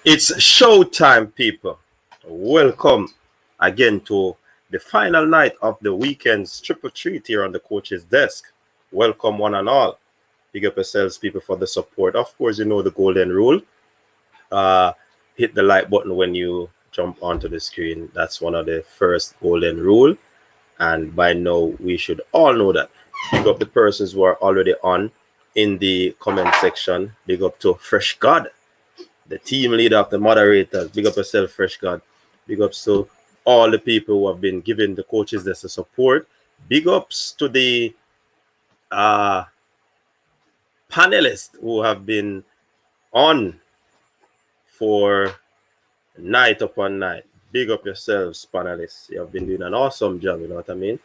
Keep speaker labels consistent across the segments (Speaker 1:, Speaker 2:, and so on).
Speaker 1: It's showtime, people. Welcome again to the final night of the weekend's triple treat here on the coach's desk. Welcome, one and all. Big up yourselves, people, for the support. Of course, you know the golden rule. Uh, Hit the like button when you jump onto the screen. That's one of the first golden rule. And by now, we should all know that. Big up the persons who are already on in the comment section. Big up to Fresh God, the team leader of the moderators. Big up yourself, Fresh God. Big ups to all the people who have been giving the coaches this support. Big ups to the uh, panelists who have been on for night upon night. Big up yourselves, panelists. You have been doing an awesome job, you know what I mean?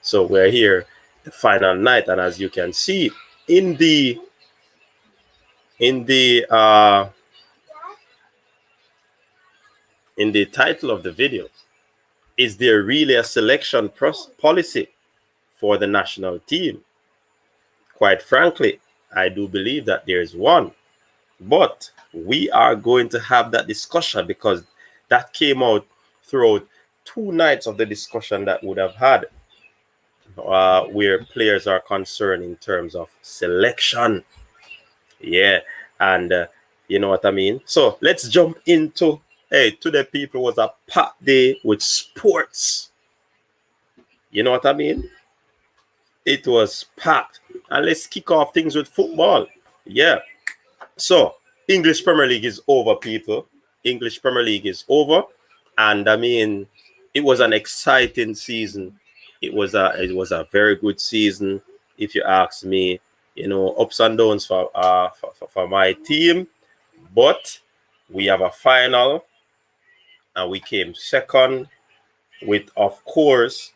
Speaker 1: So we're here the final night, and as you can see in the in the uh in the title of the video, is there really a selection policy for the national team? Quite frankly, I do believe that there is one. But we are going to have that discussion because that came out throughout 2 nights of the discussion that would have had where players are concerned in terms of selection. Yeah. And you know what I mean? So let's jump into, hey, today people was a packed day with sports. You know what I mean? It was packed. And let's kick off things with football. Yeah. So, English Premier League is over, people. English Premier League is over. And I mean, it was an exciting season. It was a very good season, if you ask me. You know, ups and downs for my team. But we have a final, and we came second with, of course,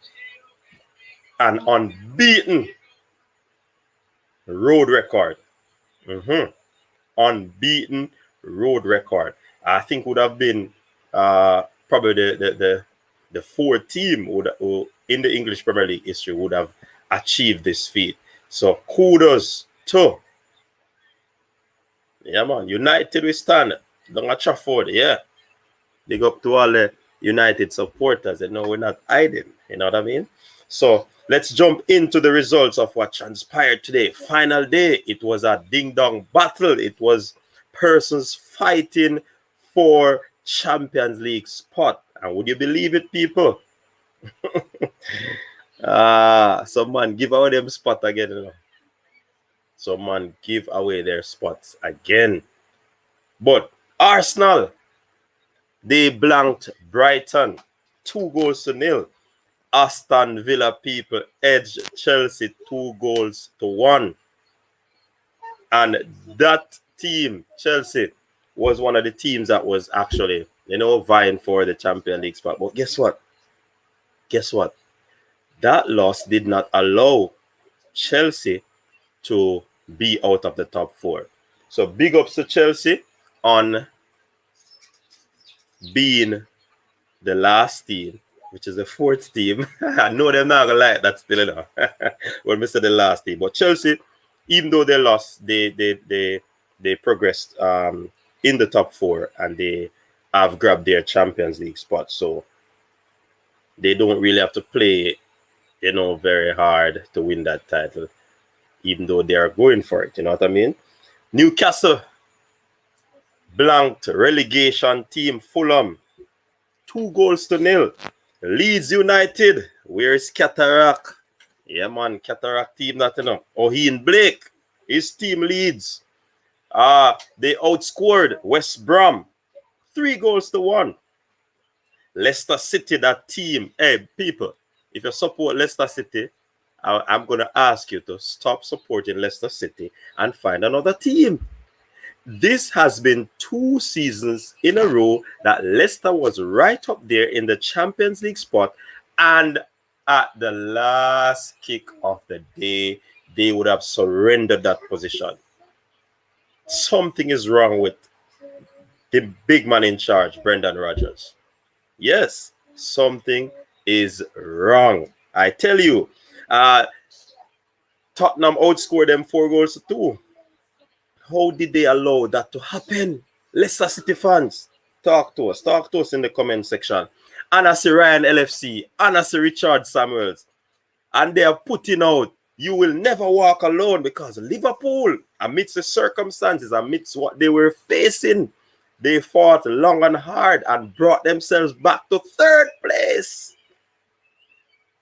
Speaker 1: an unbeaten road record. Unbeaten road record. I think would have been probably the fourth team who in the English Premier League history would have achieved this feat. So kudos to, yeah man, United we stand down at Trafford, yeah. Big up to all the United supporters. You know we're not hiding. You know what I mean? So let's jump into the results of what transpired today. Final day. It was a ding-dong battle. It was persons fighting for Champions League spot. And would you believe it, people? Someone give away them spot again. You know? Someone give away their spots again. But Arsenal, they blanked Brighton 2-0. Aston Villa people edged Chelsea 2-1. And that team, Chelsea, was one of the teams that was actually, vying for the Champions League spot. But guess what? That loss did not allow Chelsea to be out of the top 4. So big ups to Chelsea on being the last team, which is the 4th team. I know they're not gonna like that still enough. When we said the last team. But Chelsea, even though they lost, they progressed in the top 4 and they have grabbed their Champions League spot. So they don't really have to play, very hard to win that title, even though they are going for it. You know what I mean? Newcastle blanked relegation team Fulham 2-0. Leeds United, where's Cataract? Yeah, man, Cataract team that, Ohean Blake, his team Leeds. They outscored West Brom 3-1. Leicester City, that team. Hey, people, if you support Leicester City, I'm going to ask you to stop supporting Leicester City and find another team. This has been 2 seasons in a row that Leicester was right up there in the Champions League spot, and at the last kick of the day, they would have surrendered that position. Something is wrong with the big man in charge, Brendan Rodgers. Yes, something is wrong. I tell you, Tottenham outscored them 4-2. How did they allow that to happen? Leicester City fans, talk to us in the comment section. And I see Ryan LFC, and I see Richard Samuels, and they are putting out, you will never walk alone, because Liverpool, amidst the circumstances, amidst what they were facing, they fought long and hard and brought themselves back to third place.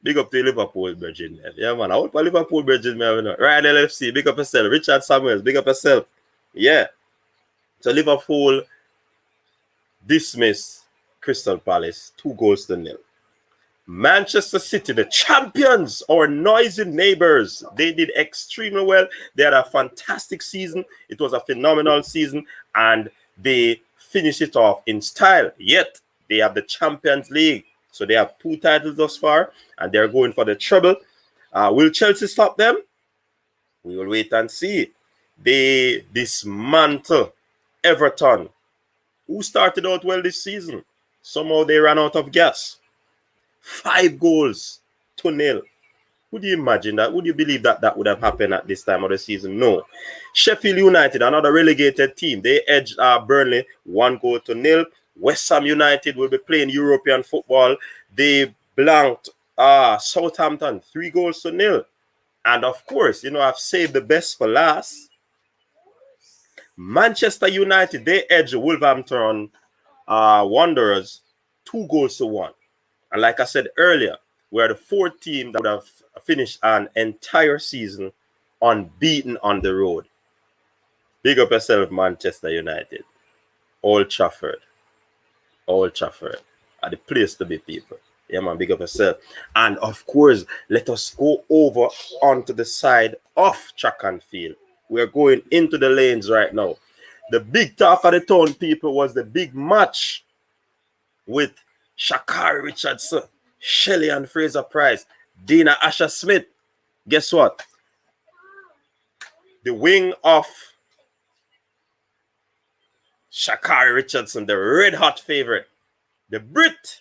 Speaker 1: Big up to Liverpool, Virgin. Yeah, man. I hope for Liverpool, Virgin. Ryan LFC, big up yourself. Richard Samuels, big up yourself. Yeah. So Liverpool dismissed Crystal Palace 2-0. Manchester City, the champions, our noisy neighbors, they did extremely well. They had a fantastic season. It was a phenomenal season, and they finished it off in style. Yet, they have the Champions League. So they have 2 titles thus far, and they're going for the treble. Will Chelsea stop them? We will wait and see. They dismantle Everton, who started out well this season. Somehow they ran out of gas. 5-0. Would you imagine that? Would you believe that that would have happened at this time of the season? No. Sheffield United, another relegated team, they edged Burnley 1-0. West Ham United will be playing European football. They blanked Southampton 3-0. And of course, I've saved the best for last. Manchester United, they edged Wolverhampton Wanderers 2-1. And like I said earlier, we are the 4th team that would have finished an entire season unbeaten on the road. Big up yourself, Manchester United. Old Trafford are the place to be, people. Yeah, man, big up yourself. And of course, let us go over onto the side of track and field. We're going into the lanes right now. The big talk of the town, people, was the big match with Sha'Carri Richardson, Shelly and Fraser Price, Dina Asher Smith. Guess what? The wing of Sha'Carri Richardson, the red hot favorite, the Brit,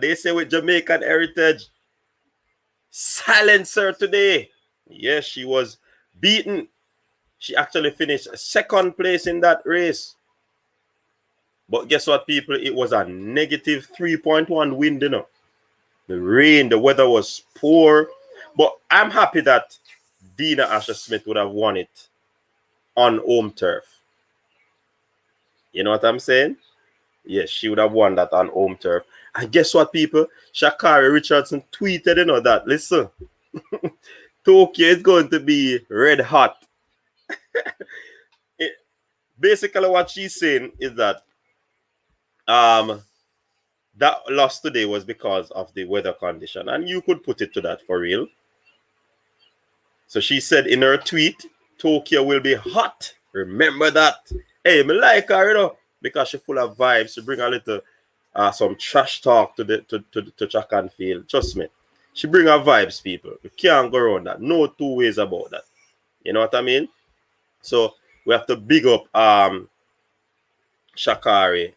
Speaker 1: they say with Jamaican heritage, silenced her today. Yes, she was beaten. She actually finished 2nd place in that race. But guess what, people? It was a negative 3.1 wind, The rain, the weather was poor. But I'm happy that Dina Asher Smith would have won it on home turf. You know what I'm saying? Yes, she would have won that on home turf. And guess what, people? Sha'Carri Richardson tweeted, that. Listen, Tokyo is going to be red hot. Basically, what she's saying is that that loss today was because of the weather condition. And you could put it to that for real. So she said in her tweet, Tokyo will be hot. Remember that. Hey, me like her, because she's full of vibes. She bring a little some trash talk to track and field. Trust me. She bring her vibes, people. We can't go around that. No 2 ways about that. You know what I mean? So we have to big up Sha'Carri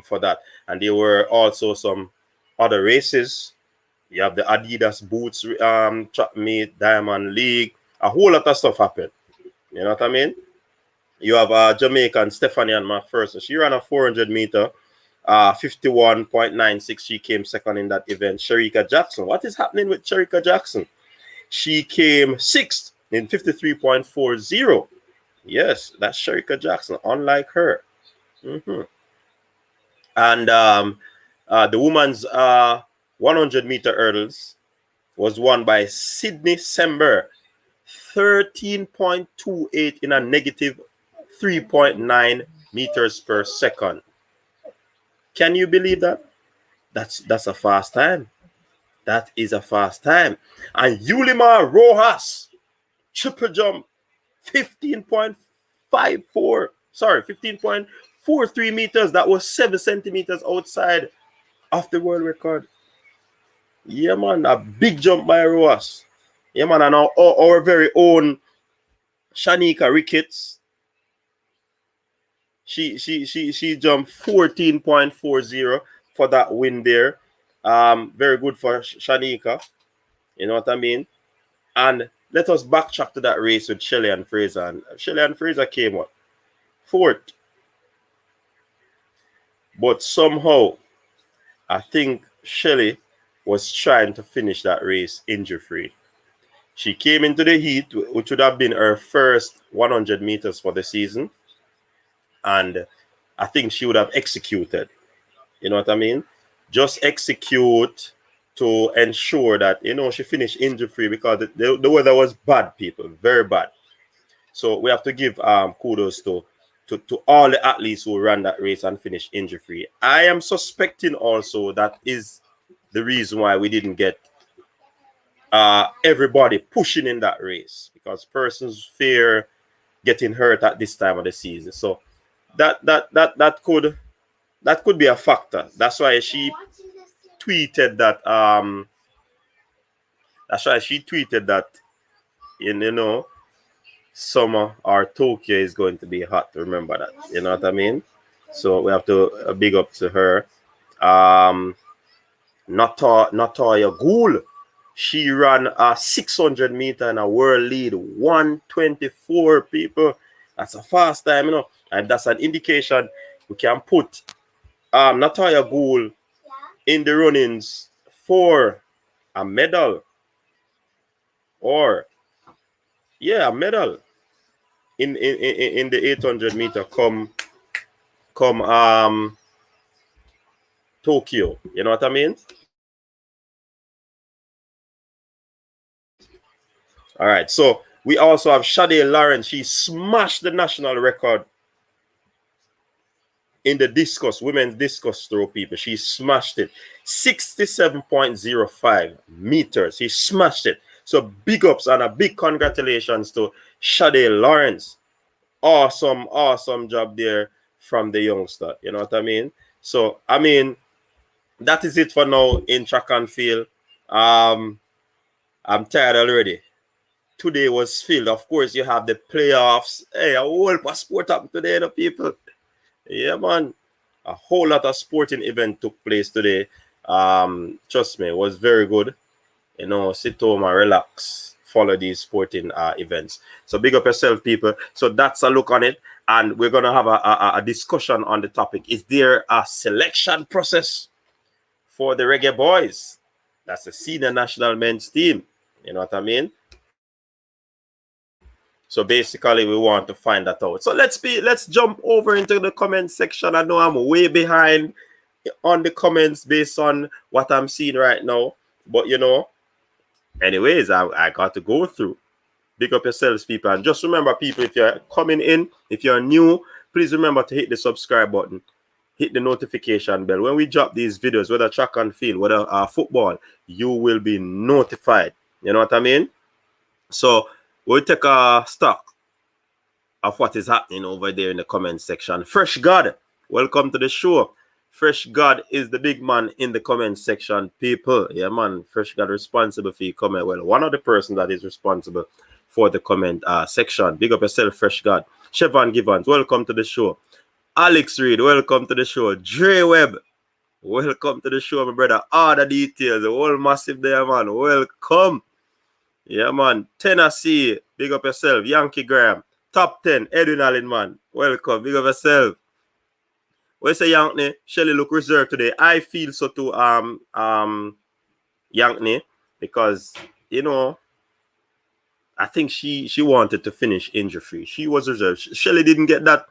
Speaker 1: for that. And there were also some other races. You have the Adidas Boots track meet, Diamond League. A whole lot of stuff happened. You know what I mean? You have Jamaican Stephanie and McPherson. She ran a 400 meter, 51.96. She came 2nd in that event. Sherika Jackson. What is happening with Sherika Jackson? She came 6th in 53.40. Yes, that's Sherika Jackson, unlike her. And the women's 100 meter hurdles was won by Sydney Sember, 13.28 in a negative 3.9 meters per second. Can you believe that? That's a fast time. That is a fast time. And Yulimar Rojas, triple jump, 15.43 meters. That was 7 centimeters outside of the world record. Yeah, man, a big jump by Rojas. Yeah, man, and our very own Shanika Ricketts. She jumped 14.40 for that win there. Very good for Shanika. You know what I mean? And let us backtrack to that race with Shelly and Fraser. And Shelly and Fraser came up 4th. But somehow, I think Shelley was trying to finish that race injury-free. She came into the heat, which would have been her first 100 meters for the season. And I think she would have executed. You know what I mean? Just execute to ensure that, she finished injury-free, because the weather was bad, people, very bad. So we have to give kudos to all the athletes who ran that race and finished injury-free. I am suspecting also that is the reason why we didn't get everybody pushing in that race, because persons fear getting hurt at this time of the season. So that could be a factor. That's why she tweeted that summer or Tokyo is going to be hot. Remember that. You know what I mean? So we have to big up to her. Natoya Gould, she ran a 600 meter in a world lead 124, people. That's a fast time, and that's an indication we can put Natoya Gould in the runnings for a medal, or a medal in the 800 meter come Tokyo. You know what I mean? All right. So we also have Shade Lawrence. She smashed the national record in the discus, women's discus throw, people. She smashed it. 67.05 meters. She smashed it. So big ups and a big congratulations to Shade Lawrence. Awesome job there from the youngster. You know what I mean? So, I mean, that is it for now in track and field. I'm tired already. Today was filled. Of course, you have the playoffs. Hey, a whole sport up today, the people. Yeah, man. A whole lot of sporting event took place today. Trust me, it was very good. Sit home and relax, follow these sporting events. So big up yourself, people. So that's a look on it. And we're going to have a discussion on the topic. Is there a selection process for the Reggae Boyz? That's the senior national men's team. You know what I mean? So basically, we want to find that out. So let's jump over into the comment section. I know I'm way behind on the comments based on what I'm seeing right now. But, anyways, I got to go through. Big up yourselves, people. And just remember, people, if you're coming in, if you're new, please remember to hit the subscribe button. Hit the notification bell. When we drop these videos, whether track and field, whether football, you will be notified. You know what I mean? So we'll take a stock of what is happening over there in the comment section. Fresh God, welcome to the show. Fresh God is the big man in the comment section, people. Yeah, man. Fresh God responsible for your comment. Well, one of the persons that is responsible for the comment section. Big up yourself, Fresh God. Chevron Givens, welcome to the show. Alex Reed, welcome to the show. Dre Webb, welcome to the show, my brother. All the details, the whole massive there, man. Welcome. Yeah, man. Tennessee, big up yourself. Yankee Graham. Top 10, Edwin Allen, man. Welcome. Big up yourself. When say Yankee, Shelly look reserved today. I feel so too, Yankee, because, I think she wanted to finish injury-free. She was reserved. Shelly didn't get that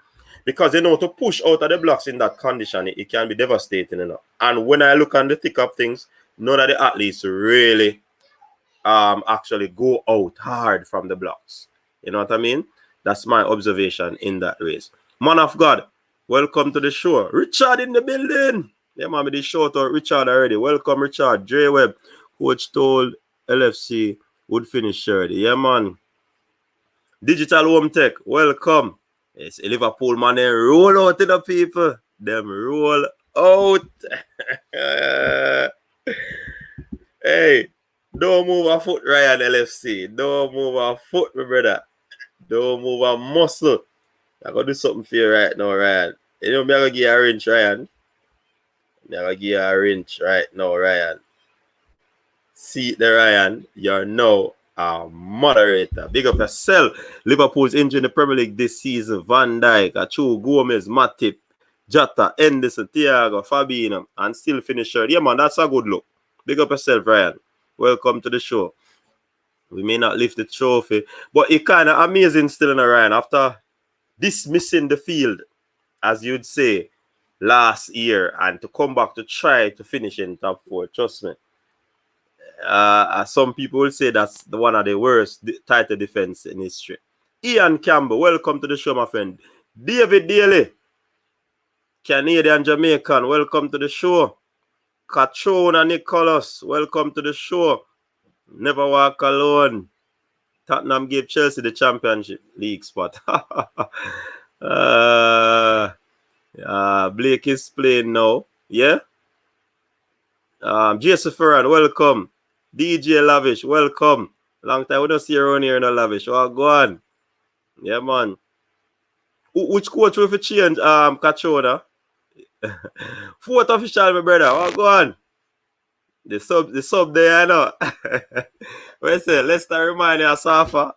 Speaker 1: because, to push out of the blocks in that condition, it can be devastating, And when I look on the thick of things, none of the athletes really actually go out hard from the blocks. You know what I mean? That's my observation in that race. Man of God, welcome to the show. Richard in the building. Yeah, man, we did shout out Richard already. Welcome, Richard. Dre Webb, coach told LFC would finish third. Yeah, man. Digital Home Tech, welcome. It's Liverpool, man. They roll out to the people. Them roll out. Hey, don't move a foot, Ryan LFC. Don't move a foot, my brother. Don't move a muscle. I'm going to do something for you right now, Ryan. Me I'm going to give you a wrench, Ryan. I'm going to give you a wrench right now, Ryan. See it there, Ryan. You're now a moderator. Big up yourself. Liverpool's injured in the Premier League this season. Van Dijk, Achu, Gomez, Matip, Jota, Henderson, Thiago, Fabinho, and still finish third. Yeah, man, that's a good look. Big up yourself, Ryan. Welcome to the show. We may not lift the trophy, but it's kind of amazing still in a Ryan after dismissing the field, as you'd say, last year, and to come back to try to finish in top 4. Trust me. Some people will say that's one of the worst title defense in history. Ian Campbell, welcome to the show, my friend. David Daly, Canadian Jamaican, welcome to the show. Katrona Nicholas, welcome to the show. Never walk alone. Tottenham gave Chelsea the Championship League spot. Blake is playing now. Yeah? Jason Ferran, welcome. DJ Lavish, welcome. Long time we don't see you around here in a Lavish. Oh, go on. Yeah, man. Which coach will change? Katrona? Fourth official, my brother. Oh, go on. The sub there, I know. What's it? Let's start reminding you of Safa.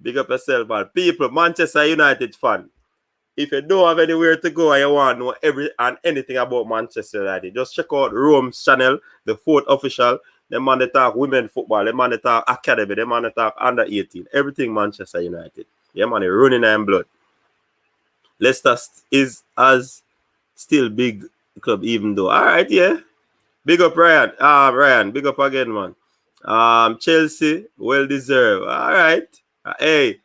Speaker 1: Big up yourself, man. People, Manchester United fan. If you don't have anywhere to go and you want to know anything about Manchester United, just check out Rome's channel, the fourth official. Them man they talk women football, them man they talk academy, them man they talk under 18. Everything Manchester United. Yeah, man, they're running in blood. Leicester is as still big club, even though. All right, yeah. Big up, Ryan. Ryan, big up again, man. Chelsea, well deserved. All right. Hey,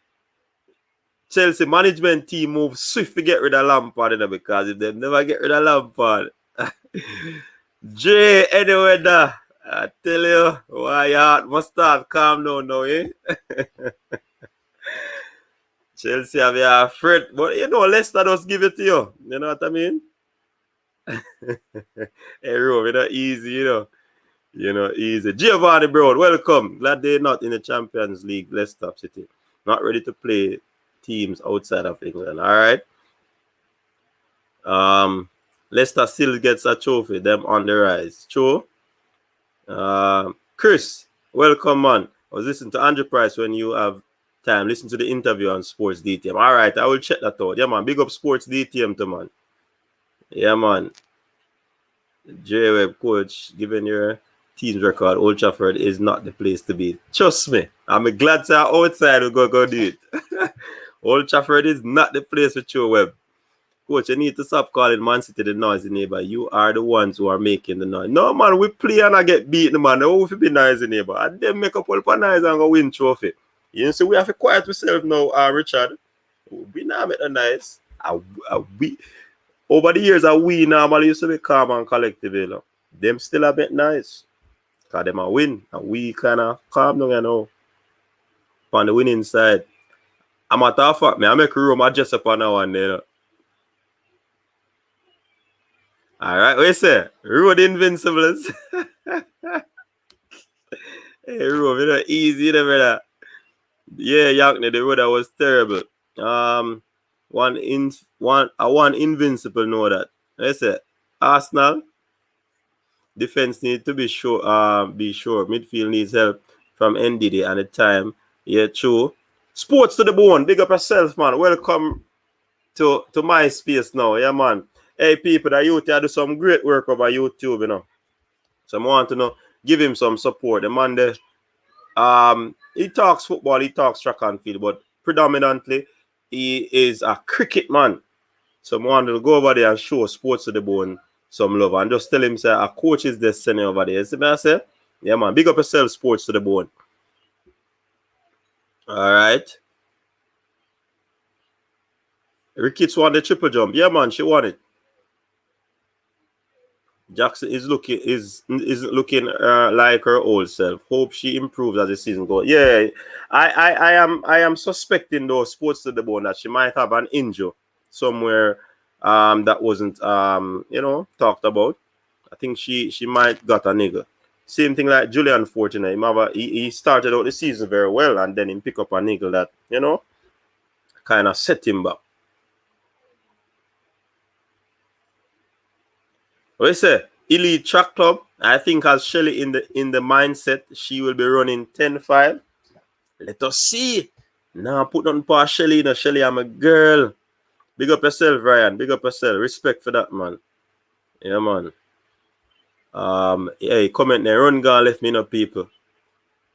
Speaker 1: Chelsea management team move swift to get rid of Lampard, because if they never get rid of Lampard, Jay, anyway, I tell you, why your heart must start calm down now, eh? Chelsea have your friend, but you know, Leicester just give it to you. You know what I mean? Hey, Rome, you know, easy, you know. You know, easy. Giovanni Brown, welcome. Glad they're not in the Champions League. Leicester City. Not ready to play teams outside of England. All right. Leicester still gets a trophy. Them on the rise. True. Chris, welcome, man. I was listening to Andrew Price when you have time. Listen to the interview on Sports DTM. All right, I will check that out. Yeah, man. Big up Sports DTM to man. Yeah, man. J-Web coach, given your team's record, Old Trafford is not the place to be. Trust me. I'm glad to outside we go do it. Old Trafford is not the place with your web. Coach, you need to stop calling Man City the noisy neighbor. You are the ones who are making the noise. No, man, we play and I get beaten, man. No, we be noisy neighbor. And then make up all the noise and go win trophy. You know, so we have to quiet ourselves now, Richard. We now make the noise. We over the years, we normally used to be calm and collective, you know. Them still a bit nice. Because them a win. And we kind of calm down, you know. On the winning side. I'm a matter of fact, I make room adjust up on that one, you know. All right, what you say? Road Invincibles. Hey, Road, you know, easy, you know, brother. Yeah, Yakni, the road was terrible. One invincible know that. I say Arsenal defense need to be sure. Midfield needs help from NDD and the time. Yeah, true. Sports to the bone. Big up yourself, man. Welcome to my space now. Yeah, man. Hey, people, that youth do some great work over YouTube, you know. So I want to know, give him some support. The man there, he talks football, he talks track and field, but predominantly he is a cricket man. So I want to go over there and show Sports to the Bone some love and just tell him, say, a coach is destiny over there. You see what I say? Yeah, man. Big up yourself, Sports to the Bone. All right. Ricketts won the triple jump. Yeah, man, she won it. Jackson is looking like her old self. Hope she improves as the season goes. Yeah, I am suspecting though, Sports to the Bone, that she might have an injury somewhere that wasn't talked about. I think she might got a nigga. Same thing like Julian Fortune. He started out the season very well and then he pick up a nigga that, you know, kind of set him back. What you say? Elite Track Club. I think as Shelly in the mindset, she will be running 10-5. Let us see. Now put on past Shelly. Shelly, I'm a girl. Big up yourself, Ryan. Big up yourself. Respect for that, man. Yeah, man. Hey, comment there. Run go left me, no people.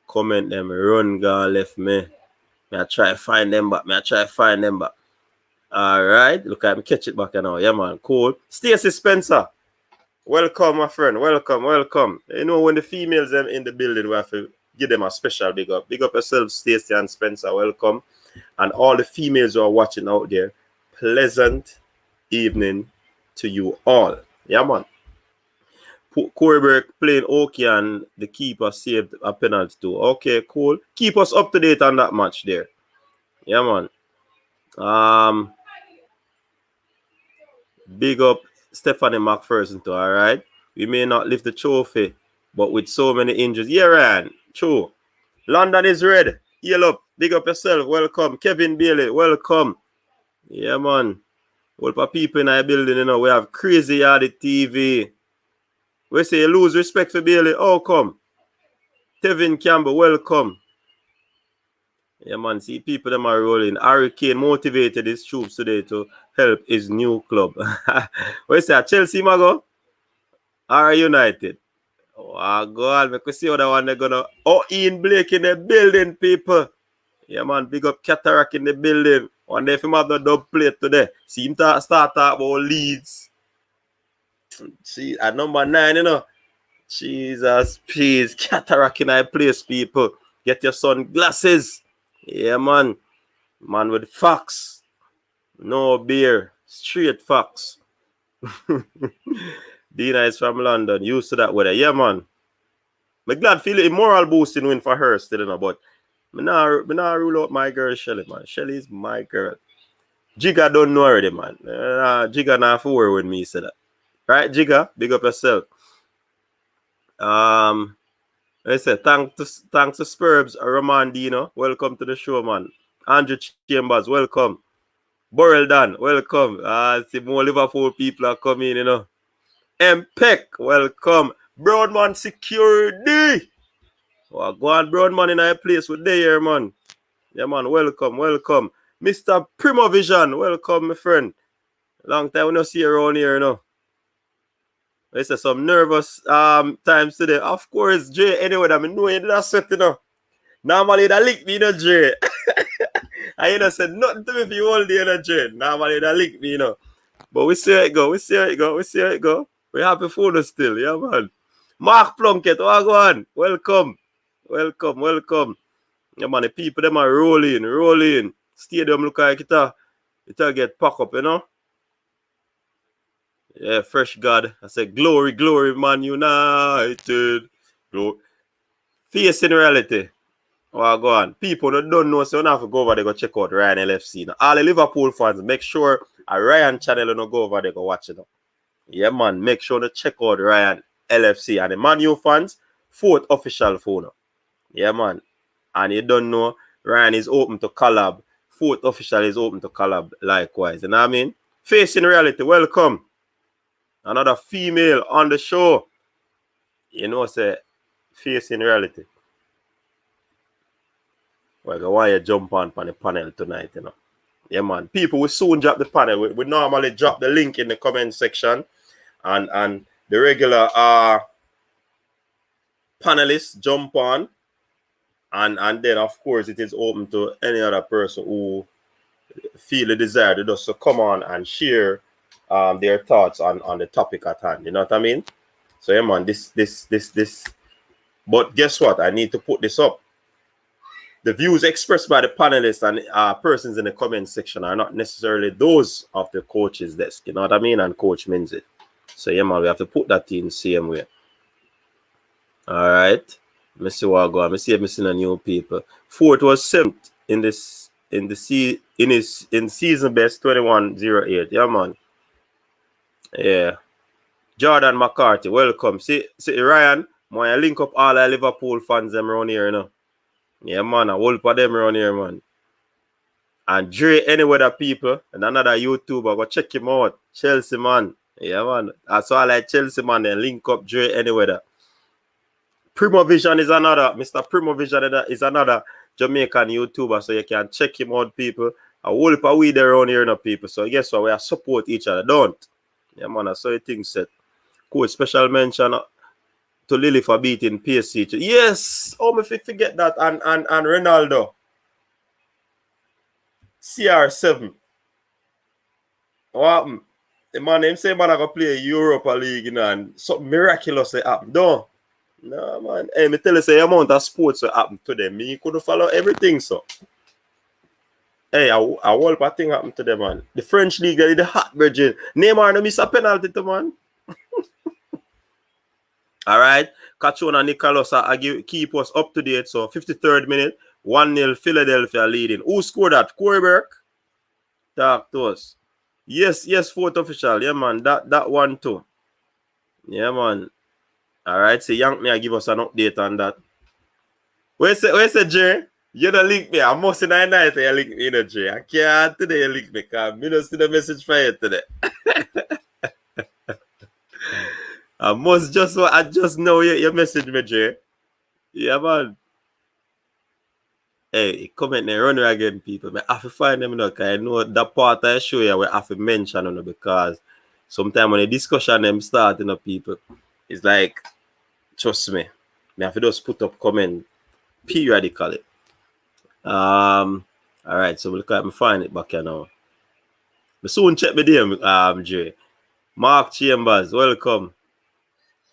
Speaker 1: Comment them. Run go left me. I try to find them back. All right. Look at me catch it back now. Yeah, man. Cool. Stacey Spencer. Welcome, my friend. Welcome. You know, when the females them in the building, we have to give them a special big up. Big up yourself, Stacey and Spencer. Welcome. And all the females who are watching out there, pleasant evening to you all. Yeah, man. Coreyberg playing okay and the keeper saved a penalty too. Okay, cool. Keep us up to date on that match there. Yeah, man. Big up Stephanie McPherson too, all right? We may not lift the trophy, but with so many injuries. Yeah, Ryan. True. London is red. Heal up. Big up yourself. Welcome. Kevin Bailey. Welcome. Yeah, man. All for people in our building, you know, we have Crazy Yardy TV. We say lose respect for Bailey. Oh, come. Tevin Campbell, welcome. Yeah, man. See, people them are rolling. Harry Kane motivated his troops today to help his new club. We say Chelsea, Mago? Are United? Oh, God. We could see other one they're gonna. Oh, Ian Blake in the building, people. Yeah, man. Big up Cataract in the building. One day if him have the dub plate today. See him start talk about Leeds. See, at number 9, you know. Jesus, please. Cataract in our place, people. Get your sunglasses. Yeah, man. Man with facts. No beer. Straight facts. Dina is from London. Used to that weather. Yeah, man. I'm glad feel a moral boosting win for her still, you know, but me nah rule out my girl Shelly, man. Shelly is my girl. Jigga don't know already, man. Jigga not for worry with me, say that. Right, Jigga? Big up yourself. I said thanks to Spurbs, Romandino. Welcome to the show, man. Andrew Chambers, welcome. Burrell Dan, welcome. See more Liverpool people are coming, you know. M. Peck, welcome. Broadman Security. Oh, go on, Broadman in our place with day here, man. Yeah, man, welcome. Mr. Primovision, welcome, my friend. Long time we don't see you around here, you know. I said some nervous times today. Of course, Jay, anyway, I know you did a sweat, you know. Normally, that lick me, you know, Jay. I ain't said nothing to me if you all day, you know, Jay. Normally, that lick me, you know. But we see how it go. We happy for us still, yeah, man. Mark Plunkett, oh, go on. Welcome. Yeah, man, the people, them are rolling. Stadium look like it'll get packed up, you know. Yeah, fresh God. I said, glory, Man United. Glory. Facing reality. Oh, go on. People that don't know, so you don't have to go over there go check out Ryan LFC. Now, all the Liverpool fans, make sure a Ryan channel you know, go over there go watch it. Now. Yeah, man. Make sure to check out Ryan LFC. And the Man U fans, 4th official phone. Yeah, man. And you don't know, Ryan is open to collab. 4th official is open to collab likewise. You know what I mean? Facing reality, welcome. Another female on the show. You know, say, facing reality. Well, I want you to jump on the panel tonight, you know. Yeah, man. People will soon drop the panel. We normally drop the link in the comment section. And the regular panelists jump on. And then, of course, it is open to any other person who feel the desire to just come on and share their thoughts on the topic at hand. You know what I mean? So, yeah, man, this. But guess what? I need to put this up. The views expressed by the panelists and persons in the comment section are not necessarily those of the coach's desk. You know what I mean? And Coach means it. So, yeah, man, we have to put that in the same way. All right. Let me see what I go. Let me see if I'm seeing a new people. 4th was 7th in season best 21-08. Yeah, man. Yeah. Jordan McCarthy, welcome. See Ryan, I link up all our Liverpool fans them around here, you know. Yeah, man, a whole for them around here, man. And Dre Anyweather people, and another YouTuber, go check him out. Chelsea, man. Yeah, man. That's all like Chelsea, man, then link up Dre Anyweather. Primovision is another, Mr. Primovision is another Jamaican YouTuber, so you can check him out, people. A whole heap of weed around here, no people. So guess what? We are support each other. Don't. Yeah, man. I saw things set. Cool. Special mention to Lily for beating PSG. Yes. Oh, me forget that. And Ronaldo. CR7. What happened? The man, him say man I go play Europa League, you know, and something miraculous happened. Don't. No, man. Hey, me tell you, say, the amount of sports that happened to them, me couldn't follow everything, so. Hey, a whole lot of thing happened to them, man. The French league, they did the hot virgin. Neymar no miss a penalty to man. All right. Cachona Nicolas keep us up to date. So 53rd minute, 1-0 Philadelphia leading. Who scored that? Corey Burke? Talk to us. Yes, fourth official. Yeah, man. That one too. Yeah, man. All right. So Yank me, give us an update on that. Where's the Jay? You don't link me. I must in the night you link me, you know, Jay. I can't today you link me because I don't see the message for you today. I just know you message me, Jay. Yeah, man. Hey, comment and run again, people. I have to find them, because I know that part I show you where I have to mention, because sometimes when the discussion them start, people, it's like, trust me, I have to just put up comment periodically. All right, so look at me find it back here now. Me soon check me DM, Jay. Mark Chambers, welcome.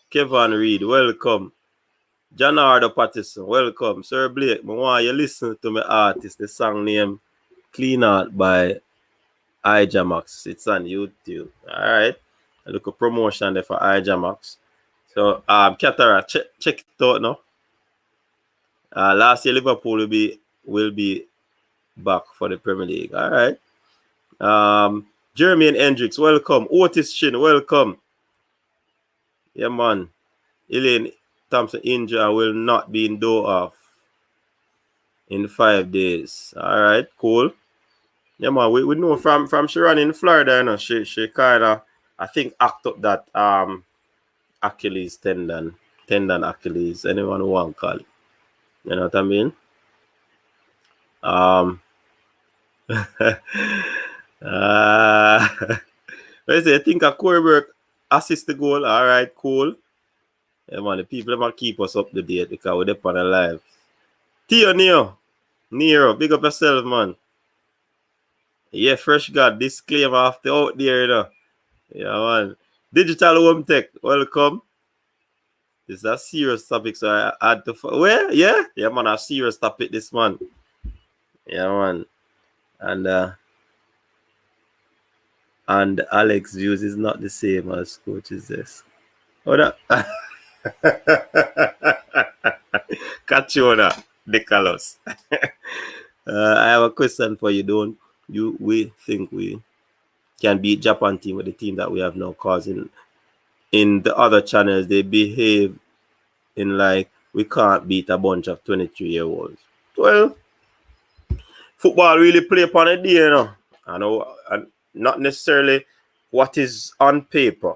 Speaker 1: Kevin Reed, welcome. John Ardo Patterson, welcome. Sir Blake, I want you listen to my artist, the song name Clean Out by iJamax. It's on YouTube. All right. I look a promotion there for iJamax. So, Catara, check it out now. Last year Liverpool will be back for the Premier League. All right. Jeremy and Hendricks, welcome. Otis Chin, welcome. Yeah, man. Elaine Thompson injury will not be in door off in 5 days. All right, cool. Yeah, man. We know from she ran in Florida, you know, she kind of, I think, act up that Achilles tendon Achilles. Anyone who want to call it. You know what I mean? Let's say I think a Corey Burke assist the goal. All right, cool. Yeah, man, the people might keep us up to date because we're up on the live. Theo Nero, big up yourself, man. Yeah, Fresh God, disclaimer after out there, you know. Yeah, man. Digital Home Tech, welcome. This is a serious topic, so I had to... Where? Yeah? Yeah, man, a serious topic this man. Yeah, man. And Alex views is not the same as Coach's desk. Oh, that... Cachona, Nicholas. I have a question for you. We think we can beat Japan team with the team that we have now, causing in the other channels they behave in like we can't beat a bunch of 23-year-olds. Well, football really play upon a day, you know. I know, and not necessarily what is on paper.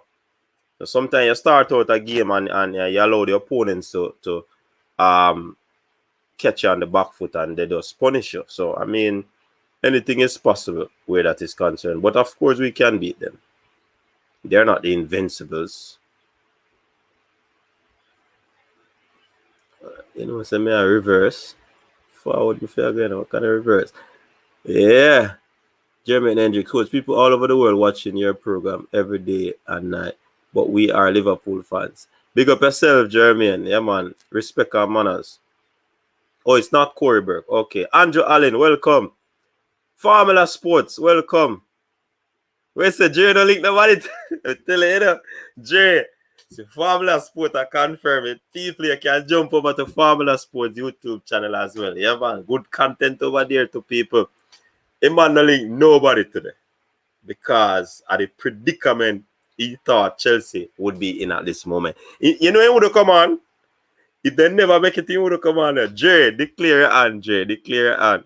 Speaker 1: So sometimes you start out a game and you allow the opponents to catch you on the back foot and they just punish you. So I mean, anything is possible where that is concerned. But of course we can beat them. They're not the invincibles. You know, say me a reverse. Forward before again. What kind of reverse? Yeah. Jeremy and Hendrick, coach, people all over the world watching your program every day and night. But we are Liverpool fans. Big up yourself, Jeremy. Yeah, man. Respect our manners. Oh, it's not Corey Burke. Okay. Andrew Allen, welcome. Formula Sports, welcome. Where's the Jay? Don't link nobody. Tell you, know. Jay, it's Formula Sport, I confirm it. People, you can jump over to Formula Sports YouTube channel as well. Yeah, man. Good content over there to people. It man don't link nobody today. Because of the predicament he thought Chelsea would be in at this moment. You know he would have come on. If they never make it, he would have come on. Jay, declare your hand, Jay. Declare your hand.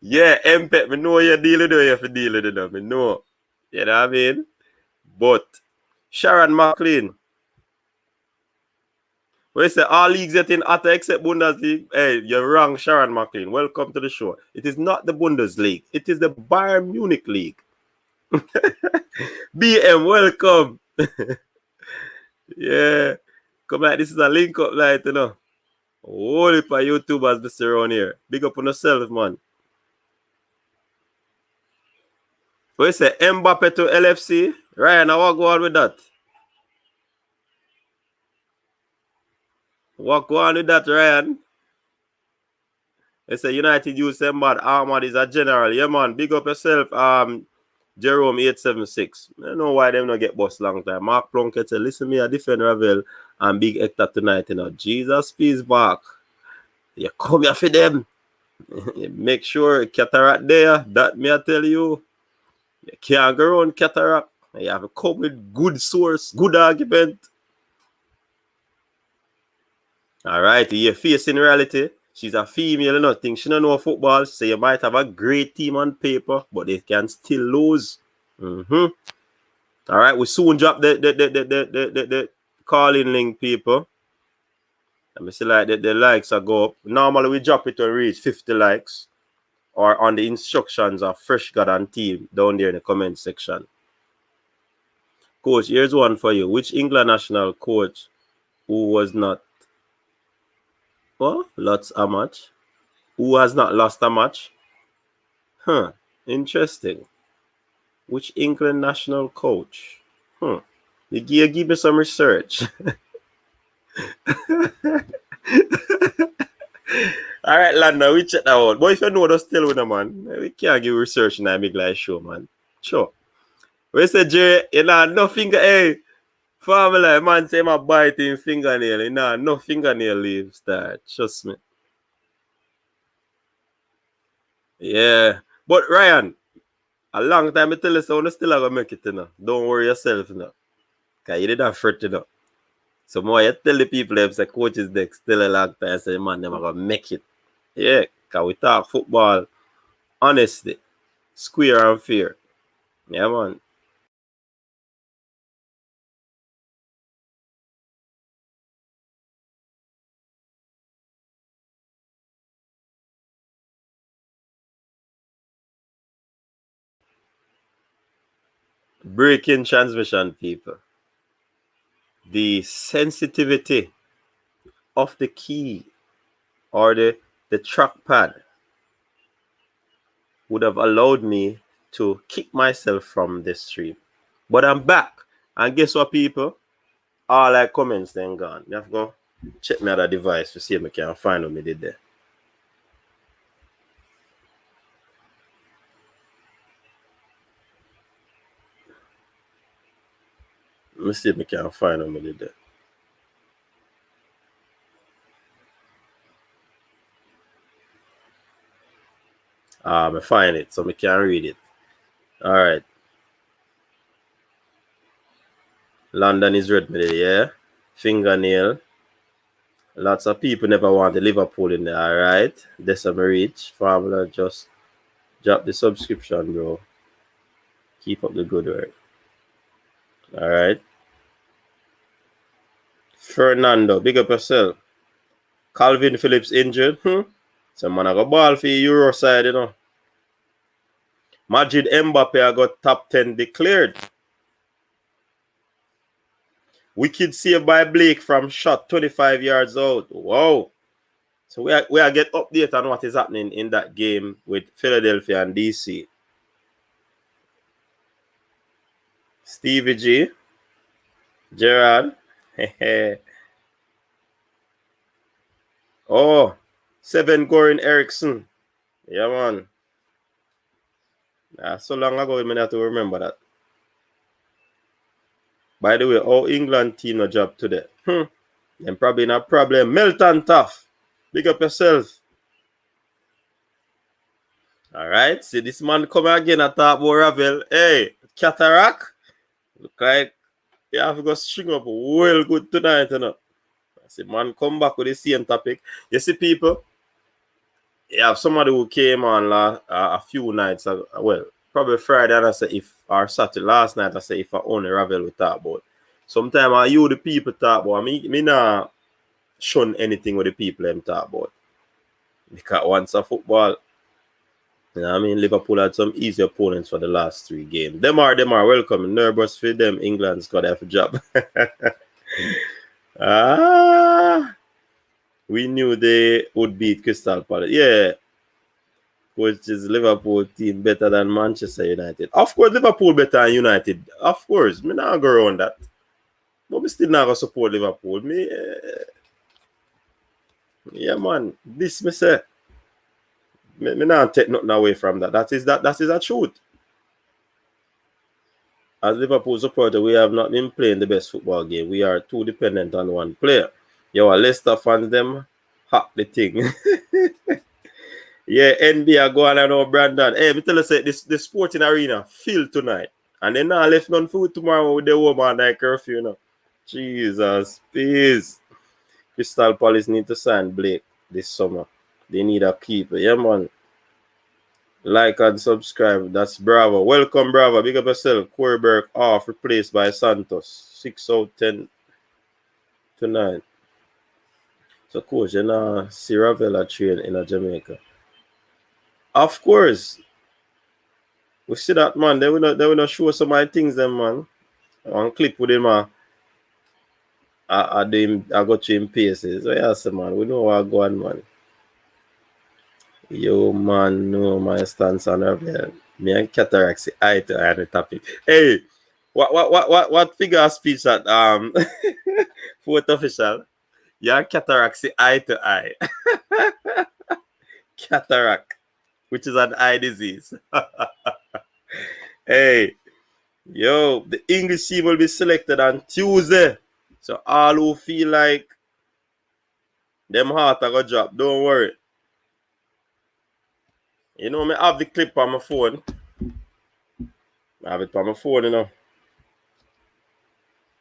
Speaker 1: Yeah, MPET, I know you're dealing with it, you have to deal with it. I know. You know what I mean? But Sharon McLean, We say all leagues getting hotter except Bundesliga. Hey, you're wrong, Sharon McLean. Welcome to the show. It is not the Bundesliga. It is the Bayern Munich League. BM, welcome. Yeah. Come like this is a link up light, you know. Holy for YouTubers this around here. Big up on yourself, man. We say Mbappe to LFC. Ryan, I want to go on with that. What go on with that, Ryan? They say United use them bad. Ahmad is a general. Yeah, man. Big up yourself. Jerome 876. I don't know why them not get boss long time. Mark Plunkett said, listen me, I defend Ravel and Big Hector tonight, you know. Jesus peace back. You come here for them. Make sure cataract there. That me I tell you. You can't go around cataract. You have to come with good source, good argument. Alright, you're facing reality. She's a female, nothing. She don't know football. So you might have a great team on paper, but they can still lose. All right, we soon drop the calling link, people. Let me see, like the likes are go up. Normally we drop it to reach 50 likes, or on the instructions of Fresh God and team down there in the comment section. Coach, here's one for you. Which England national coach who was not lost a match? Who has not lost a match? Interesting. Which England national coach? You give me some research. All right, Landa, we check that out. But if you know, just tell with them, man. We can't give research in a big live show, man. Sure. We say, Jay, you know, no finger, hey, family, man, say my biting fingernail, you know, no fingernail leaves that. Trust me. Yeah. But Ryan, a long time I tell you, so you still have to make it, you know. Don't worry yourself, you know. Because you didn't fret, you know. So more you tell the people, if the coaches next still a long time, say, man, them are going to make it. Yeah, because we talk football, honestly, square and fair. Yeah, man. Breaking transmission, people. The sensitivity of the key or the trackpad would have allowed me to kick myself from this stream. But I'm back. And guess what, people? All like comments then gone. You have to go check my other device to see if I can find what me did there. Let me see if I can find what me did there. I find it, so I can read it. All right. London is red, yeah. Fingernail. Lots of people never want the Liverpool in there, all right? Decima Reach. Formula, just drop the subscription, bro. Keep up the good work. All right. Fernando, big up yourself. Calvin Phillips injured. So man, I got ball for Euro side, you know. Madrid Mbappe, I got top 10 declared. Wicked save by Blake from shot 25 yards out. Wow. So we are get update on what is happening in that game with Philadelphia and DC. Stevie G. Gerard. Oh, 7 Goran Eriksson. Yeah, man. So long ago, I have to remember that. By the way, how England team no job today? And probably not problem. Melton Tough. Big up yourself. All right. See this man come again at talk about Ravel. Hey, cataract. Look like you have to go string up well good tonight, you know. I see man come back with the same topic. You see people, you have somebody who came on a few nights ago, well, probably Friday, and I say or Saturday, last night, I say if I only Ravel we talk about. Sometimes I you the people talk about me nah shun anything with the people them talk about. Because once a football, you know what I mean, Liverpool had some easy opponents for the last 3 games. Them are welcome. Nervous for them. England's got a job. We knew they would beat Crystal Palace. Yeah, which is Liverpool team better than Manchester United. Of course, Liverpool better than United. Of course, me not go around that. But me still not gonna support Liverpool. Yeah, man. This me say. Me not take nothing away from that. That is a truth. As Liverpool supporter, we have not been playing the best football game. We are too dependent on one player. Yo, Leicester fans them hack the thing. Yeah, NBA go on and know Brandon. Hey, me tell you say the sporting arena filled tonight. And then now left none food tomorrow with the woman night curfew, you know. Jesus, please. Crystal Palace need to sign Blake this summer. They need a keeper. Yeah, man. Like and subscribe. That's Bravo. Welcome, Bravo. Big up yourself. Corberg off, replaced by Santos. 6 out 10 tonight. So, coach, you know, see Ravella train in Jamaica. Of course. We see that, man. They will not show some of my things, them, man. One clip with him, I got you in paces. So, yes, man. We know what go on, man. Yo, man, no, my stance on Ravella. Me and Cataract see eye to eye on the topic. Hey, what figure of speech that fourth official? Yeah, cataract see eye to eye. Cataract, which is an eye disease. Hey, yo, the English team will be selected on Tuesday. So all who feel like them heart are gonna drop, don't worry. You know, me have the clip on my phone. I have it on my phone, you know.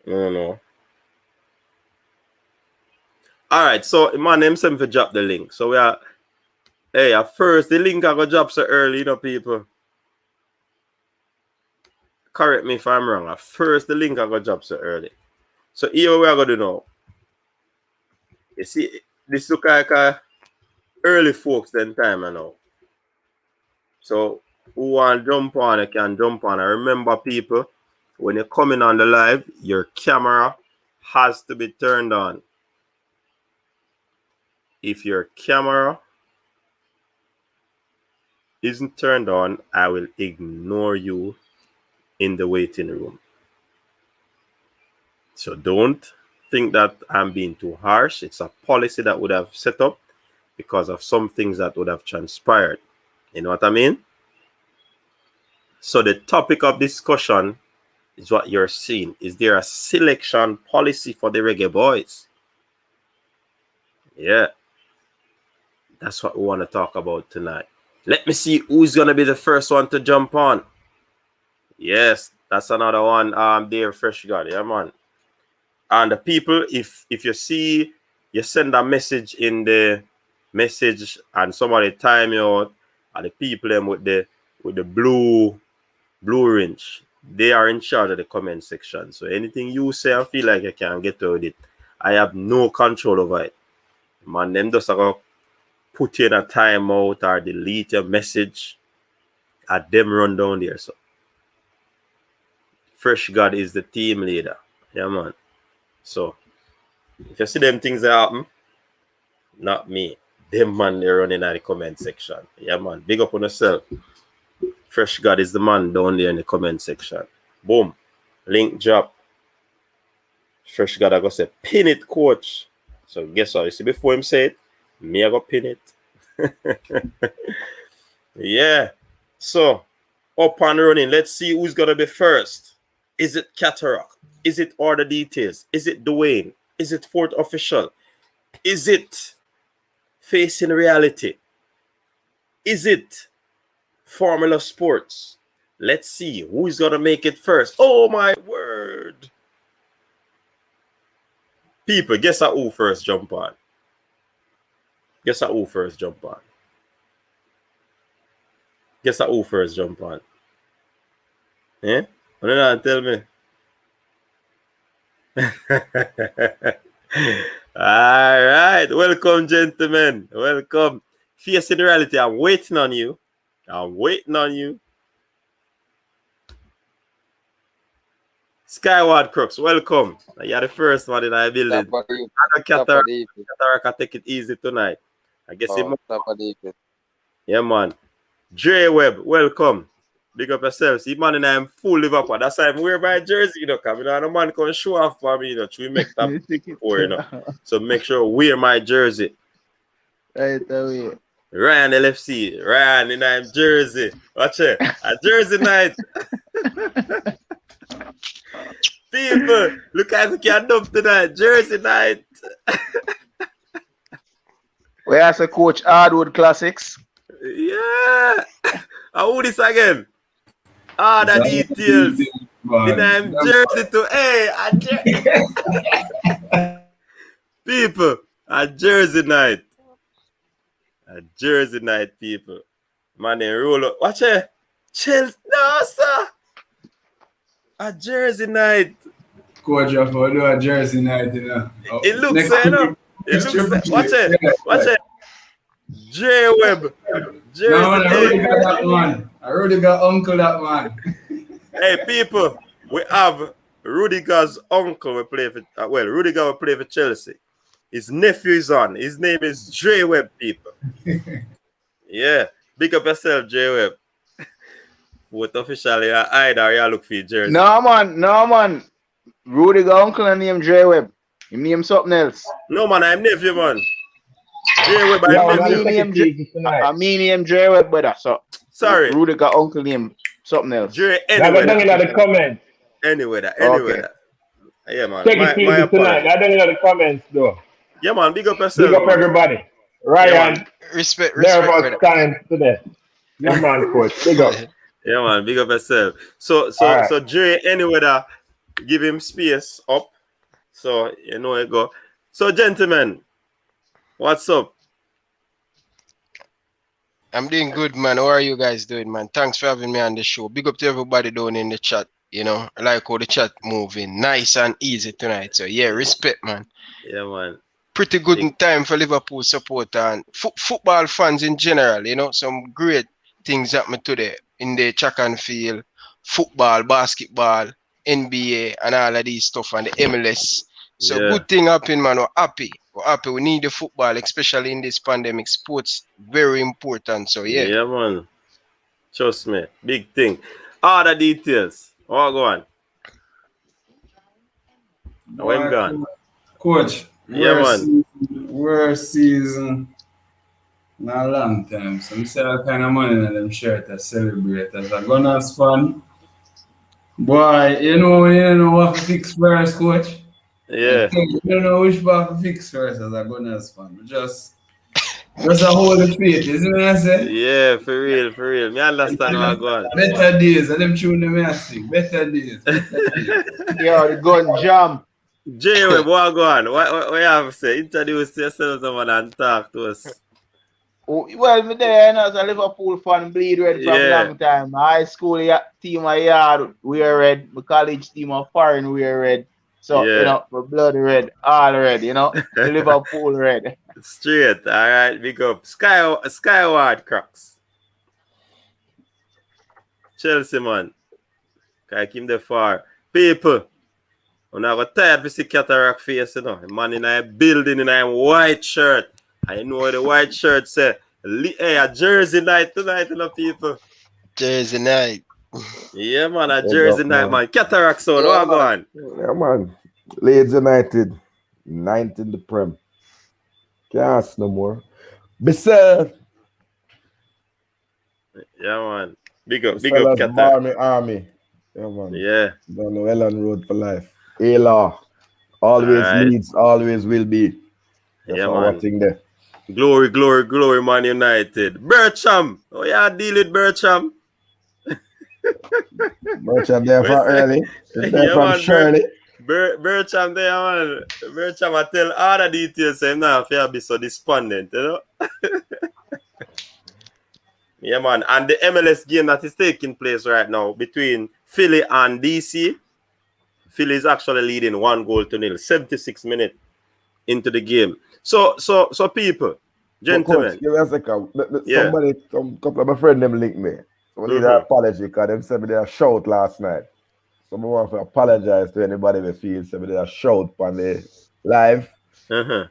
Speaker 1: No. Alright, so my name sent for drop the link. So we are at first the link I go drop so early, you know, people. Correct me if I'm wrong. At first the link I go drop so early. So here we are gonna do now. You see, this look like early folks then time I know. So who want to jump on, you can jump on. And remember, people, when you're coming on the live, your camera has to be turned on. If your camera isn't turned on, I will ignore you in the waiting room. So don't think that I'm being too harsh. It's a policy that would have set up because of some things that would have transpired. You know what I mean? So the topic of discussion is what you're seeing. Is there a selection policy for the Reggae Boyz? Yeah. That's what we want to talk about tonight. Let me see who's going to be the first one to jump on. Yes, that's another one there, Fresh God. Yeah, man. And the people, if you see, you send a message in the message and somebody time you out, and the people them with the blue wrench, they are in charge of the comment section. So anything you say, I feel like you can get to it. I have no control over it. Man, them just go put you in a timeout or delete your message at them run down there. So Fresh God is the team leader. Yeah, man. So if you see them things that happen, not me. Them man, they're running at the comment section. Yeah, man. Big up on yourself. Fresh God is the man down there in the comment section. Boom. Link drop. Fresh God, I go say, pin it, coach. So guess what? You see, before him say it, me I go pin it. Yeah. So, up and running. Let's see who's going to be first. Is it Cataract? Is it Order Details? Is it Dwayne? Is it Fourth Official? Is it Facing Reality? Is it Formula Sports? Let's see who's going to make it first. Oh, my word. People, guess who first jump on? Guess who first jump on? Guess who first jump on? Eh? What did I tell me? All Welcome, gentlemen. Welcome. Facing reality, I'm waiting on you. I'm waiting on you. Skyward Crooks, welcome. You're the first one in our building. Cataract, take it easy tonight. I guess yeah, man. Dre Webb, welcome. Big up yourself. See, man, and I'm full Liverpool. That's why I'm wearing my jersey, you know, because you know, the man can show off for me, you know, to make that before, you know. So make sure wear my jersey.
Speaker 2: Right away.
Speaker 1: Ryan LFC, Ryan in I'm jersey. Watch it. A jersey night. People, look at we can dump tonight. Jersey night.
Speaker 2: We ask a coach Hardwood Classics.
Speaker 1: Yeah. Who this again? Ah, the details. Then I'm jersey to people, a jersey night. A jersey night, people. Man, they roll up. Watch it. Chelsea. No, sir. A jersey night.
Speaker 3: Coach, you have to do a jersey night, you know.
Speaker 1: It looks, you know. It looks. Watch it. Watch it. J Webb. Jersey
Speaker 3: no, man, I already got that one. I already got uncle that one.
Speaker 1: Hey, people. We have Rudiger's uncle. We play for. Rudiger will play for Chelsea. His nephew is on. His name is J Webb, people. Yeah. Big up yourself, J Webb. What officially either you look for your jersey?
Speaker 2: No, man. Rudiger uncle and name J Webb. He name something else.
Speaker 1: No, man, I'm nephew, man. J Webb, I'm nephew.
Speaker 2: I mean name J Webb, brother. So
Speaker 1: sorry.
Speaker 2: Rudiger uncle name something else.
Speaker 1: J anyway.
Speaker 4: Down in the comments.
Speaker 1: Anyway. Yeah, man.
Speaker 4: Take it easy tonight. I don't know the comments though.
Speaker 1: Yeah, man. Big up yourself.
Speaker 4: Big up everybody. Ryan.
Speaker 5: Yeah, respect.
Speaker 4: About time today. Yeah, man, coach. Big up.
Speaker 1: Yeah, man. Big up yourself. So Jay, anyway, give him space up. So you know it go. So, gentlemen, what's up?
Speaker 5: I'm doing good, man. How are you guys doing, man? Thanks for having me on the show. Big up to everybody down in the chat. You know, I like how the chat moving. Nice and easy tonight. So, yeah, respect, man.
Speaker 1: Yeah, man.
Speaker 5: Pretty good time for Liverpool support and football fans in general. You know, some great things happen today in the track and field, football, basketball, NBA, and all of these stuff, and the MLS. So, good thing happen, man. We're happy. We need the football, especially in this pandemic. Sports, very important. So, yeah.
Speaker 1: Yeah, man. Trust me. Big thing. All the details. Oh, go on. When gone?
Speaker 3: Coach.
Speaker 1: Yeah, man.
Speaker 3: Worst season in a long time. So I say all kind of money in them shirt to celebrate as a Gunners fan. Boy, you know what to fix first, coach?
Speaker 1: Yeah.
Speaker 3: You don't know which part to fix first as a Gunners fan. Just a hold the faith, isn't it what I say?
Speaker 1: Yeah, for real. Me understand what going on.
Speaker 3: Better days, and them tune them I sing. Better days.
Speaker 2: Yeah, the gun jam.
Speaker 1: Jay, what go on? What you have to say? Introduce yourself, someone, and talk to us.
Speaker 2: Well, me there, you know, as a Liverpool fan, bleed red from long time. My high school team of yard, wear red. My college team of foreign, wear red. So, you know, my blood red, all red, you know. Liverpool red.
Speaker 1: Straight, all right, big up. Skyward Crooks. Chelsea, man. Can keep the far. People, I'm not tired to see Cataract face, you know. Man in a building in a white shirt. I know what the white shirt say. Hey, a jersey night tonight, you know, people.
Speaker 5: Jersey night.
Speaker 1: Yeah, man, a jersey night, man. Cataract sound, what go on?
Speaker 6: Yeah, man. Leeds United, 9th in the Prem. Can't ask no more. Bissell.
Speaker 1: Yeah, man. Big up Cataract.
Speaker 6: Army. Yeah, man.
Speaker 1: Yeah.
Speaker 6: Down the Ellen Road for life. A-Law. Always Leeds, always will be. That's man. Thing there.
Speaker 1: Glory, Man United. Bertram. Oh, yeah, deal with Bertram.
Speaker 6: Bertram there from early. There from Shirley.
Speaker 1: Bertram there, man. Bertram, I tell all the details. I'm not fair be so despondent, you know. Yeah, man. And the MLS game that is taking place right now between Philly and DC. Philly is actually leading 1-0, 76 minutes. into the game. So people, gentlemen.
Speaker 6: Coach, give me a second. Somebody, couple of my friends them link me. So I need an apology because them said me they a shout last night. So I want to apologize to anybody who feels say me they a shout on the live. Yeah,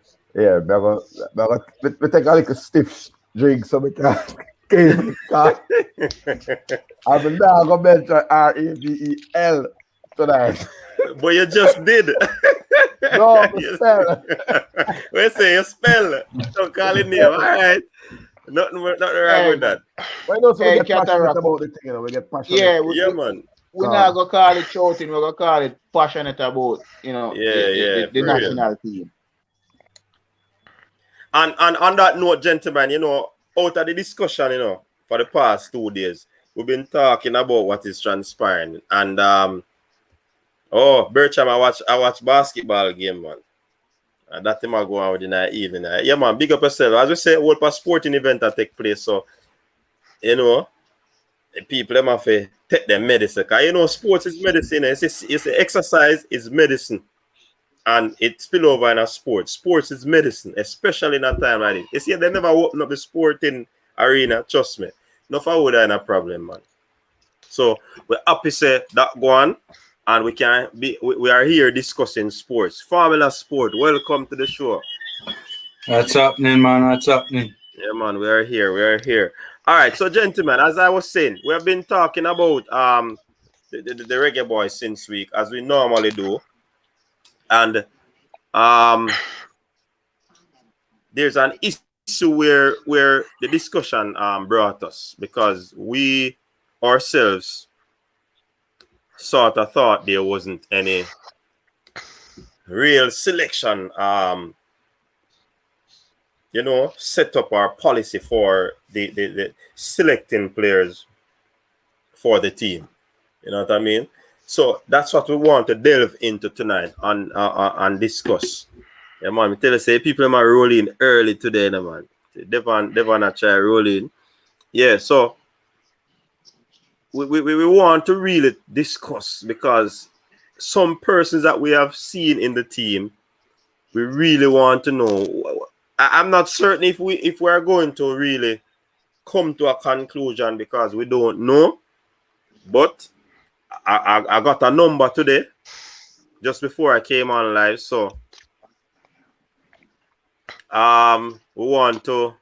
Speaker 6: we take a little stiff drink so we can keep calm. I'm now going to mention RAVEL tonight.
Speaker 1: But you just did.
Speaker 6: No, spell.
Speaker 1: We say you spell. Don't call it name. All right. Nothing wrong with that.
Speaker 6: Why don't we get passionate about the thing? You know? We get passionate.
Speaker 1: Yeah, man.
Speaker 2: We're not going to call it shouting. We're going to call it passionate about, you know, the national team.
Speaker 1: And on that note, gentlemen, you know, out of the discussion, you know, for the past 2 days, we've been talking about what is transpiring. And Bertram, I watch basketball game, man. And that time I go on with in the evening. Yeah, man, big up yourself. As we say, what a sporting event that take place. So, you know, the people them have to take their medicine. Because, you know, sports is medicine. It's exercise is medicine. And it spill over in a sport. Sports is medicine, especially in a time like this. You see, they never open up the sporting arena, trust me. No forward in a problem, man. So we're happy to say that go on. And we are here discussing sports. Formula Sport, welcome to the show.
Speaker 3: What's happening, man? What's happening?
Speaker 1: Yeah, man, we are here. All right, so gentlemen, as I was saying, we have been talking about the Reggae Boyz since week, as we normally do. And there's an issue where the discussion brought us, because we ourselves sort of thought there wasn't any real selection, you know, set up our policy for the selecting players for the team. You know what I mean? So that's what we want to delve into tonight and discuss. Yeah, man, I tell you, say people are rolling early today, man. Devon try rolling. Yeah, so we want to really discuss, because some persons that we have seen in the team, we really want to know. I'm not certain if we are going to really come to a conclusion, because we don't know. But I got a number today just before I came on live, so we want to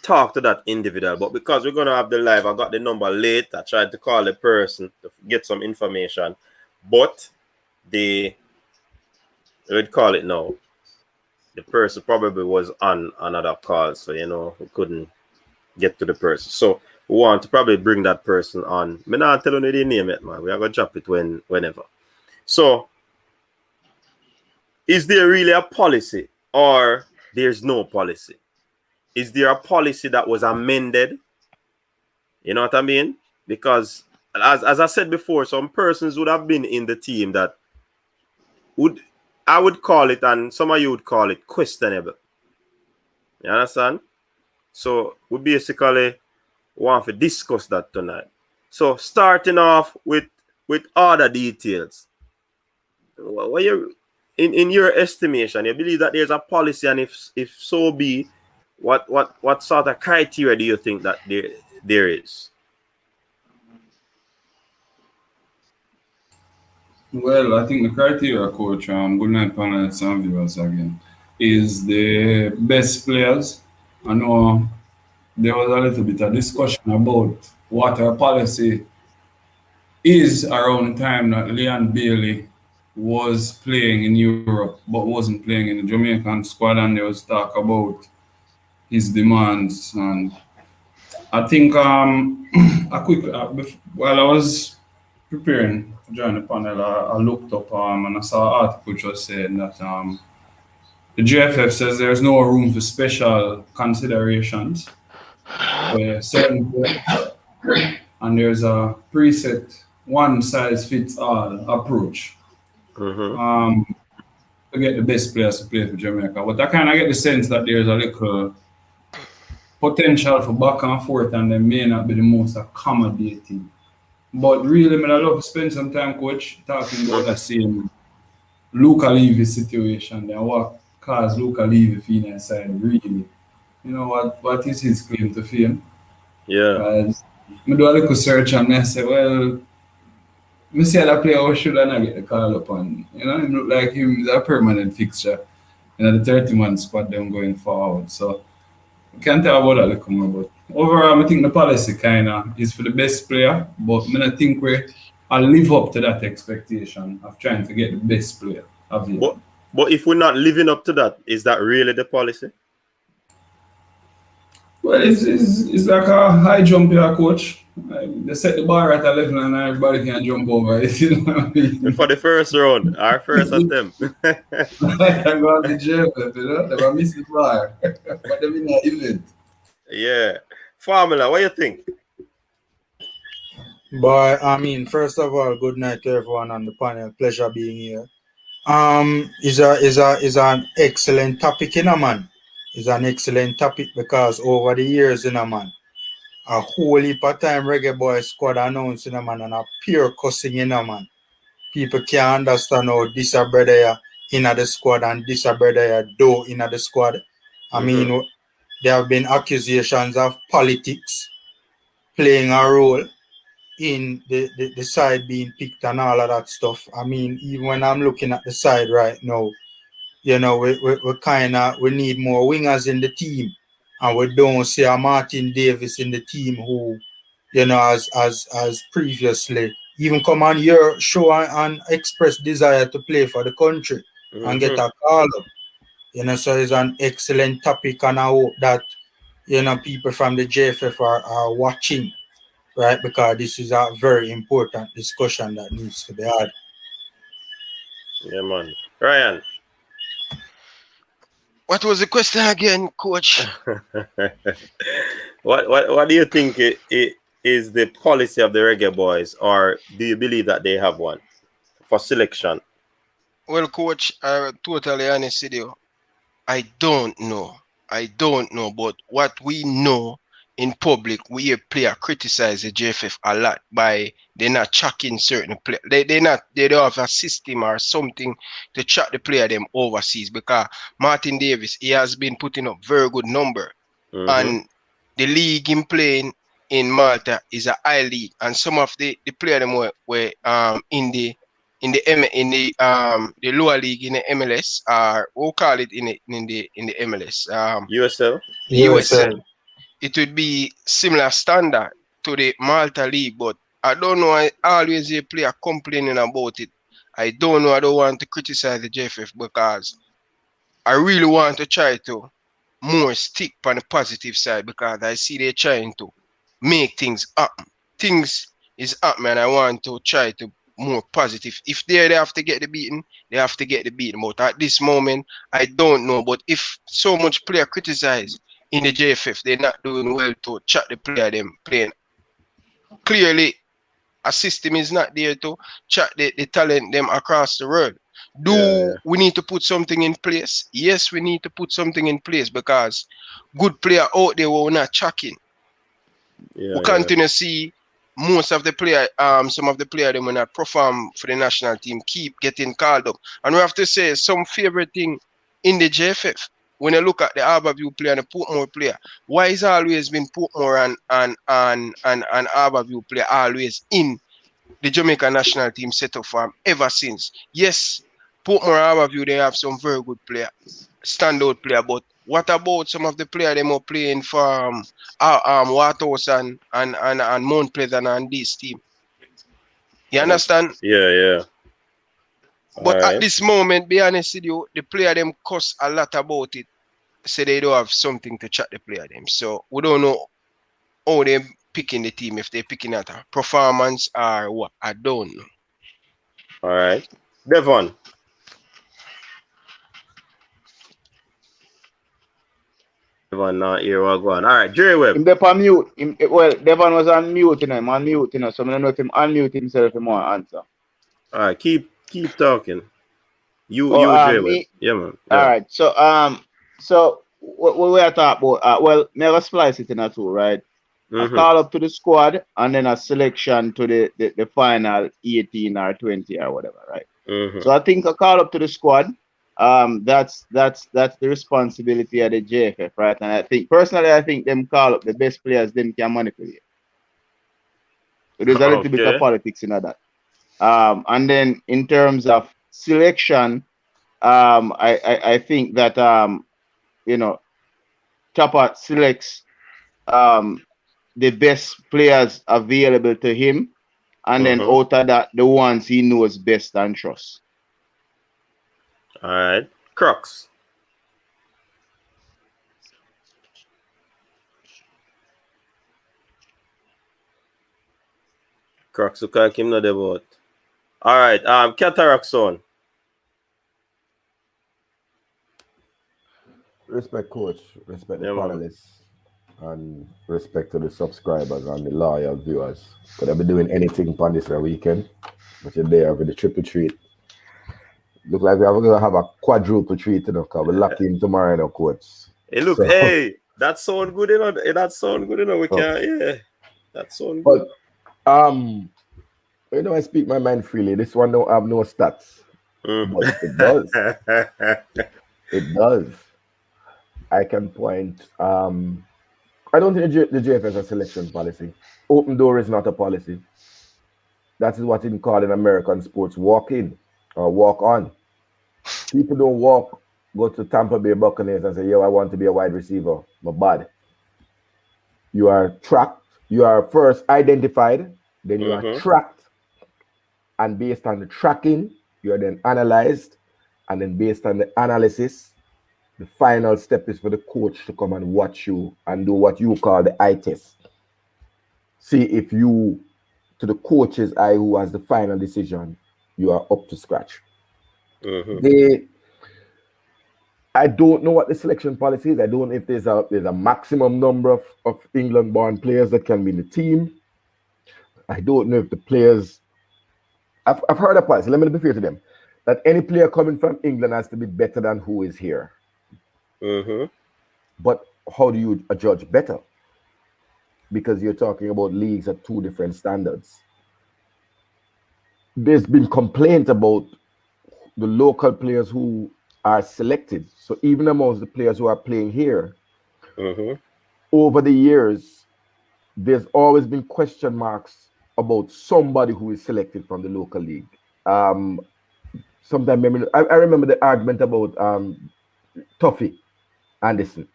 Speaker 1: talk to that individual. But because we're gonna have the live, I got the number late. I tried to call the person to get some information, but we'd call it now. The person probably was on another call, so you know we couldn't get to the person. So we want to probably bring that person on. I'm not telling you the name yet, man. We are gonna drop it whenever. So, is there really a policy, or there's no policy? Is there a policy that was amended? You know what I mean? Because as I said before, some persons would have been in the team that I would call it, and some of you would call it, questionable. You understand? So we basically want to discuss that tonight. So starting off with other details. What you in your estimation, you believe that there's a policy, and if so be, what sort of criteria do you think that there is?
Speaker 3: Well, I think the criteria, coach, good night panelists and viewers again, is the best players. I know there was a little bit of discussion about what our policy is around the time that Leon Bailey was playing in Europe but wasn't playing in the Jamaican squad, and there was talk about his demands. And I think while I was preparing to join the panel, I looked up and I saw an article which was saying that the GFF says there's no room for special considerations for certain players, and there's a preset one-size-fits-all approach to get the best players to play for Jamaica. But I kind of get the sense that there's a little potential for back and forth, and they may not be the most accommodating. But really, I love to spend some time, coach, talking about that same Luca Levy situation, then what caused Luca Levy feeling inside really? You know what is his claim to fame?
Speaker 1: Yeah.
Speaker 3: Because I do a little search and I say, well, me see that player who should not get the call upon. You know, him look like him is a permanent fixture in the 30-man squad them going forward. So we can't tell about that a little more. But overall, I think the policy kind of is for the best player, but I don't think I live up to that expectation of trying to get the best player available.
Speaker 1: But if we're not living up to that, is that really the policy?
Speaker 3: Well, it's like a high jump here, coach. They set the bar at a level and everybody can jump over it. You know what I mean?
Speaker 1: For the first round, our first attempt.
Speaker 3: They're going to jail, you know? They're going to miss the bar. But they're in that event.
Speaker 1: Yeah. Formula, what do you think?
Speaker 7: But I mean, first of all, good night to everyone on the panel. Pleasure being here. Is an excellent topic, man. It's an excellent topic because over the years, man, a whole heap of time Reggae Boyz squad announced, man, and a pure cussing, man. People can't understand how this a brother in the squad and this a brother do in the squad. I mean, there have been accusations of politics playing a role in the side being picked and all of that stuff. I mean, even when I'm looking at the side right now, you know, we need more wingers in the team, and we don't see a Martin Davis in the team who, you know, as previously even come on your show and express desire to play for the country and get a call up. You know, so it's an excellent topic, and I hope that, you know, people from the JFF are watching, right? Because this is a very important discussion that needs to be had.
Speaker 1: Yeah, man. Ryan.
Speaker 5: What was the question again, coach?
Speaker 1: What do you think it is the policy of the Reggae Boyz, or do you believe that they have one for selection?
Speaker 5: Well, coach, I'm totally honest with you. I don't know. But what we know in public, we hear player criticize the JFF a lot by they're not tracking certain players. They don't have a system or something to track the player them overseas, because Martin Davis, he has been putting up very good number. And the league in playing in Malta is a high league, and some of the player them were in the lower league in the MLS, or we'll call it in the MLS,
Speaker 1: USL.
Speaker 5: USL. It would be similar standard to the Malta league, but I don't know. I always hear player complaining about it. I don't know. I don't want to criticize the JFF because I really want to try to more stick on the positive side, because I see they're trying to make things up. Things is up, man. I want to try to more positive. If they have to get the beating, they have to get the beating. But at this moment, I don't know. But if so much player criticize in the JFF, they're not doing well to chat the player them playing. Clearly, a system is not there to chat the talent them across the world. We need to put something in place? Yes, we need to put something in place, because good player out there were not tracking. We continue to see most of the player, some of the players them when not perform for the national team keep getting called up. And we have to say some favorite thing in the JFF. When you look at the Harborview player and the Portmore player, why is always been Portmore and Harborview player always in the Jamaica national team setup for ever since? Yes, Portmore and Harborview, they have some very good player, standout player, but what about some of the players they are playing for Waterhouse and Mount Pleasant and this team? You understand?
Speaker 1: Yeah.
Speaker 5: But at this moment, be honest with you, the player them cuss a lot about it. Say they don't have something to chat the player them. So we don't know how they picking the team, if they're picking at a performance or what. I don't know.
Speaker 1: All right. Devon. Devon not here, we're going. All right, Jerry Webb.
Speaker 2: Him there on mute. Well, Devon was on mute, him on mute, so I don't know if him unmute himself if he want to answer.
Speaker 1: All right, keep talking. You Jerry Webb. Yeah, man. Yeah.
Speaker 2: All right. So what we are talking about? Well, never splice it in a two, right? A call up to the squad and then a selection to the final 18 or 20 or whatever, right? So I think a call up to the squad. That's the responsibility of the JFF, right? And I think personally, I think them call up the best players them can manipulate. So there's a little bit of politics in that. And then in terms of selection, I think that you know, Chopper selects the best players available to him, and then out of that, the ones he knows best and trusts.
Speaker 1: All right, Crux. Crux, you can't keep no about. All right, Cataract Son.
Speaker 6: Respect, coach. Respect the panelists. And respect to the subscribers and the loyal viewers. Could I be doing anything on this weekend? But you're there with the triple treat. Look like we're going to have a quadruple treat, you know, because we're lucky in tomorrow, you know, coach.
Speaker 1: Hey, look, hey, that sound good, you know. That sound good, you know. We can, yeah. That sound good.
Speaker 6: But, you know, I speak my mind freely. This one don't have no stats. But it does. It does. I can point. I don't think the JFS is a selection policy. Open door is not a policy. That is what is called in American sports walk in or walk on. People don't go to Tampa Bay Buccaneers and say, yo, I want to be a wide receiver. My bad. You are tracked. You are first identified. Then you are tracked. And based on the tracking, you are then analyzed. And then based on the analysis, the final step is for the coach to come and watch you and do what you call the eye test. See if you, to the coach's eye who has the final decision, you are up to scratch. I don't know what the selection policy is. I don't know if there's a maximum number of England-born players that can be in the team. I don't know if the players... I've heard a policy, let me be fair to them, that any player coming from England has to be better than who is here. But how do you judge better? Because you're talking about leagues at two different standards. There's been complaint about the local players who are selected. So even amongst the players who are playing here, over the years, there's always been question marks about somebody who is selected from the local league. Sometimes I remember the argument about Tuffy Anderson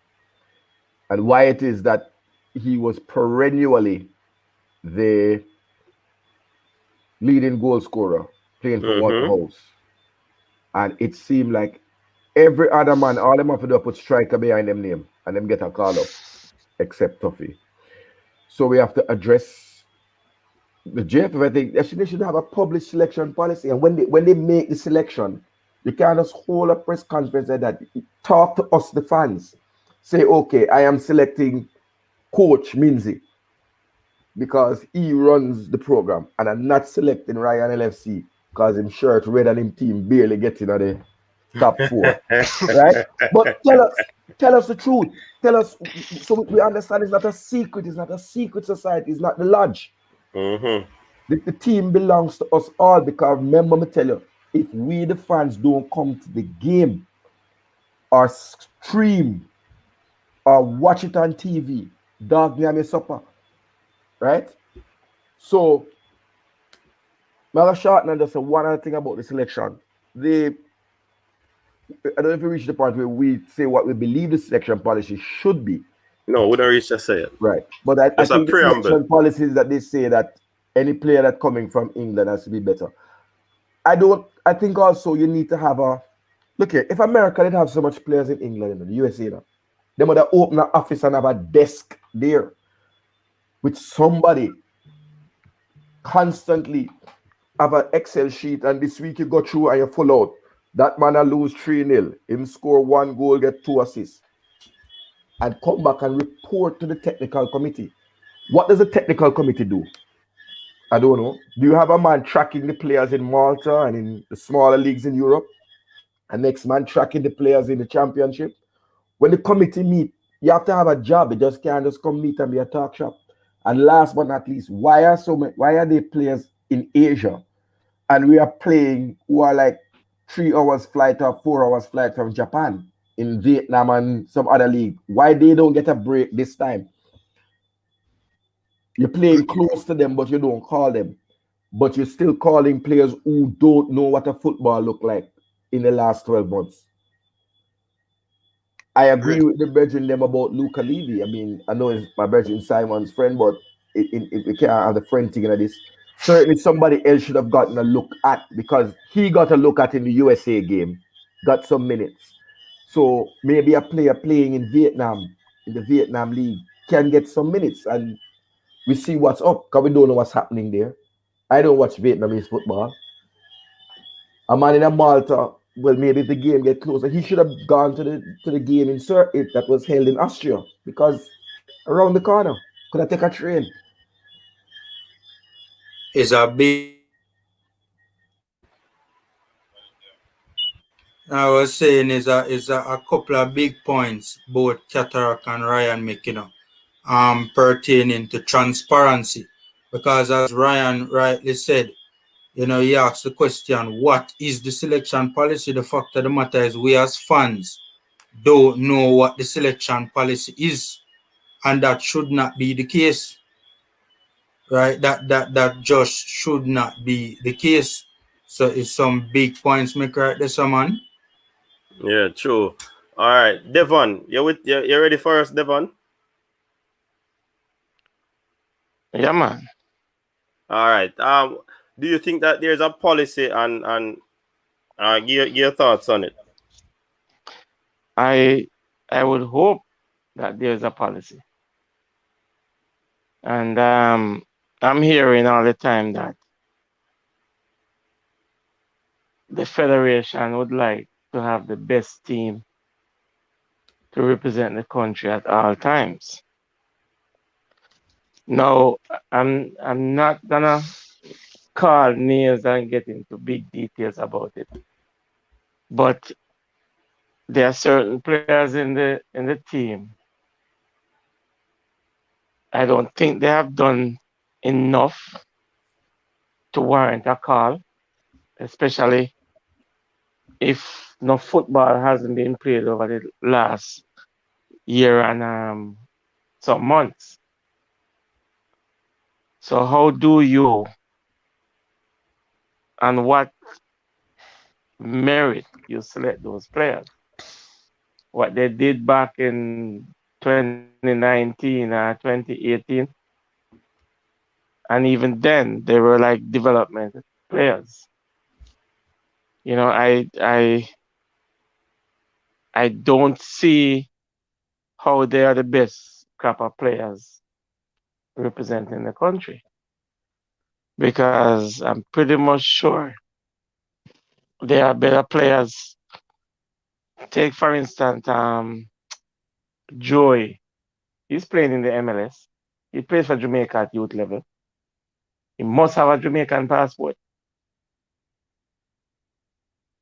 Speaker 6: and why it is that he was perennially the leading goal scorer playing for Waterhouse. And it seemed like every other man, all them have to do put striker behind them name and them get a call up, except Tuffy. So we have to address the JFF. I think they should have a published selection policy. And when they make the selection, you can't just hold a press conference like that. Talk to us, the fans. Say, okay, I am selecting Coach Minzy because he runs the program, and I'm not selecting Ryan LFC because his shirt red and his team barely getting at the top 4. Right? But tell us the truth. Tell us so we understand it's not a secret. It's not a secret society. It's not the lodge. The team belongs to us all because remember me tell you, if we the fans don't come to the game or stream or watch it on TV, dog near me supper. Right? So Mala Shortner just said one other thing about the selection. I don't know if we reach the point where we say what we believe the selection policy should be.
Speaker 1: No, we don't reach to say it.
Speaker 6: Right. But I think the selection policies that they say that any player that coming from England has to be better. I think also you need to have look here, if America didn't have so much players in England, in the USA, they would have opened an office and have a desk there with somebody constantly have an Excel sheet, and this week you go through and you full out. That man will lose 3-0. Him score 1 goal, get 2 assists. And come back and report to the technical committee. What does the technical committee do? I don't know. Do you have a man tracking the players in Malta and in the smaller leagues in Europe? And next man tracking the players in the championship? When the committee meet, you have to have a job. You just can't just come meet and be a talk shop. And last but not least, why are there players in Asia and we are playing who are like 3 hours flight or 4 hours flight from Japan, in Vietnam and some other league. Why they don't get a break this time? You're playing close to them, but you don't call them. But you're still calling players who don't know what a football look like in the last 12 months. I agree with the brethren them about Luca Levy. I mean, I know it's my brethren Simon's friend, but we can't have the friend thing in this. Certainly somebody else should have gotten a look at, because he got a look at in the USA game, got some minutes. So maybe a player playing in Vietnam, in the Vietnam League, can get some minutes, and we see what's up, because we don't know what's happening there. I don't watch Vietnamese football. A man in Malta, well, maybe if the game get closer, he should have gone to the game in that was held in Austria, because around the corner, could I take a train?
Speaker 7: Is a big. I was saying is a couple of big points both Cataract and Ryan make, pertaining to transparency, because as Ryan rightly said, he asked the question, what is the selection policy? The fact of the matter is we as fans don't know what the selection policy is, and that should not be the case, right? That just should not be the case. So it's some big points make right there, man.
Speaker 1: Yeah, true. All right, Devon, you ready for us, Devon?
Speaker 2: Yeah, man.
Speaker 1: All right. Do you think that there's a policy, and give your thoughts on it?
Speaker 2: I would hope that there's a policy. And I'm hearing all the time that the federation would like to have the best team to represent the country at all times. Now, I'm not gonna call names and get into big details about it, but there are certain players in the team. I don't think they have done enough to warrant a call, especially if no football hasn't been played over the last year and some months. So how do you, and what merit you select those players? What they did back in 2019 or 2018, and even then they were like development players. I don't see how they are the best crop of players representing the country, because I'm pretty much sure there are better players. Take for instance, Joy. He's playing in the MLS. He plays for Jamaica at youth level. He must have a Jamaican passport.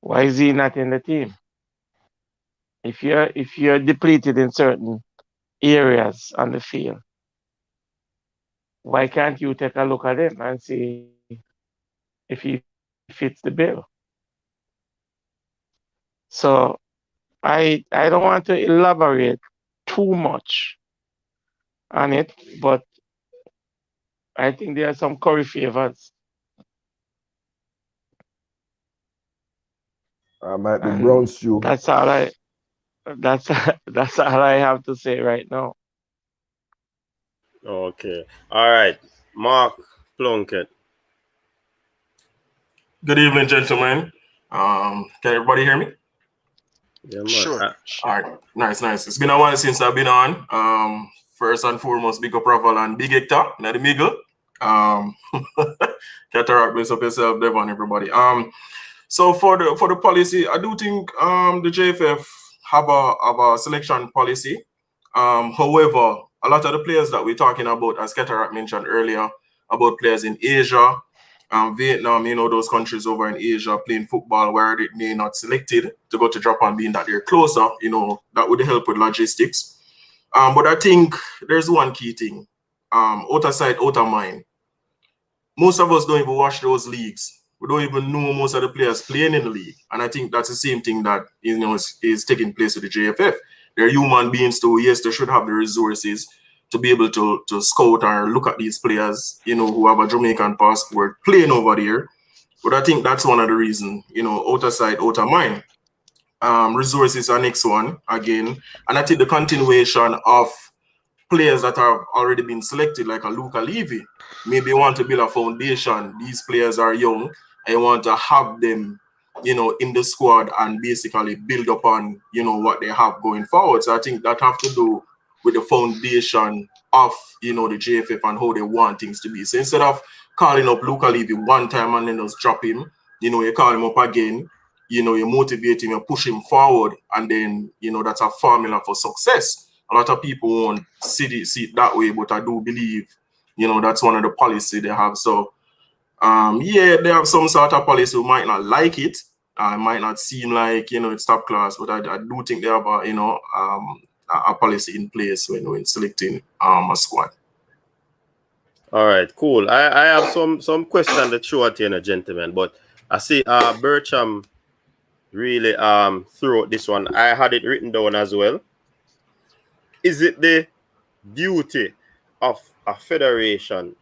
Speaker 2: Why is he not in the team? If you're depleted in certain areas on the field, why can't you take a look at him and see if he fits the bill? So I don't want to elaborate too much on it, but I think there are some curry favors.
Speaker 6: I might be
Speaker 2: And
Speaker 6: brown stew.
Speaker 2: that's all I that's that's all I have to say right now.
Speaker 1: Okay. All right. Mark Plunkett.
Speaker 8: Good evening, gentlemen. Can everybody hear me?
Speaker 1: Yeah, man.
Speaker 5: Sure.
Speaker 8: All right. Nice. It's been a while since I've been on. First and foremost, big up Raval and Big Hector, not the Middle. Cataract, bless up yourself, Devon, everybody. So for the policy, I do think the JFF have a selection policy. However, a lot of the players that we're talking about, as Cataract mentioned earlier, about players in Asia, Vietnam, those countries over in Asia playing football where they may not selected to go to Japan, being that they're closer, that would help with logistics. But I think there's one key thing. Out of sight, out of mind. Most of us don't even watch those leagues. we don't even know most of the players playing in the league. And I think that's the same thing that is taking place with the JFF. They're human beings too. Yes, they should have the resources to be able to scout or look at these players, who have a Jamaican passport playing over there. But I think that's one of the reasons, out of sight, out of mind. Resources are next one again. And I think the continuation of players that have already been selected, like a Luca Levy, maybe you want to build a foundation. These players are young, and you want to have them, in the squad and basically build upon, what they have going forward. So I think that have to do with the foundation of, the JFF and how they want things to be. So instead of calling up Luca Levy one time and then just drop him, you call him up again, you motivate him, you push him forward, and then, that's a formula for success. A lot of people won't see it that way, but I do believe, that's one of the policy they have. So, yeah, they have some sort of policy who might not like it. It might not seem like, it's top class, but I do think they have a policy in place when selecting a squad.
Speaker 1: All right, cool. I have some questions to throw at you, gentlemen, but I see Bertram really threw out this one. I had it written down as well. Is it the duty of a federation,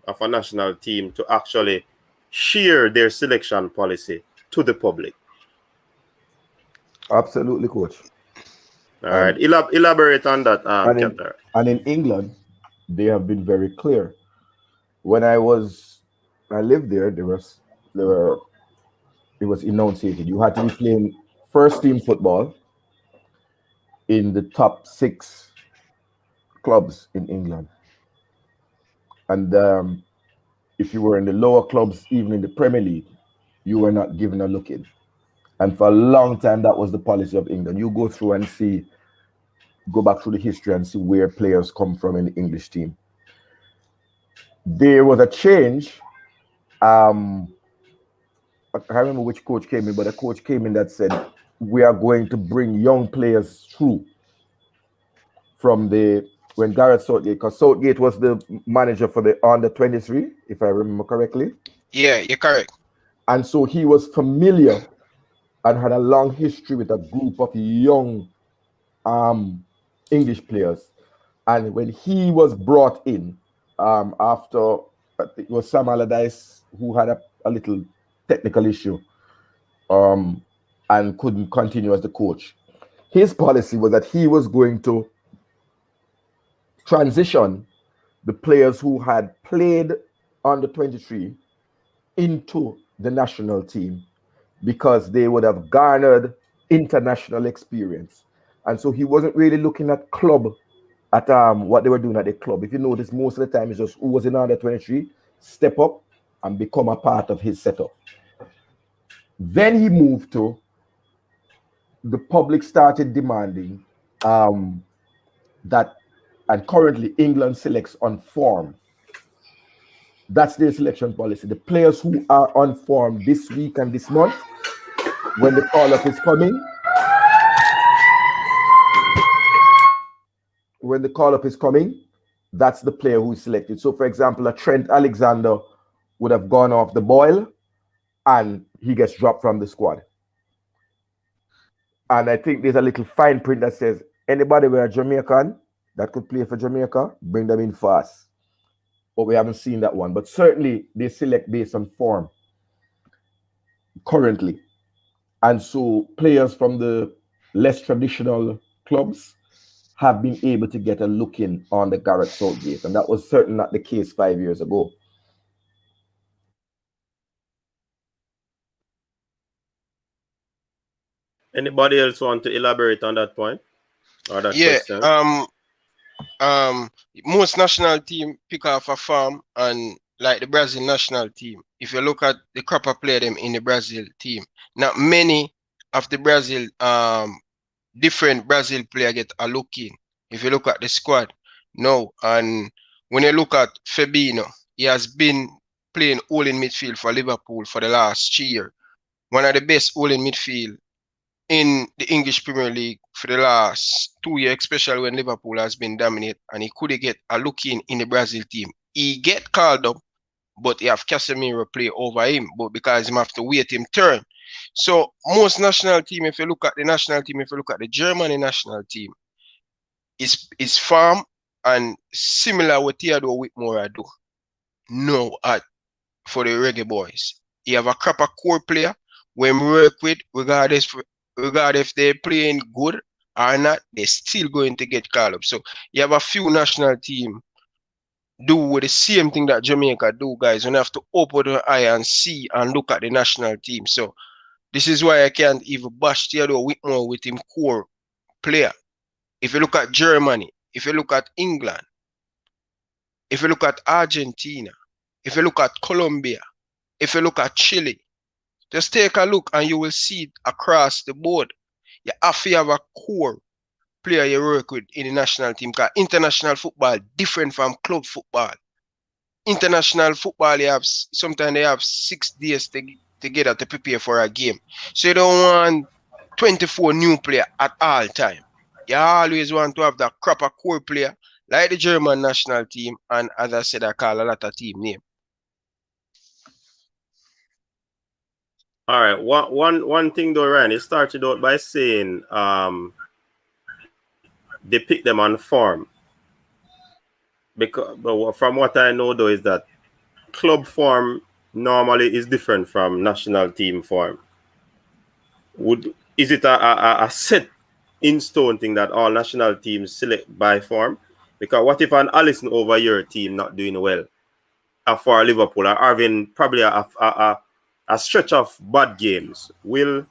Speaker 1: of a national team, to actually share their selection policy to the public?
Speaker 6: Absolutely, coach.
Speaker 1: All right, elaborate on that, Captain.
Speaker 6: And in England, they have been very clear. When I lived there, it was enunciated. You had to be playing first team football in the top 6 clubs in England. And if you were in the lower clubs, even in the Premier League, you were not given a look in. And for a long time, that was the policy of England. You go through and go back through the history and see where players come from in the English team. There was a change. I can't remember which coach came in, but a coach came in that said, we are going to bring young players through from when Gareth Southgate, because Southgate was the manager for the under-23, if I remember correctly.
Speaker 5: Yeah, you're correct.
Speaker 6: And so he was familiar and had a long history with a group of young English players. And when he was brought in, after, I think it was Sam Allardyce who had a little technical issue and couldn't continue as the coach. His policy was that he was going to transition the players who had played under 23 into the national team because they would have garnered international experience. And so he wasn't really looking at what they were doing at the club. If you notice, most of the time it's just who was in under 23, step up and become a part of his setup. Then he moved to the public started demanding that, and currently England selects on form. That's their selection policy. The players who are on form this week and this month, when the call-up is coming, that's the player who is selected. So, for example, a Trent Alexander would have gone off the boil and he gets dropped from the squad. And I think there's a little fine print that says, anybody with a Jamaican that could play for Jamaica, bring them in fast. But we haven't seen that one. But certainly they select based on form currently. And so players from the less traditional clubs have been able to get a look in on the Gareth Southgate. And that was certainly not the case 5 years ago.
Speaker 1: Anybody else want to elaborate on that point? Or that question?
Speaker 5: Most national team pick off a farm, and like the Brazil national team, if you look at the crop of play them in the Brazil team, not many of the Brazil different Brazil player get a look in. If you look at the squad, no. And when you look at Fabinho, he has been playing all in midfield for Liverpool for the last 3 years. One of the best all in midfield in the English Premier League for the last 2 years, especially when Liverpool has been dominant, and he could get a look in the Brazil team. He get called up but you have Casemiro play over him, but because him have to wait him turn. So most national team, if you look at the national team, if you look at the Germany national team, is farm and similar what Theodore Whitmore do. No, for the Reggae Boyz, you have a proper core player when we work with, regardless if they're playing good or not, they're still going to get called up. So you have a few national team do with the same thing that Jamaica do, guys. You have to open the eye and see and look at the national team. So this is why I can't even bash Theodore Whitmore with him core player. If you look at Germany, if you look at England, if you look at Argentina, if you look at Colombia, if you look at Chile, just take a look and you will see it across the board. You have to have a core player you work with in the national team, because international football different from club football. International football, sometimes they have 6 days together to prepare for a game. So you don't want 24 new players at all time. You always want to have that proper core player, like the German national team, and as I said, I call a lot of team name.
Speaker 1: All right. One thing though, Ryan, it started out by saying they pick them on form. But from what I know though is that club form normally is different from national team form. Is it a set in stone thing that all national teams select by form? Because what if an Allison over your team not doing well for Liverpool are having probably a stretch of bad games? Will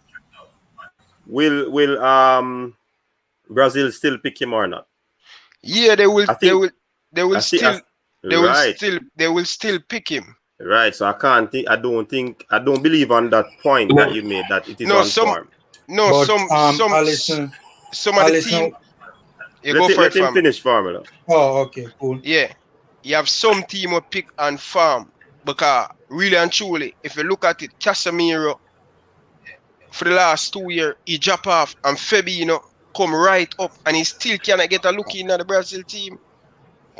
Speaker 1: Brazil still pick him or not?
Speaker 5: Yeah, they will still pick him.
Speaker 1: Right. So I don't believe on that point that you made that it is on form.
Speaker 5: No, but, some of the team.
Speaker 1: Let him finish formula.
Speaker 7: Oh, okay, cool.
Speaker 5: Yeah. You have some team will pick on farm because really and truly, if you look at it, Casemiro for the last 2 years, he drop off and Fabinho come right up and he still cannot get a look in at the Brazil team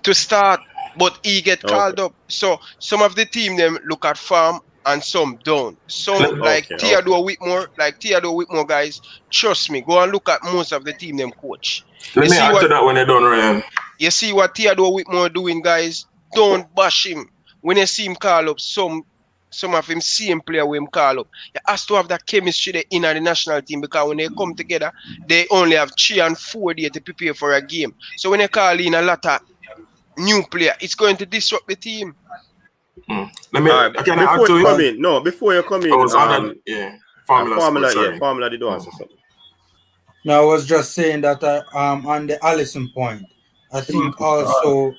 Speaker 5: to start, but he get called up. So some of the team them look at farm and some don't. Some Theodore Whitmore, guys, trust me, go and look at most of the team them coach.
Speaker 8: Let me add to that when they're done, Ryan.
Speaker 5: You see what Theodore Whitmore doing, guys? Don't bash him. When you see him call up, some of him same player with him call up. You have to have that chemistry there in the national team, because when they come together, they only have 3 and 4 days to prepare for a game. So when you call in a lot of new player, it's going to disrupt the team.
Speaker 1: Before you come in, Formula did answer something.
Speaker 7: No, I was just saying that on the Allison point, I think also,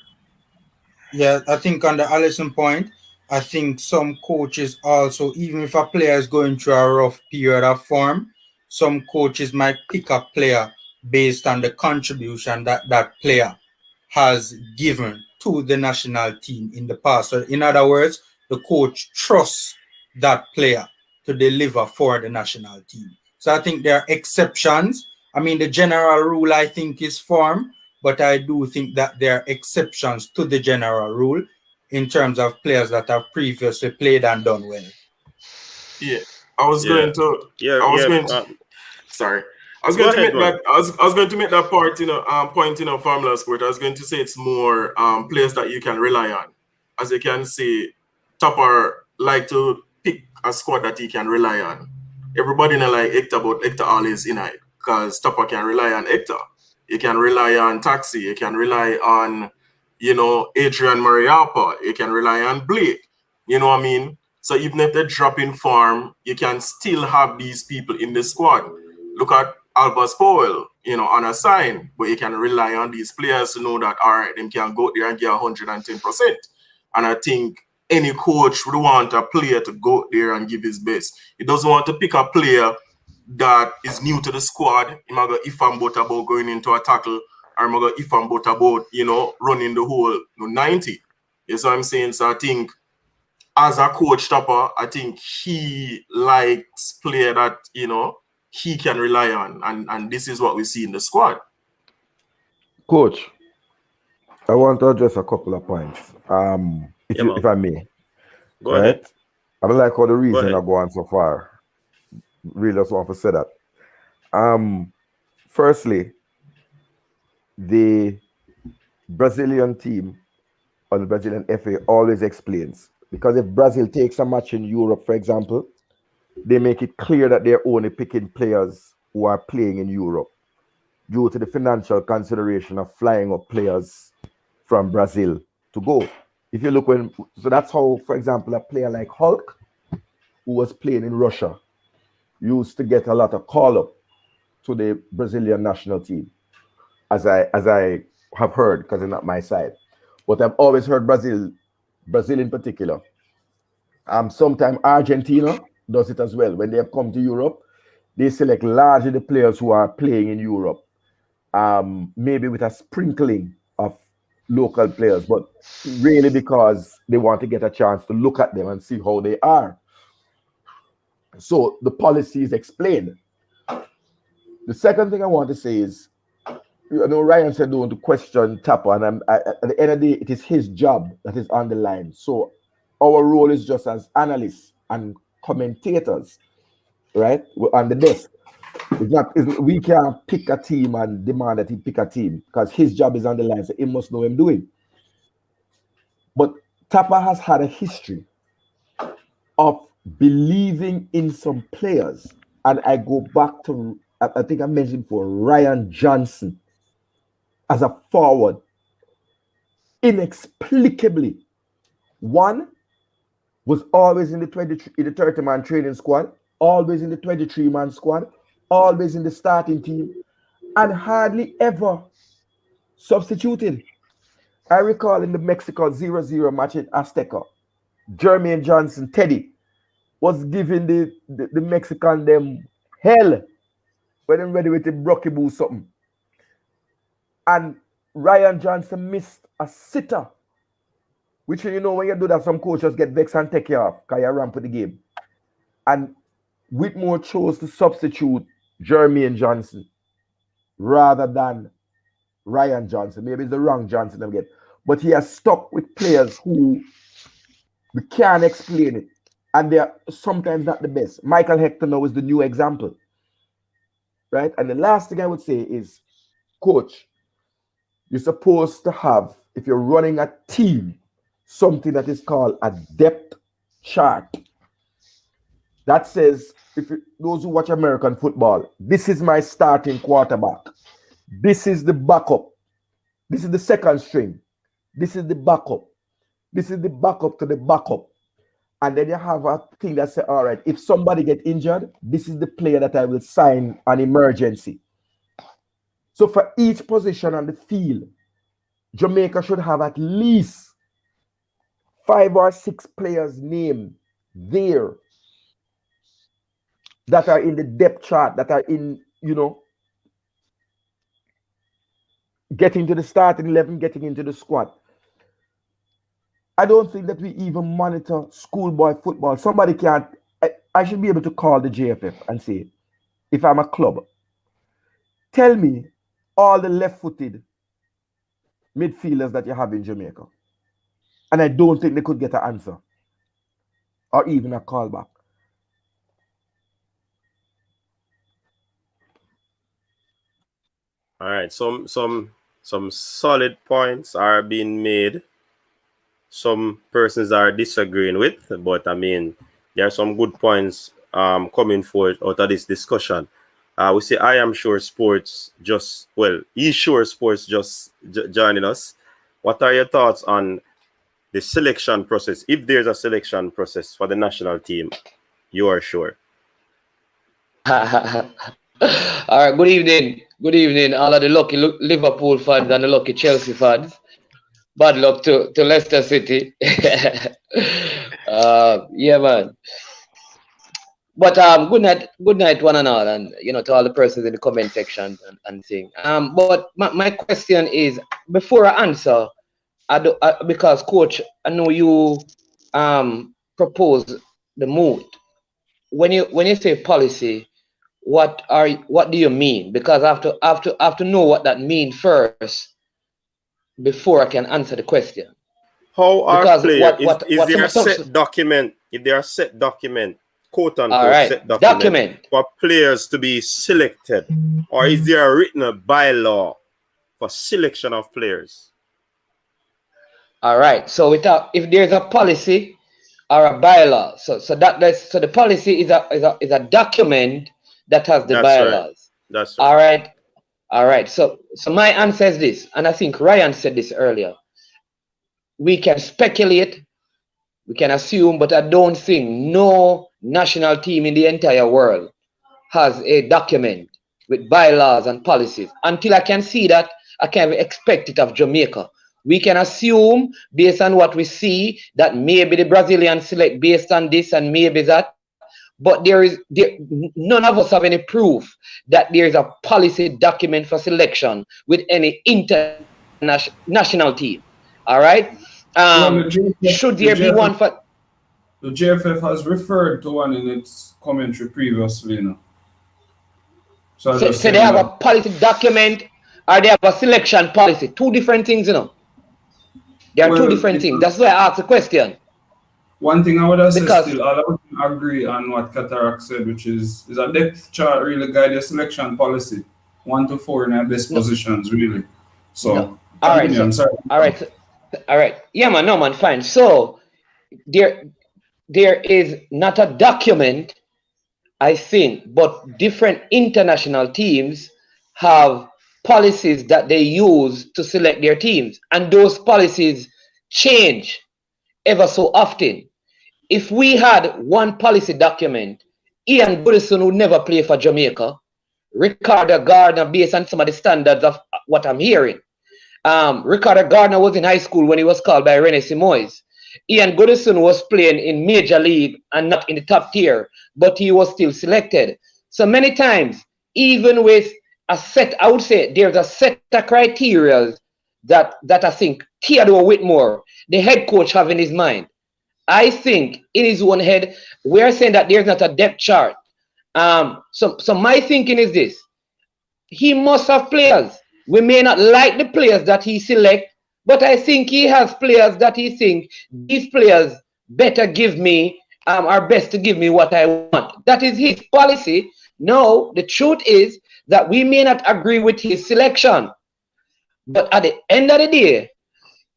Speaker 7: I think on the Allison point, I think some coaches also, even if a player is going through a rough period of form, some coaches might pick a player based on the contribution that that player has given to the national team in the past. So in other words, the coach trusts that player to deliver for the national team. So I think there are exceptions. I mean, the general rule, I think, is form, but I do think that there are exceptions to the general rule in terms of players that have previously played and done well.
Speaker 8: Yeah, I was going to make that part, point, Formula Sport. I was going to say it's more players that you can rely on. As you can see, Topper like to pick a squad that he can rely on. Everybody like Hector, but Hector always in it, because Topper can rely on Hector. You can rely on Taxi. You can rely on, Adrian Mariappa. You can rely on Blake. You know what I mean? So even if they drop in form, you can still have these people in the squad. Look at Albus Powell, on a sign, but you can rely on these players to know that, all right, them can go there and get 110%. And I think any coach would want a player to go there and give his best. He doesn't want to pick a player that is new to the squad. He might go if I'm about going into a tackle, or might go if I'm about, running the whole 90. You see what I'm saying? So I think as a coach, Topper, I think he likes player that, he can rely on. And this is what we see in the squad.
Speaker 6: Coach, I want to address a couple of points. If I may.
Speaker 1: Go ahead.
Speaker 6: I don't like how the reason I go on so far. Really just want to say that. Firstly, the Brazilian team or the Brazilian FA always explains, because if Brazil takes a match in Europe, for example, they make it clear that they're only picking players who are playing in Europe due to the financial consideration of flying up players from Brazil to go. If you look so that's how, for example, a player like Hulk, who was playing in Russia, used to get a lot of call up to the Brazilian national team, as I have heard, because it's not my side. But I've always heard Brazil in particular. Sometimes Argentina does it as well. When they have come to Europe, they select largely the players who are playing in Europe, maybe with a sprinkling of local players, but really because they want to get a chance to look at them and see how they are. So the policy is explained. The second thing I want to say is, you know, Ryan said don't want to question Tapper, and at the end of the day, it is his job that is on the line. So our role is just as analysts and commentators, right? We're on the desk. We can't pick a team and demand that he pick a team, because his job is on the line, so he must know what he's doing. But Tapper has had a history of believing in some players, and I go back to, I think I mentioned before, Ryan Johnson as a forward. Inexplicably, one was always in the 30-man training squad, always in the 23-man squad, always in the starting team, and hardly ever substituted. I recall in the Mexico 0-0 match in Azteca, Jermaine Johnson, Teddy, was giving the Mexican them hell when they ready with the Brocky something. And Ryan Johnson missed a sitter, which, you know, when you do that, some coaches get vexed and take you off because you ramp with the game. And Whitmore chose to substitute Jermaine Johnson rather than Ryan Johnson. Maybe it's the wrong Johnson again. But he has stuck with players who we can't explain it. And they're sometimes not the best. Michael Hector now is the new example. Right? And the last thing I would say is, coach, you're supposed to have, if you're running a team, something that is called a depth chart. That says, those who watch American football, this is my starting quarterback. This is the backup. This is the second string. This is the backup. This is the backup to the backup. And then you have a thing that says, all right, if somebody gets injured, this is the player that I will sign an emergency. So for each position on the field, Jamaica should have at least 5 or 6 players named there that are in the depth chart, that are in, you know, getting to the starting 11, getting into the squad. I don't think that we even monitor schoolboy football. Somebody can't, I should be able to call the JFF and say, if I'm a club, tell me all the left-footed midfielders that you have in Jamaica. And I don't think they could get an answer or even a callback.
Speaker 1: All right, some solid points are being made. Some persons are disagreeing with, but I mean, there are some good points coming forth out of this discussion. We say, I am sure sports just, well, he's sure sports just joining us. What are your thoughts on the selection process? If there's a selection process for the national team, you are sure.
Speaker 9: All right, good evening. Good evening, all of the lucky Liverpool fans and the lucky Chelsea fans. Bad luck to Leicester City. Yeah, man. But good night, one and all, and you know, to all the persons in the comment section and thing. But my question is, before I answer, because coach, I know you propose the mood. When you say policy, what do you mean? Because I have to know what that means first before I can answer the question.
Speaker 1: How are
Speaker 9: Because
Speaker 1: players? Is
Speaker 9: what
Speaker 1: there a
Speaker 9: some
Speaker 1: set document? If there are set document, quote
Speaker 9: all
Speaker 1: unquote
Speaker 9: right,
Speaker 1: set document
Speaker 9: document.
Speaker 1: for players to be selected, or is there a written bylaw for selection of players?
Speaker 9: All right. So without, if there's a policy or a bylaw, so the policy is a document that has the
Speaker 1: That's right.
Speaker 9: bylaws.
Speaker 1: That's right.
Speaker 9: All right. All right. So my answer is this, and I think Ryan said this earlier. We can speculate, we can assume, but I don't think no national team in the entire world has a document with bylaws and policies. Until I can see that, I can expect it of Jamaica. We can assume, based on what we see, that maybe the Brazilians select based on this and maybe that. But none of us have any proof that there is a policy document for selection with any international team. All right. Should there be one for?
Speaker 3: The JFF has referred to one in its commentary previously, you know.
Speaker 9: So they have a policy document or they have a selection policy. Two different things, you know. There are two different things. That's why I asked the question.
Speaker 3: One thing I would have said still, I would agree on what Cataract said, which is a depth chart really guide your selection policy. 1 to 4 in our best positions, really. So,
Speaker 9: no. All right.
Speaker 3: I'm sorry.
Speaker 9: All right. Yeah, man. No, man. Fine. So, there is not a document, I think, but different international teams have policies that they use to select their teams, and those policies change ever so often. If we had one policy document, Ian Goodison would never play for Jamaica. Ricardo Gardner, based on some of the standards of what I'm hearing. Ricardo Gardner was in high school when he was called by Rene Simoes. Ian Goodison was playing in major league and not in the top tier, but he was still selected. So many times, even with a set, I would say there's a set of criteria that I think Theodore Whitmore, the head coach, have in his mind. I think in his own head, we're saying that there's not a depth chart. So my thinking is this: he must have players. We may not like the players that he select, but I think he has players that he think these players better give me, are best to give me what I want. That is his policy. No, the truth is that we may not agree with his selection, but at the end of the day,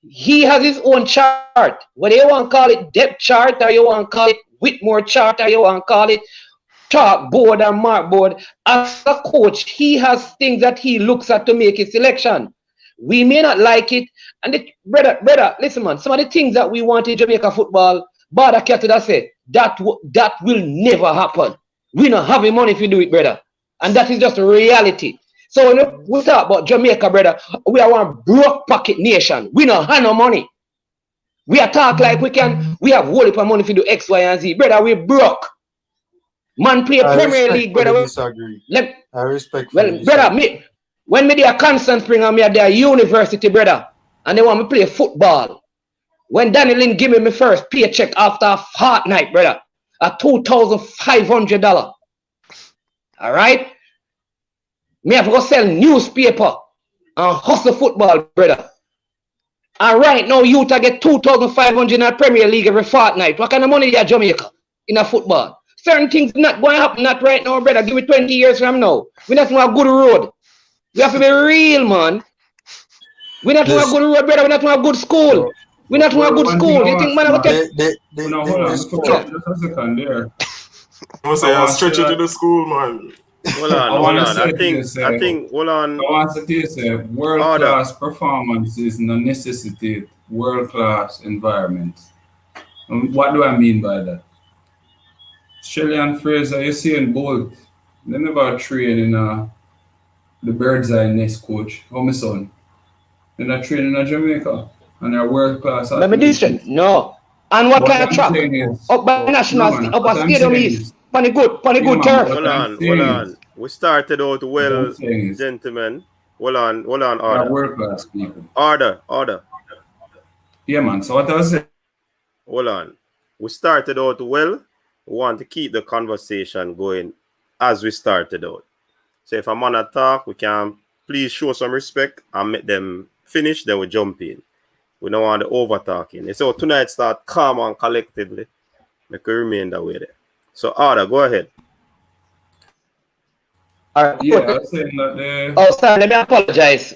Speaker 9: he has his own chart. Whether you want to call it depth chart, or you want to call it Whitmore chart, or you want to call it chalkboard or markboard, as a coach, he has things that he looks at to make his selection. We may not like it. And brother, listen, man, some of the things that we want in Jamaica football, Bada Ketuda say, that will never happen. We don't have the money if you do it, brother. And that is just a reality. So when we talk about Jamaica, brother, we are one broke pocket nation. We don't have no money. We are talk like we have whole heap of money if you do X, Y, and Z. Brother, we broke. Man play Premier League, brother.
Speaker 7: Disagree. I respect.
Speaker 9: Well, brother, when me there Constant Spring and me at their university, brother, and they want me play football. When Danny Lynn give me my first paycheck after a fortnight, brother, at $2,500. All right? Me have to go sell newspaper and hustle football, brother. And right now, you to get $2,500 in a Premier League every fortnight. What kind of money you have Jamaica in a football? Certain things not going to happen, not right now, brother. Give me 20 years from now. We not on a good road. We have to be real, man. We not on a good road, brother. We not on a good school. We not on a good school. You think man, I take?
Speaker 3: No, hold on. Just a second there.
Speaker 8: I was saying, stretch it to the school, man.
Speaker 1: Hold on. I think, hold on.
Speaker 3: I want to say, world-class performances necessitate world-class environments. What do I mean by that? Shelley and Fraser, you see in Bolt, they never train in the bird's eye nest, coach. How my son? They're not training in Jamaica, and they're world-class.
Speaker 9: Let me listen. No. And what kind of track? Up by national, up by stadium east. Funny good turf.
Speaker 1: Hold on. We started out well, gentlemen. Hold on, order.
Speaker 3: World-class people.
Speaker 1: Order.
Speaker 3: Yeah, man. So what I was saying?
Speaker 1: Hold on. We started out well. We want to keep the conversation going as we started out. So if I'm on a talk, we can please show some respect and make them finish, then we jump in. We don't want the over talking. So tonight start calm and collectively. Make it remain that way there. So Ada, go ahead.
Speaker 3: Yeah, I was saying that
Speaker 9: Oh, sorry, let me apologize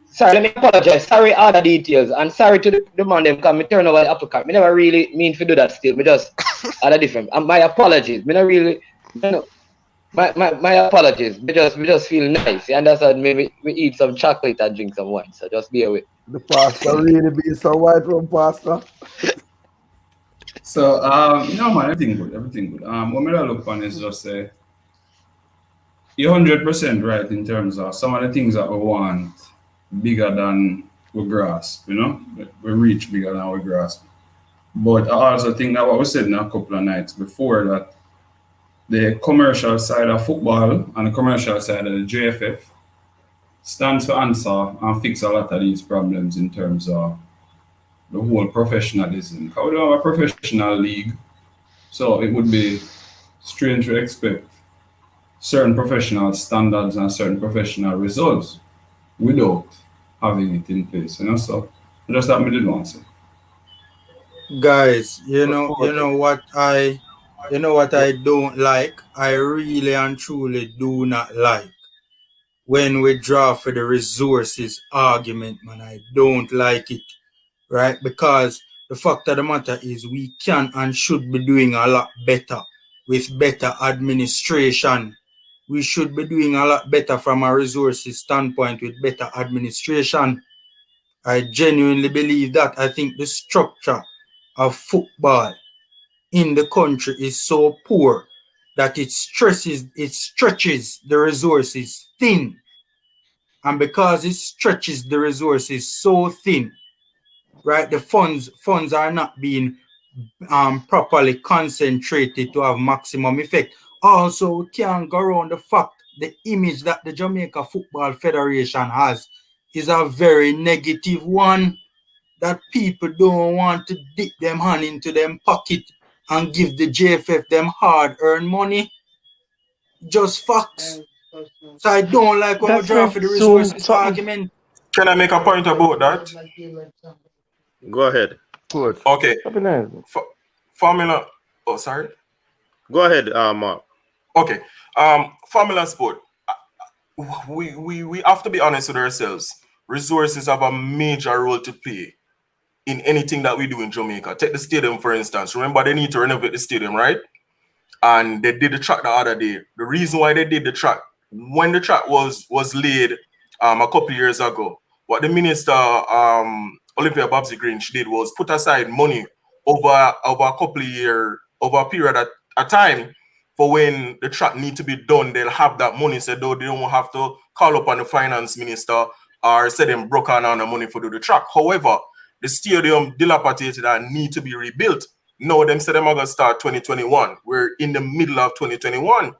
Speaker 9: sorry, let me apologize. Sorry, other details. And sorry to the man them come me turn over the apple cart. Me never really mean to do that still. Me just other different. And my apologies. Me not really my apologies. We just feel nice. You understand? We eat some chocolate and drink some wine. So just bear with.
Speaker 6: The pastor really be some white rum pastor.
Speaker 3: So man, everything good. What I look on is just you're 100% right in terms of some of the things that we want bigger than we grasp, we reach bigger than we grasp. But I also think that what we said in a couple of nights before, that the commercial side of football and the commercial side of the JFF stands to answer and fix a lot of these problems in terms of the whole professionalism. Because we don't have a professional league, so it would be strange to expect certain professional standards and certain professional results without having it in place, So just that me did want to say.
Speaker 7: Guys, you know what I don't like? I really and truly do not like when we draw for the resources argument, man. I don't like it, right? Because the fact of the matter is we can and should be doing a lot better with better administration. We should be doing a lot better from a resources standpoint with better administration. I genuinely believe that. I think the structure of football in the country is so poor that it stretches the resources thin. And because it stretches the resources so thin, right, the funds are not being properly concentrated to have maximum effect. Also, we can't go around the fact the image that the Jamaica Football Federation has is a very negative one, that people don't want to dip them hand into them pocket and give the JFF them hard-earned money. Just facts. So I don't like when we draw for the resources argument.
Speaker 8: Can I make a point about that?
Speaker 1: Go ahead.
Speaker 6: Good.
Speaker 8: Okay. Formula. Oh, sorry.
Speaker 1: Go ahead, Mark.
Speaker 8: Okay. Formula sport. We have to be honest with ourselves. Resources have a major role to play in anything that we do in Jamaica. Take the stadium, for instance. Remember, they need to renovate the stadium, right? And they did the track the other day. The reason why they did the track, when the track was laid a couple of years ago, what the minister, Olivia Babsy Grange, did was put aside money over a couple of years, over a period of time, for when the track need to be done, they'll have that money, so though they don't have to call up on the finance minister or say them broke on the money for do the track. However, the stadium dilapidated and need to be rebuilt. No, them said them are going to start 2021. We're in the middle of 2021,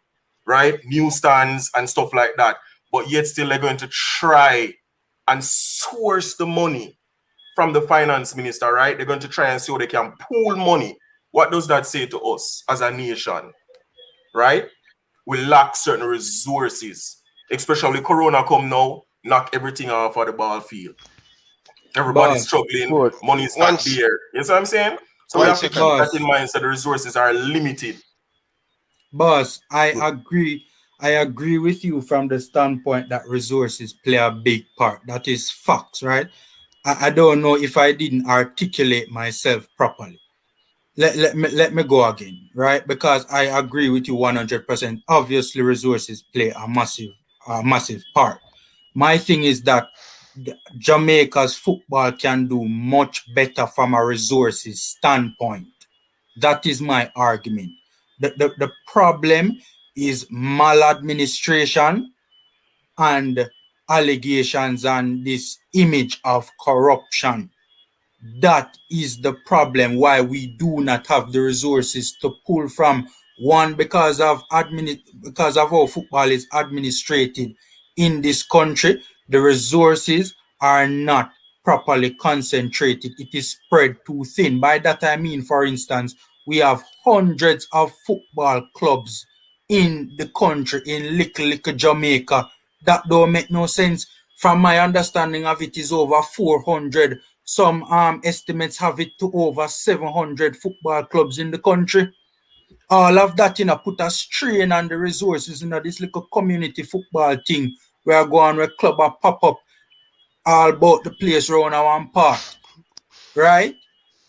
Speaker 8: right? New stands and stuff like that. But yet still they're going to try and source the money from the finance minister, right? They're going to try and see how they can pool money. What does that say to us as a nation, right? We lack certain resources, especially Corona come now, knock everything off of the ball field. Everybody's struggling, money's not there. You know what I'm saying? So we have to keep that in mind, so the resources are limited.
Speaker 7: Boss, I agree with you from the standpoint that resources play a big part. That is facts, right? I don't know if I didn't articulate myself properly. Let me go again, right? Because I agree with you 100%. Obviously, resources play a massive part. My thing is that Jamaica's football can do much better from a resources standpoint. That is my argument. The problem is maladministration and allegations and this image of corruption. That is the problem why we do not have the resources to pull from. One, because of how football is administrated in this country, the resources are not properly concentrated. It is spread too thin. By that I mean, for instance, we have hundreds of football clubs in the country, in little Jamaica. That don't make no sense. From my understanding of it is over 400. Some estimates have it to over 700 football clubs in the country. All of that, put a strain on the resources, this little community football thing where going where club a pop up all about the place around our part, right?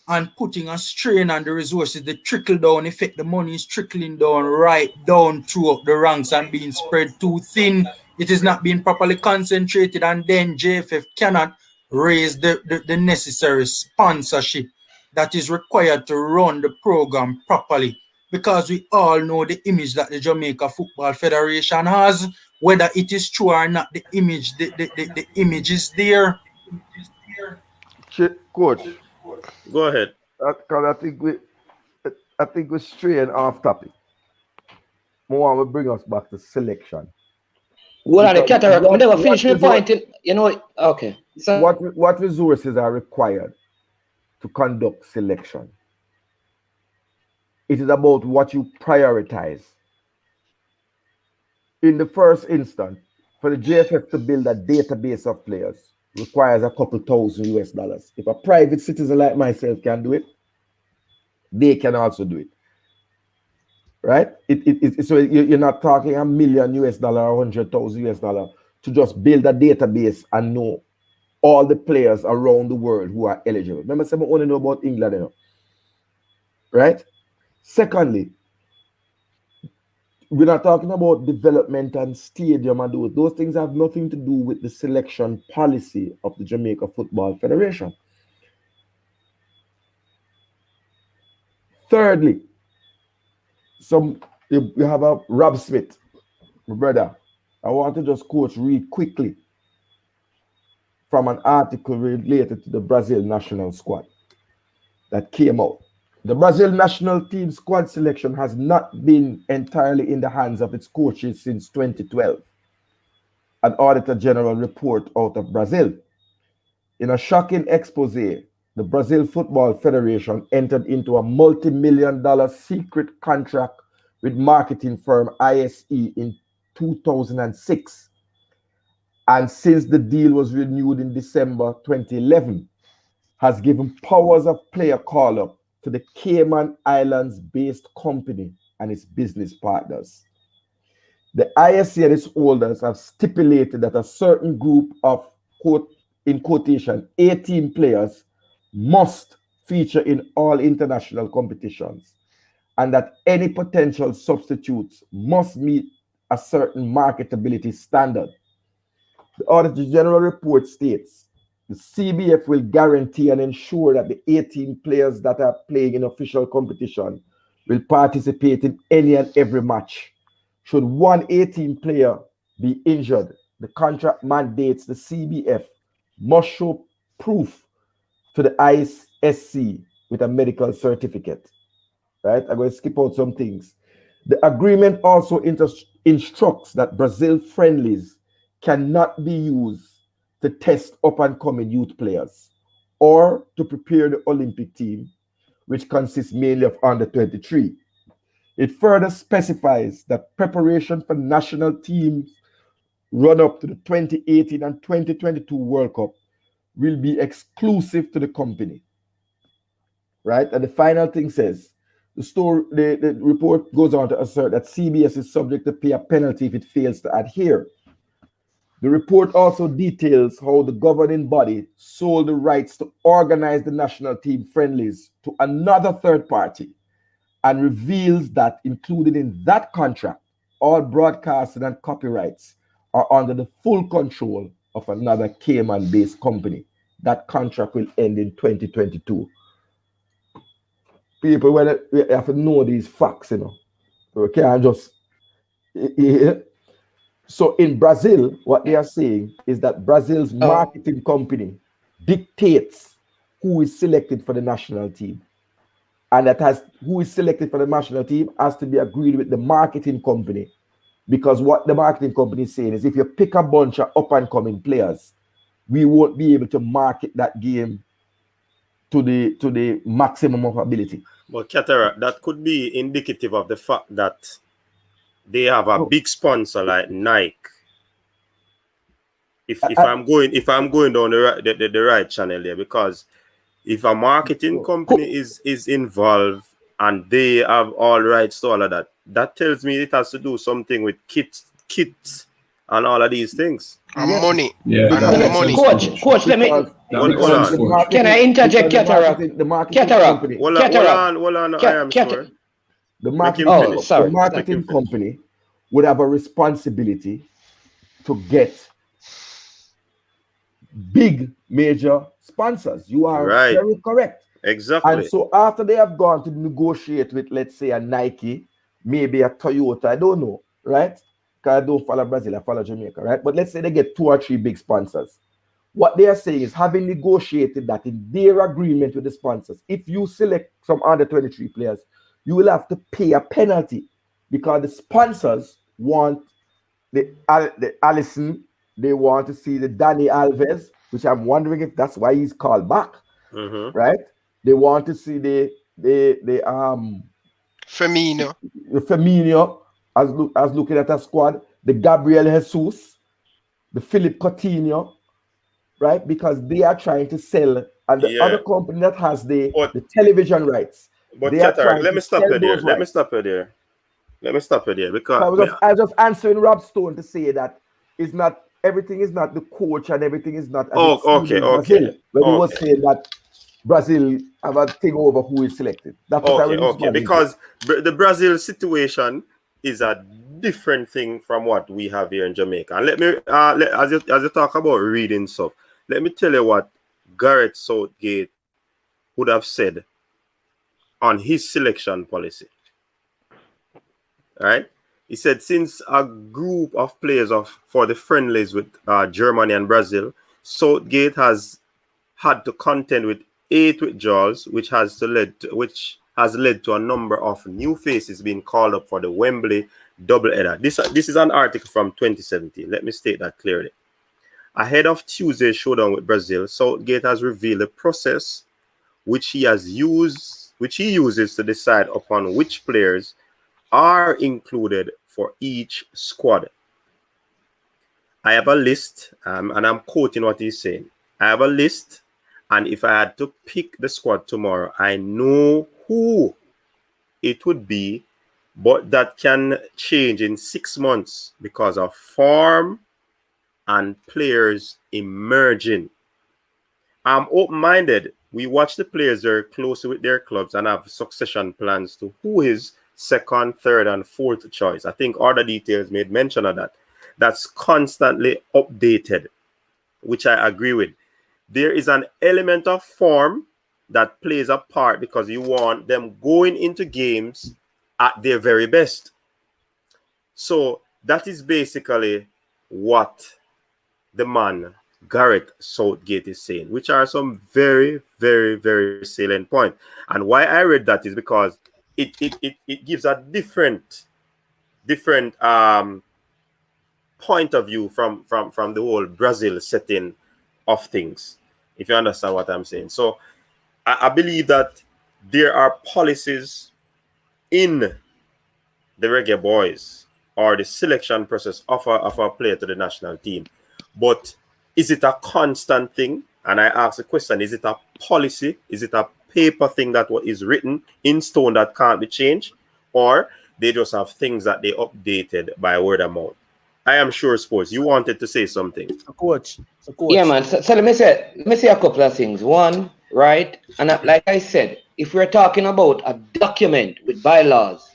Speaker 7: And putting a strain on the resources, the trickle down effect, the money is trickling down right down through the ranks and being spread too thin. It is not being properly concentrated, and then JFF cannot raise the necessary sponsorship that is required to run the program properly. Because we all know the image that the Jamaica Football Federation has, whether it is true or not, the image is there.
Speaker 6: Coach,
Speaker 1: go ahead.
Speaker 6: Because I think we're straying off topic. More will bring us back to selection.
Speaker 9: Well, the cataract, I never finished my point. Okay.
Speaker 6: So, what resources are required to conduct selection? It is about what you prioritize. In the first instance, for the JFF to build a database of players requires a couple thousand US. If a private citizen like myself can do it, they can also do it. Right? So you're not talking $1 million US or 100,000 US to just build a database and know all the players around the world who are eligible. Remember, someone only know about England, right? Secondly, we're not talking about development and stadium and those things have nothing to do with the selection policy of the Jamaica Football Federation. Thirdly, you have a Rob Smith, my brother. I want to just quote read quickly from an article related to the Brazil national squad that came out. The Brazil national team squad selection has not been entirely in the hands of its coaches since 2012. An Auditor General report out of Brazil. In a shocking expose, the Brazil Football Federation entered into a multi-million-dollar secret contract with marketing firm ISE in 2006. And since the deal was renewed in December 2011, has given powers of player call-up to the Cayman Islands-based company and its business partners. The ISC and its holders have stipulated that a certain group of, quote, in quotation, 18 players must feature in all international competitions, and that any potential substitutes must meet a certain marketability standard. The Auditor General report states, the CBF will guarantee and ensure that the 18 players that are playing in official competition will participate in any and every match. Should one 18 player be injured, the contract mandates the CBF must show proof to the ISC with a medical certificate. Right? I'm going to skip out some things. The agreement also instructs that Brazil friendlies cannot be used to test up-and-coming youth players or to prepare the Olympic team, which consists mainly of under-23. It further specifies that preparation for national teams run up to the 2018 and 2022 World Cup will be exclusive to the company. Right? And the final thing says, the report goes on to assert that CBS is subject to pay a penalty if it fails to adhere. The report also details how the governing body sold the rights to organize the national team friendlies to another third party and reveals that included in that contract, all broadcasting and copyrights are under the full control of another Cayman-based company. That contract will end in 2022. People, well, we have to know these facts, We can't just... So in Brazil, what they are saying is that Brazil's marketing company dictates who is selected for the national team. And who is selected for the national team has to be agreed with the marketing company. Because what the marketing company is saying is if you pick a bunch of up-and-coming players, we won't be able to market that game to the maximum of ability.
Speaker 1: But Cataract, that could be indicative of the fact that they have a big sponsor like Nike if I'm going down the right channel there, because if a marketing company is involved and they have all rights to all of that, that tells me it has to do something with kits and all of these things.
Speaker 5: And money.
Speaker 3: Yeah,
Speaker 5: And money.
Speaker 9: Coach, let me. Can I interject, Cataract?
Speaker 6: The marketing company.
Speaker 1: Hold on. I am sure.
Speaker 6: The marketing company would have a responsibility to get big major sponsors. You are very correct.
Speaker 1: Exactly.
Speaker 6: And so after they have gone to negotiate with, let's say, a Nike, maybe a Toyota, I don't know, right? Because I don't follow Brazil, I follow Jamaica, right? But let's say they get 2 or 3 big sponsors. What they are saying is, having negotiated that in their agreement with the sponsors, if you select some under 23 players, you will have to pay a penalty because the sponsors want the Allison, they want to see the Dani Alves, which I'm wondering if that's why he's called back, right? They want to see the Firmino as looking at a squad, the Gabriel Jesus, the Philip Coutinho, right? Because they are trying to sell, and the other company that has the television rights.
Speaker 1: But let me stop you there. Because
Speaker 6: I was just answering Rob Stone to say that it's not everything is not the coach and everything is not.
Speaker 1: Okay.
Speaker 6: When he was saying that Brazil have a thing over who is selected. That's what I was
Speaker 1: because the Brazil situation is a different thing from what we have here in Jamaica. And let me as you talk about reading stuff, let me tell you what Gareth Southgate would have said on his selection policy. Right? He said, since a group of players for the friendlies with Germany and Brazil, Southgate has had to contend with 8 withdrawals, which has led to a number of new faces being called up for the Wembley doubleheader. This is an article from 2017. Let me state that clearly. Ahead of Tuesday's showdown with Brazil, Southgate has revealed a process which he uses to decide upon which players are included for each squad. I have a list, and I'm quoting what he's saying. I have a list, and if I had to pick the squad tomorrow, I know who it would be, but that can change in 6 months because of form and players emerging. I'm open-minded. We watch the players very closely with their clubs and have succession plans to who is second, third, and fourth choice. I think other details made mention of that. That's constantly updated, which I agree with. There is an element of form that plays a part because you want them going into games at their very best. So that is basically what the man Gareth Southgate is saying, which are some very, very, very salient points. And why I read that is because it gives a different point of view from the whole Brazil setting of things, if you understand what I'm saying. So I believe that there are policies in the Reggae Boyz or the selection process of a player to the national team. But is it a constant thing? And I ask the question, is it a policy? Is it a paper thing that what is written in stone that can't be changed? Or they just have things that they updated by word of mouth? I am sure, Sports, you wanted to say something.
Speaker 2: Coach.
Speaker 9: Yeah, man. So let me say a couple of things. One, right? And like I said, if we're talking about a document with bylaws,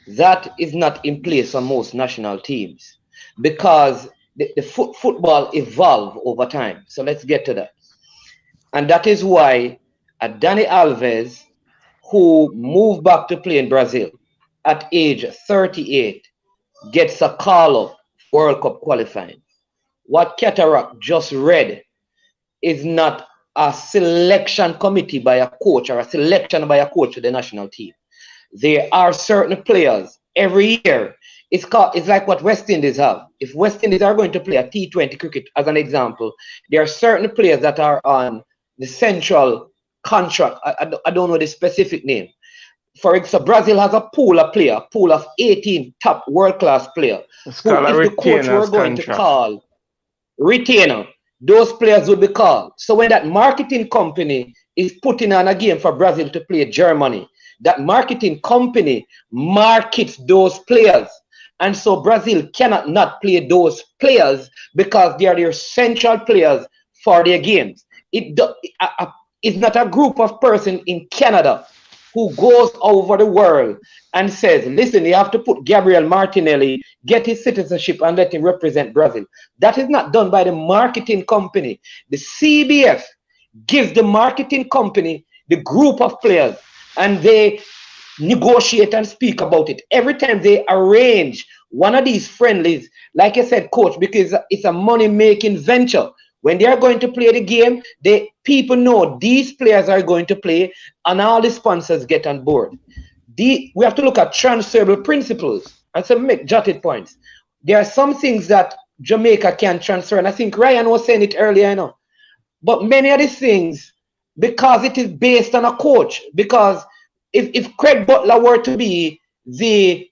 Speaker 9: that is not in place on most national teams because the football evolve over time. So let's get to that. And that is why Dani Alves, who moved back to play in Brazil at age 38, gets a call-up World Cup qualifying. What Cataract just read is not a selection committee by a coach or a selection by a coach to the national team. There are certain players every year. It's like what West Indies have. If West Indies are going to play a T20 cricket, as an example, there are certain players that are on the central contract. I don't know the specific name. For example, Brazil has a pool of 18 top world-class players. Who, if the coach were going to call, retainer, those players will be called. So when that marketing company is putting on a game for Brazil to play Germany, that marketing company markets those players. And so Brazil cannot not play those players because they are their central players for their games. It's not a group of persons in Canada who goes over the world and says, listen, you have to put Gabriel Martinelli, get his citizenship and let him represent Brazil. That is not done by the marketing company. The CBF gives the marketing company the group of players and they negotiate and speak about it. Every time they arrange one of these friendlies, like I said, coach, because it's a money-making venture. When they are going to play the game, people know these players are going to play and all the sponsors get on board. We have to look at transferable principles and some make jotted points. There are some things that Jamaica can transfer, and I think Ryan was saying it earlier, but many of these things, because it is based on a coach, because if Craig Butler were to be the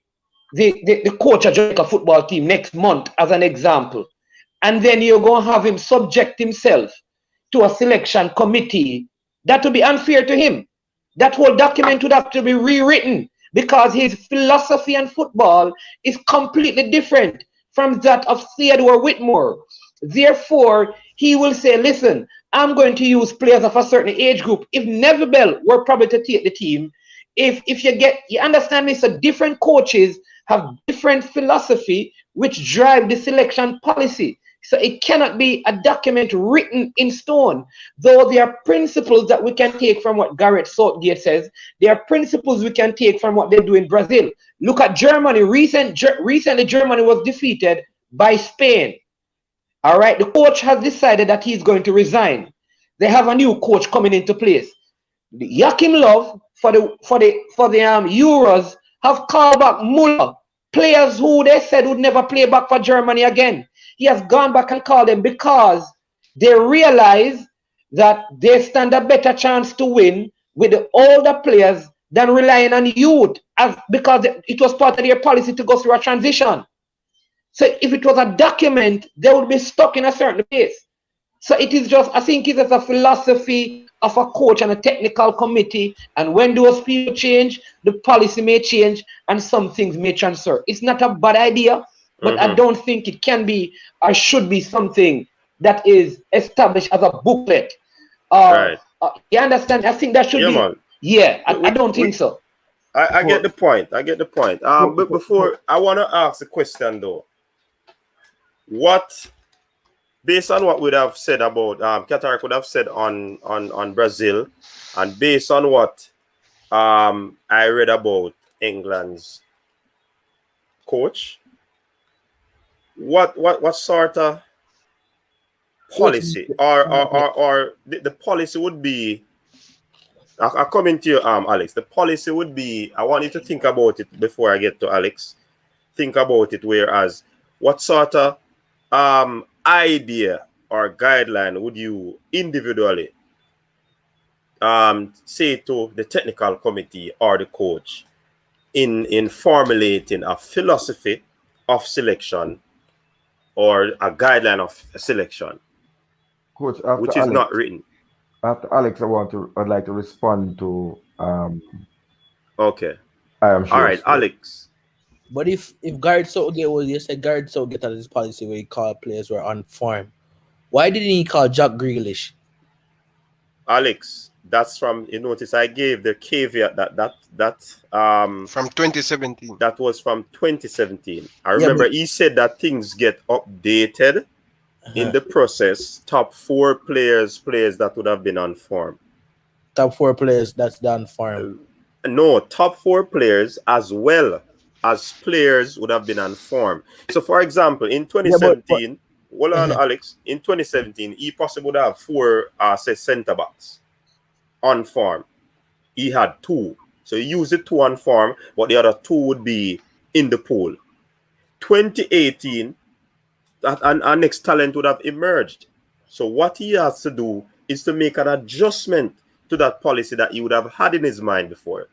Speaker 9: coach of Jamaica football team next month, as an example, and then you're going to have him subject himself to a selection committee, that would be unfair to him. That whole document would have to be rewritten because his philosophy on football is completely different from that of Theodore Whitmore. Therefore, he will say, listen, I'm going to use players of a certain age group. If Neville Bell were probably to take the team, if you understand me, so different coaches have different philosophy which drive the selection policy. So it cannot be a document written in stone. Though there are principles that we can take from what Gareth Southgate says, there are principles we can take from what they do in Brazil. Look at Germany. Recently, Germany was defeated by Spain. All right, the coach has decided that he's going to resign. They have a new coach coming into place. Joachim Löw for the Euros have called back Muller, players who they said would never play back for Germany again. He has gone back and called them because they realize that they stand a better chance to win with the older players than relying on youth, because it was part of their policy to go through a transition. So if it was a document, they would be stuck in a certain place. So it is just, I think it is a philosophy of a coach and a technical committee. And when those people change, the policy may change and some things may transfer. It's not a bad idea, but I don't think it can be or should be something that is established as a booklet.
Speaker 1: Right.
Speaker 9: You understand? I think that should be. Man. Yeah, I don't think so.
Speaker 1: I get the point. I get the point. But before, I want to ask a question though. What, based on what we'd have said about Qatar would have said on Brazil, and based on what I read about England's coach, what sort of policy or the policy would be? I'll come into you, Alex. The policy would be, I want you to think about it before I get to Alex. Think about it, whereas what sort of idea or guideline would you individually say to the technical committee or the coach in formulating a philosophy of selection or a guideline of selection,
Speaker 6: Coach,
Speaker 1: which is not written?
Speaker 6: After Alex, I'd like to respond to
Speaker 1: okay.
Speaker 6: I am sure.
Speaker 1: All right, Alex.
Speaker 10: But if Gareth Southgate was, you said Gareth Southgate had this policy where he called players were on form, why didn't he call Jack Grealish?
Speaker 1: Alex, that's from, you notice I gave the caveat that
Speaker 5: from 2017.
Speaker 1: That was from 2017. I remember he said that things get updated in the process. Top 4 players that would have been on form.
Speaker 10: Top 4 players that's done form.
Speaker 1: No, top 4 players as well as players would have been on form. So, for example, in 2017, hold on, Alex. In 2017, he possibly would have 4 centre backs on form. He had 2, so he used the 2 on form, but the other 2 would be in the pool. 2018, that our next talent would have emerged. So what he has to do is to make an adjustment to that policy that he would have had in his mind before,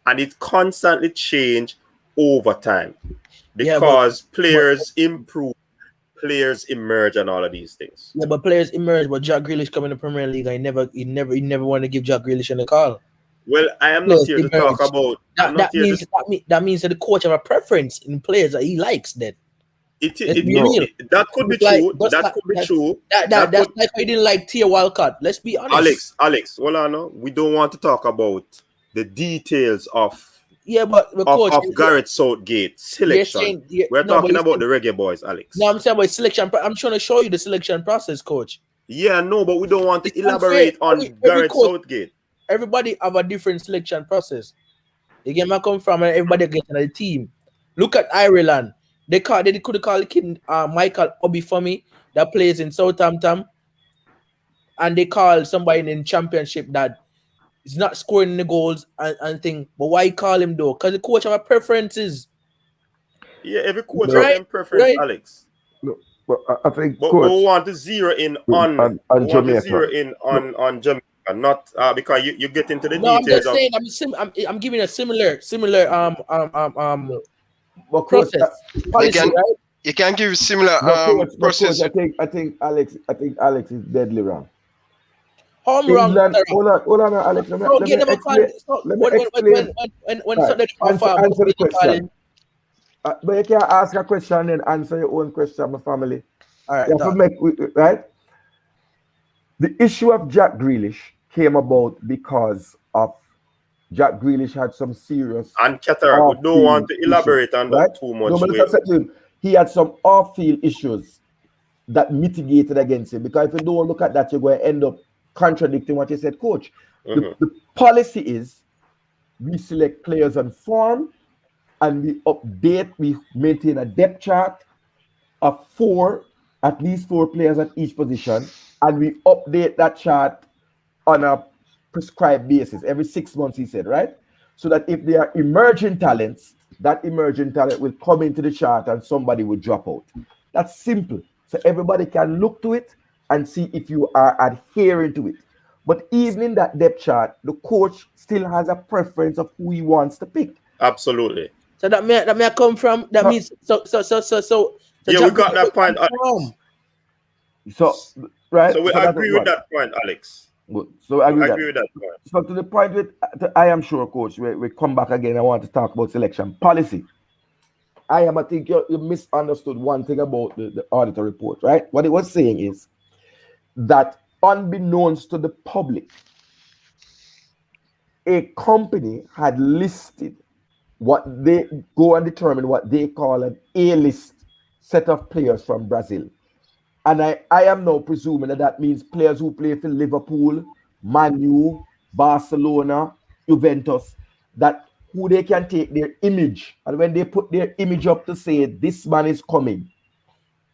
Speaker 1: and it constantly changed over time because players improve, players emerge and all of these things.
Speaker 10: Yeah, but players emerge. But Jack Grealish come in the Premier League. He never want to give Jack Grealish a call.
Speaker 1: Well, I am not here to talk about.
Speaker 10: That means that the coach have a preference in players that he likes. That
Speaker 1: that could be true. That could be true.
Speaker 10: That's like I didn't like Tia Walcott. Let's be honest.
Speaker 1: Alex, well, I know we don't want to talk about the details of Gareth Southgate selection. We're talking about the Reggae Boyz, Alex.
Speaker 10: No, I'm saying about selection. I'm trying to show you the selection process, coach.
Speaker 1: Yeah, no, but we don't want to elaborate on Gareth Southgate.
Speaker 10: Everybody have a different selection process. The game I come from, and everybody gets in the team. Look at Ireland. They could have called the kid Michael Obifemi that plays in Southampton, and they call somebody in championship that is not scoring the goals and thing. But why call him though? Because the coach have preferences.
Speaker 1: Yeah, every coach has their preference, Alex.
Speaker 6: No, but I think
Speaker 1: we want to zero in on Jamaica. On Jamaica. Not because you get into the details.
Speaker 10: I'm just saying. I'm giving a similar process.
Speaker 5: You can give similar process.
Speaker 6: I think Alex is deadly wrong.
Speaker 10: How I'm wrong?
Speaker 6: Hold on, Alex. Let me explain. Answer the question. But you can't ask a question and answer your own question, my family.
Speaker 10: All right.
Speaker 6: Right? The issue of Jack Grealish came about because of Jack Grealish had some serious
Speaker 1: and Qatar. We don't want to elaborate on that too much.
Speaker 6: No, he had some off-field issues that mitigated against him. Because if you don't look at that, you're going to end up contradicting what you said, coach. The policy is we select players on form and we maintain a depth chart of at least four players at each position, and we update that chart on a prescribed basis every 6 months, he said, right? So that if there are emerging talents, that emerging talent will come into the chart and somebody will drop out. That's simple. So everybody can look to it and see if you are adhering to it. But even in that depth chart, the coach still has a preference of who he wants to pick.
Speaker 1: Absolutely.
Speaker 10: So that may come from that means so
Speaker 1: yeah, we got that point, Alex.
Speaker 6: So right.
Speaker 1: So we agree with that point, Alex.
Speaker 6: So I agree with that point. So to the point I am sure, coach, we come back again. I want to talk about selection policy. I think you misunderstood one thing about the auditor report, right? What it was saying is that unbeknownst to the public, a company had listed what they go and determine what they call an A-list set of players from Brazil. And I am now presuming that means players who play for Liverpool, Man U, Barcelona, Juventus, that who they can take their image. And when they put their image up to say, this man is coming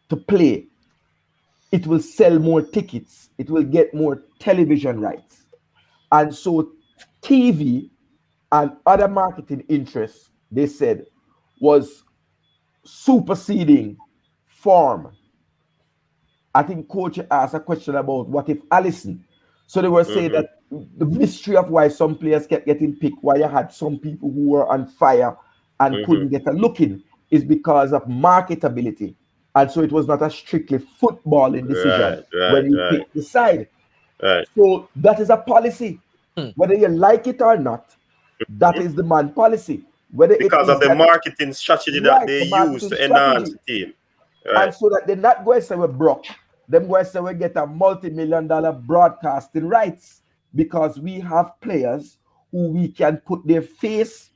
Speaker 6: to play, it will sell more tickets. It will get more television rights. And so TV and other marketing interests, they said, was superseding form. I think coach asked a question about what if Alisson. So they were saying that the mystery of why some players kept getting picked, why you had some people who were on fire and couldn't get a look in, is because of marketability. And so it was not a strictly footballing decision when you pick the side.
Speaker 1: Right.
Speaker 6: So that is a policy. Whether you like it or not, that is the man policy.
Speaker 1: Because of the marketing strategy that they use to enhance the team. Right.
Speaker 6: And so that they're not going to say we're broke. Them going to say we get a multi-million-dollar broadcasting rights because we have players who we can put their face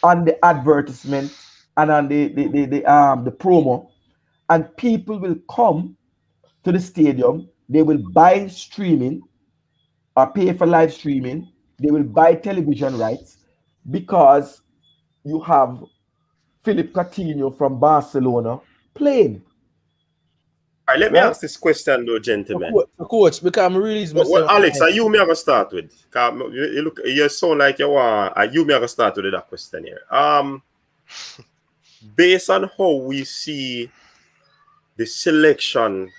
Speaker 6: on the advertisement and on the promo, and people will come to the stadium. They will buy streaming or pay for live streaming. They will buy television rights because you have Philip Coutinho from Barcelona playing.
Speaker 1: All right, let me ask this question, though, gentlemen.
Speaker 10: Coach, because I'm really
Speaker 1: Alex, are you me going to start with? You sound like you want. Are you me going to start with that question here? Based on how we see the selection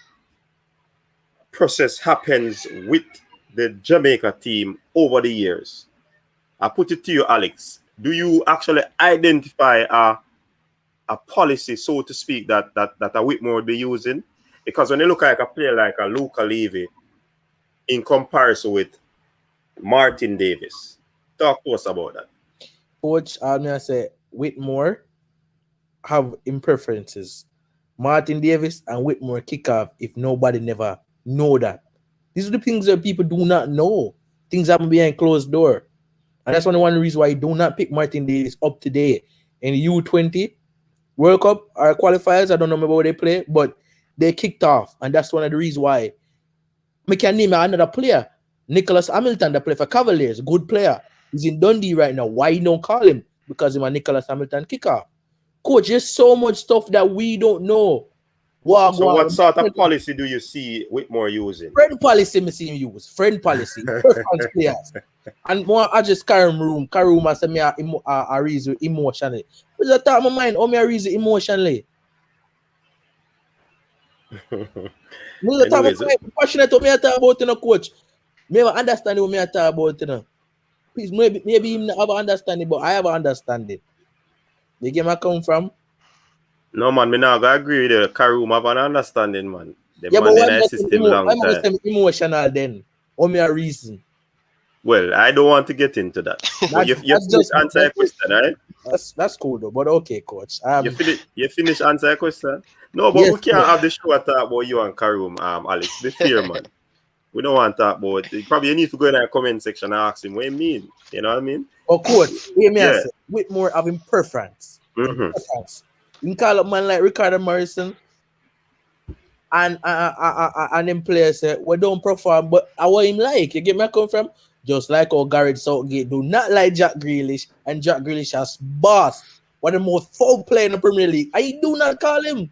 Speaker 1: process happens with the Jamaica team over the years, I put it to you, Alex. Do you actually identify a policy, so to speak, that a Whitmore would be using? Because when you look at a player like a Luca Levy in comparison with Martin Davis, talk to us about that.
Speaker 10: Coach, I'm gonna say Whitmore have impreferences. Martin Davis and Whitmore kick off if nobody never know that. These are the things that people do not know. Things happen behind closed door. And that's one reason why you do not pick Martin Davis up today in the U20 World Cup or qualifiers. I don't know how they play, but they kicked off. And that's one of the reasons why we can name another player. Nicholas Hamilton that play for Cavaliers, good player. He's in Dundee right now. Why you don't call him? Because he's a Nicholas Hamilton kicker. Coach, there's so much stuff that we don't know.
Speaker 1: So what sort of policy do you see Whitmore using?
Speaker 10: Friend policy, me see him use. Friend policy. Preference players. And more I just carry room. Carry room I say me a reason emotionally. But that time my mind, how me a reason emotionally? Me time my mind passionate what me talk about, you know, coach. Me have understanding what me talk about, you know. Please, maybe him not have understanding, but I have understanding. You get where I come from?
Speaker 1: No man, me not gonna agree with you. Karoom have an understanding, man. The
Speaker 10: Yeah,
Speaker 1: man
Speaker 10: but
Speaker 1: in a system long
Speaker 10: I'm
Speaker 1: time.
Speaker 10: gonna say emotional then. Or me a reason.
Speaker 1: Well, I don't want to get into that. But you just answer a question, right?
Speaker 10: That's cool though, but okay, coach.
Speaker 1: You finish answer a question? No, but
Speaker 10: yes,
Speaker 1: we can't have the show talk about you and Karoom, Alex. Be fair, man. We don't want to talk about probably you need to go in the comment section and ask him what you mean. You know what I mean?
Speaker 10: Oh, coach, hear me
Speaker 1: Yeah.
Speaker 10: say, Whitmore having preference.
Speaker 1: Mm-hmm.
Speaker 10: Preference. You can call up man like Ricardo Morrison and them players say, we don't perform, but I want him like. You get me come from? Just like how Garrett Southgate do not like Jack Grealish, and Jack Grealish has boss. One of the most fun player in the Premier League. I do not call him.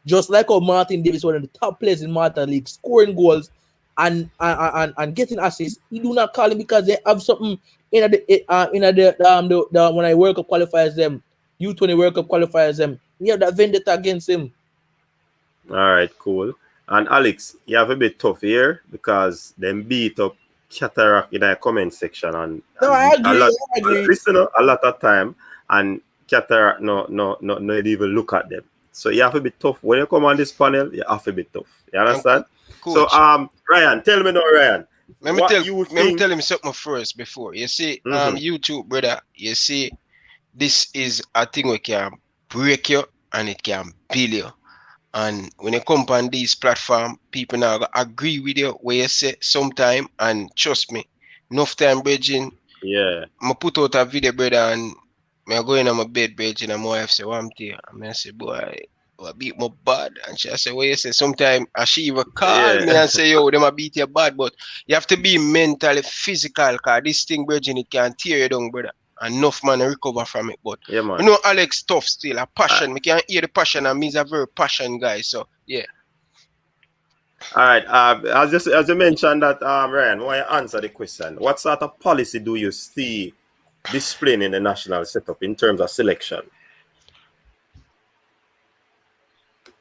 Speaker 10: Just like how Martin Davis, one of the top players in Malta League, scoring goals and getting assists. He do not call him because they have something in the when I World Cup qualifiers them, U20 World Cup qualifiers them. We have that vendetta against him.
Speaker 1: All right, cool. And Alex, you have a bit tough here because them beat up Cataract in the comment section and
Speaker 10: I agree.
Speaker 1: Listen, a lot of time and Cataract not even look at them. So you have to be tough when you come on this panel. You have to be tough. You understand?
Speaker 5: Coach.
Speaker 1: So Ryan, tell me now, Ryan.
Speaker 5: Let me tell him something first before. You see, YouTube, brother, you see, this is a thing we can break you and it can build you. And when you come on this platform, people now agree with you where you say sometime, and trust me, enough time, bridging.
Speaker 1: Yeah.
Speaker 5: I put out a video, brother, and I go in on my bed, bridging, and my wife say, "What I'm there?" And I say, "Boy, I beat my bad." And she say, "Well, you say sometime she even call me and say, yo, them a beat you bad." But you have to be mentally physical, because this thing, bridging, it can tear you down, brother. Enough man recover from it. But
Speaker 1: yeah, man.
Speaker 5: You know, Alex tough still, a passion. We can hear the passion, and me's a very passion guy. So yeah.
Speaker 1: All right. As you mentioned that, Ryan, why you answer the question? What sort of policy do you see displaying in the national setup in terms of selection?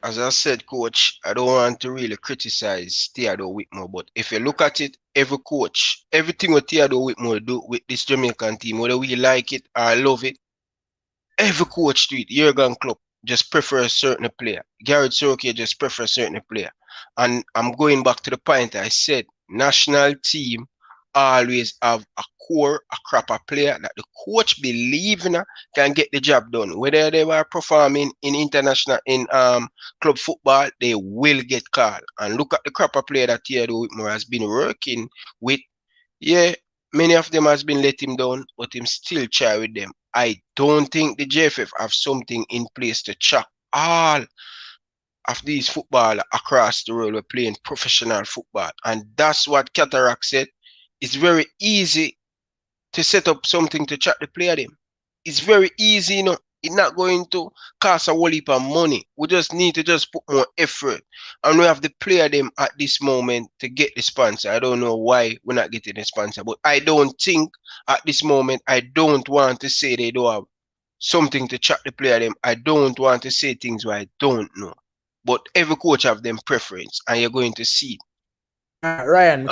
Speaker 5: As I said, coach, I don't want to really criticize Theodore Whitmore, but if you look at it, every coach, everything what Theodore Whitmore do with this Jamaican team, whether we like it or love it, every coach do it. Jurgen Klopp just prefer a certain player. Garrett Southgate just prefer a certain player. And I'm going back to the point I said, national team always have a core, a crapper player that the coach believe in can get the job done. Whether they were performing in international, in club football, they will get called. And look at the crapper player that Theodore Whitmore has been working with. Yeah, many of them has been let him down, but him still try with them. I don't think the JFF have something in place to check all of these footballers across the world were playing professional football. And that's what Cataract said. It's very easy to set up something to track the player them. It's very easy, you know. It's not going to cost a whole heap of money. We just need to just put more effort. And we have the player them at this moment to get the sponsor. I don't know why we're not getting the sponsor. But I don't think at this moment, I don't want to say they don't have something to track the player them. I don't want to say things where I don't know. But every coach have them preference. And you're going to see it.
Speaker 10: Ryan,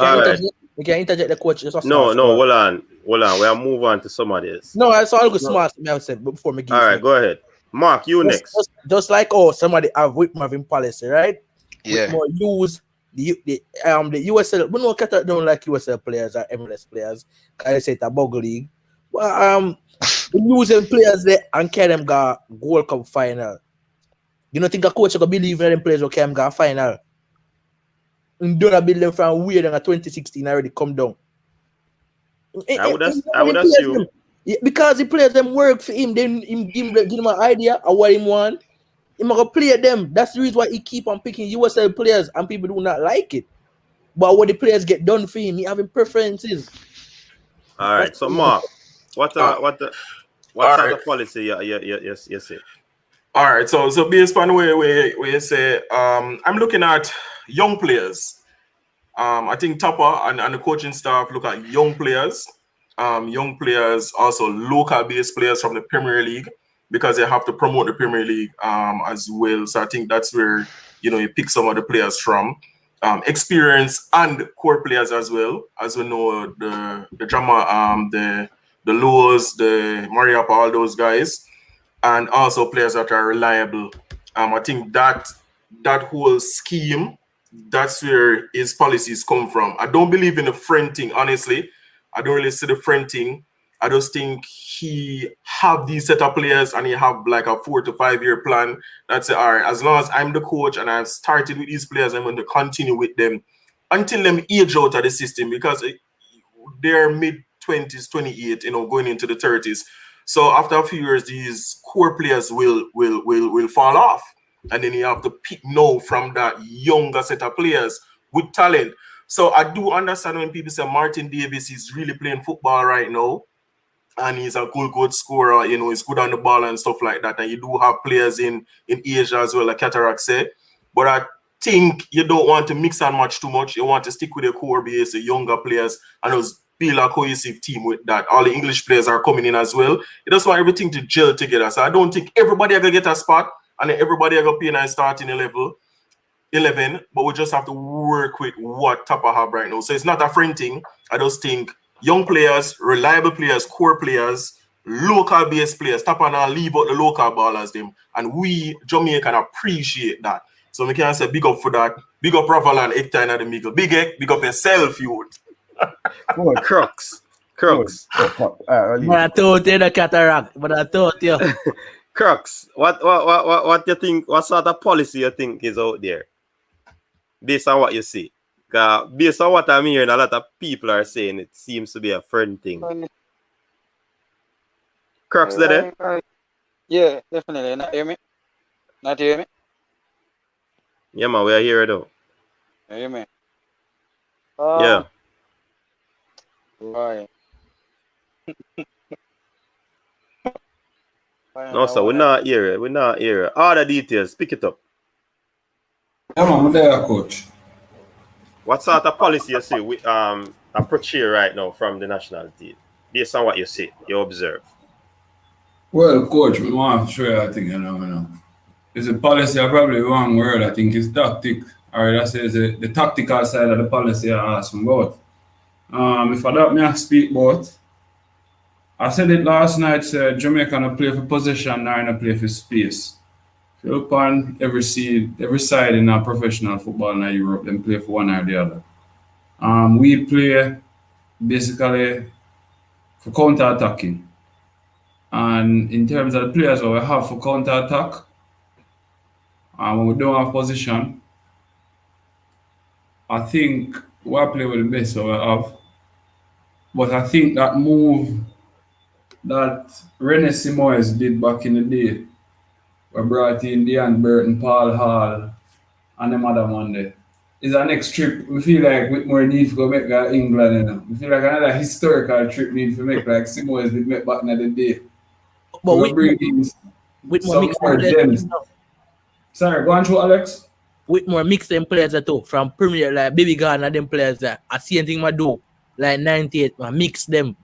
Speaker 10: we can interject the coach.
Speaker 1: No, hold on. We'll move on to somebody else.
Speaker 10: No, that's all good smart me I said before me give.
Speaker 1: All right, go ahead. Mark, you next.
Speaker 10: Just like somebody have Whitmore in policy, right? Whitmore use the USL. We know Qatar don't like USL players or MLS players. I say it's a bug league. But using players there and carry them go Gold Cup final. You don't think a coach will believe in them players who can go final? And don't build them from weird in 2016 already come down.
Speaker 1: I would assume.
Speaker 10: Because the players them work for him, then give him an idea of what he want. He gonna play them. That's the reason why he keep on picking USL players and people do not like it. But when the players get done for him, he having preferences.
Speaker 1: All right, so Mark, what sort of policy you say?
Speaker 8: All right, so based on where you say, I'm looking at young players. I think Topper and the coaching staff look at young players. Young players, also local-based players from the Premier League, because they have to promote the Premier League as well. So I think that's where you pick some of the players from. Experience and core players as well, as we know the drama, the Lowe's, the Mariapa, all those guys, and also players that are reliable. I think that whole scheme, that's where his policies come from. I don't believe in the friend thing, honestly. I don't really see the friend thing. I just think he have these set of players and he have like a 4 to 5 year plan. That's it. All right, as long as I'm the coach and I've started with these players, I'm going to continue with them until them age out of the system, because they're mid-20s, 28, going into the 30s. So after a few years, these core players will fall off. And then you have to pick now from that younger set of players with talent. So I do understand when people say Martin Davis is really playing football right now, and he's a good scorer, he's good on the ball and stuff like that. And you do have players in Asia as well, like Cataract said. But I think you don't want to mix and match too much. You want to stick with the core base, the younger players, and just build a cohesive team with that. All the English players are coming in as well. You just want everything to gel together. So I don't think everybody are going to get a spot, and then everybody are going to play and start in 11, but we just have to work with what Tapa have right now. So it's not a friend thing. I just think young players, reliable players, core players, local-based players, Tapa now leave out the local ballers them. And we, Jamaican, appreciate that. So we can say big up for that. Big up Ravalan, Hector and the Middle. Big up yourself, you.
Speaker 1: Crux.
Speaker 6: But
Speaker 10: I told you the Cataract, but I told you.
Speaker 1: Crux, what you think, what sort of policy you think is out there? Based on what you see. Based on what I'm hearing, a lot of people are saying it seems to be a friend thing. Crux, there?
Speaker 11: Yeah, definitely. Not hear me?
Speaker 1: Yeah, man, we are here though.
Speaker 11: You hear me?
Speaker 1: Yeah.
Speaker 11: Right.
Speaker 1: No, sir, we're not here. All the details, pick it up.
Speaker 3: Yeah, man, I'm there, coach.
Speaker 1: What sort of policy you see we approach here right now from the national team, based on what you see, you observe?
Speaker 3: Well, coach, we want to show you a thing, you know. It's a policy, I probably wrong word. I think it's tactic. Or that says the tactical side of the policy I asked about. If I don't me speak about, I said it last night, Jamaica not play for possession, nor not play for space. If you look on every side in our professional football in Europe, then play for one or the other. We play basically for counter-attacking. And in terms of the players that we have for counter-attack, when we don't have position, I think we play with the best that we have. But I think that move that René Simoes did back in the day, we brought in Dean Burton, Paul Hall, and them other man there, is our next trip. We feel like with more need to go make that England, you know. We feel like another historical trip need to make like Simoes did make back in the day.
Speaker 10: But
Speaker 3: we bring in some more gems. Sorry, go on through, Alex.
Speaker 10: With more mix them players too, from Premier, like Baby Ghana and them players that I see anything I do, like 98, I mix them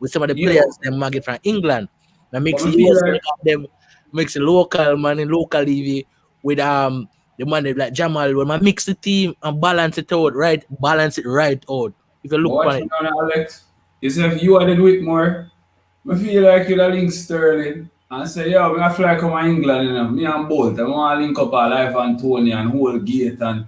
Speaker 10: with some of the players them I get from England. I mix them, mix the local man in local EV with the man like Jamal. When I mix the team and balance it out right out. If you look
Speaker 3: at it, Alex, is if you added Whitmore, I feel like you'd link Sterling, and say, yo, I fly come to England, you know, me and Bolt, I want to link up our life and Tony and whole gate and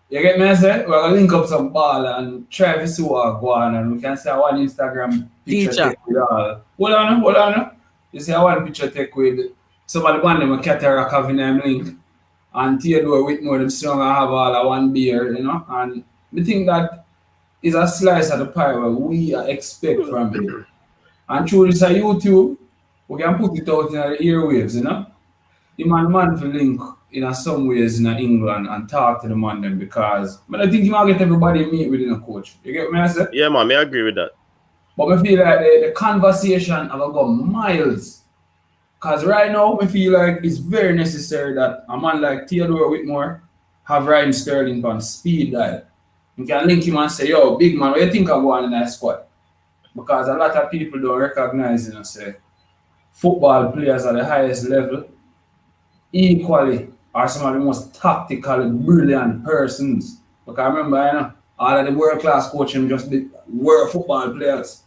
Speaker 3: you get me, I say? We're going to link up some ball and try to see what go on and we can say one Instagram picture
Speaker 10: Teacher.
Speaker 3: take with all. Hold on. You see one picture take with somebody one them a cataract having them link and Theodore Whitmore them strong and have all a one beer, you know, and we think that is a slice of the pie where we expect from it. And through this YouTube, we can put it out in the airwaves, you know. The man for link in some ways in England and talk to the man then because I think you might get everybody meet within a coach. You get me I say?
Speaker 1: Yeah, man, I agree with that.
Speaker 3: But I feel like the conversation have got miles. Because right now, I feel like it's very necessary that a man like Theodore Whitmore have Ryan Sterling on speed dial. You can link him and say, yo, big man, what do you think of going in that squad? Because a lot of people don't recognize, you know, say, football players at the highest level equally are some of the most tactically brilliant persons. Because I remember, you know, all of the world-class coaching just the world football players.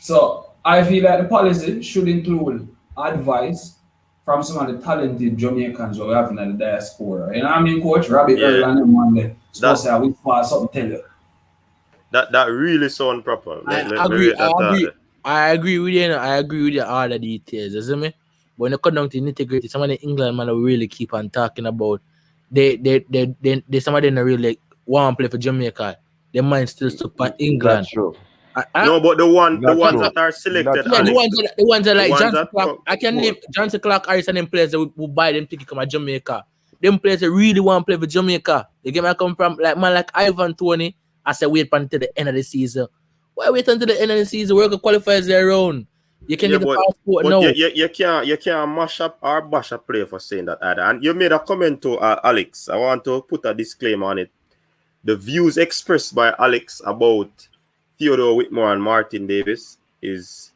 Speaker 3: So I feel like the policy should include advice from some of the talented Jamaicans who we have in the diaspora. You know what I mean, Coach? Robbie Earl and them one day. Supposed to have we pass something tell you.
Speaker 1: That really sound proper.
Speaker 10: I agree with you. I agree with you all the details, you see me? But when you come down to nitty-gritty, some of the England man will really keep on talking about they some of them really want to play for Jamaica. Their mind still stuck on England.
Speaker 6: That's true.
Speaker 1: No, but the ones that are selected,
Speaker 10: yeah, the ones that like Johnson Clark. I can name Johnson Clark, Harris, and them players that will buy them ticket come to Jamaica. Them players that really want to play for Jamaica. You get me? I come from like man like Ivan Tony. I said wait until the end of the season. Why wait until the end of the season? We're gonna qualify their own. You can get the passport now.
Speaker 1: You can't mash up or bash a player for saying that either. And you made a comment to Alex. I want to put a disclaimer on it. The views expressed by Alex about Theodore Whitmore and Martin Davis is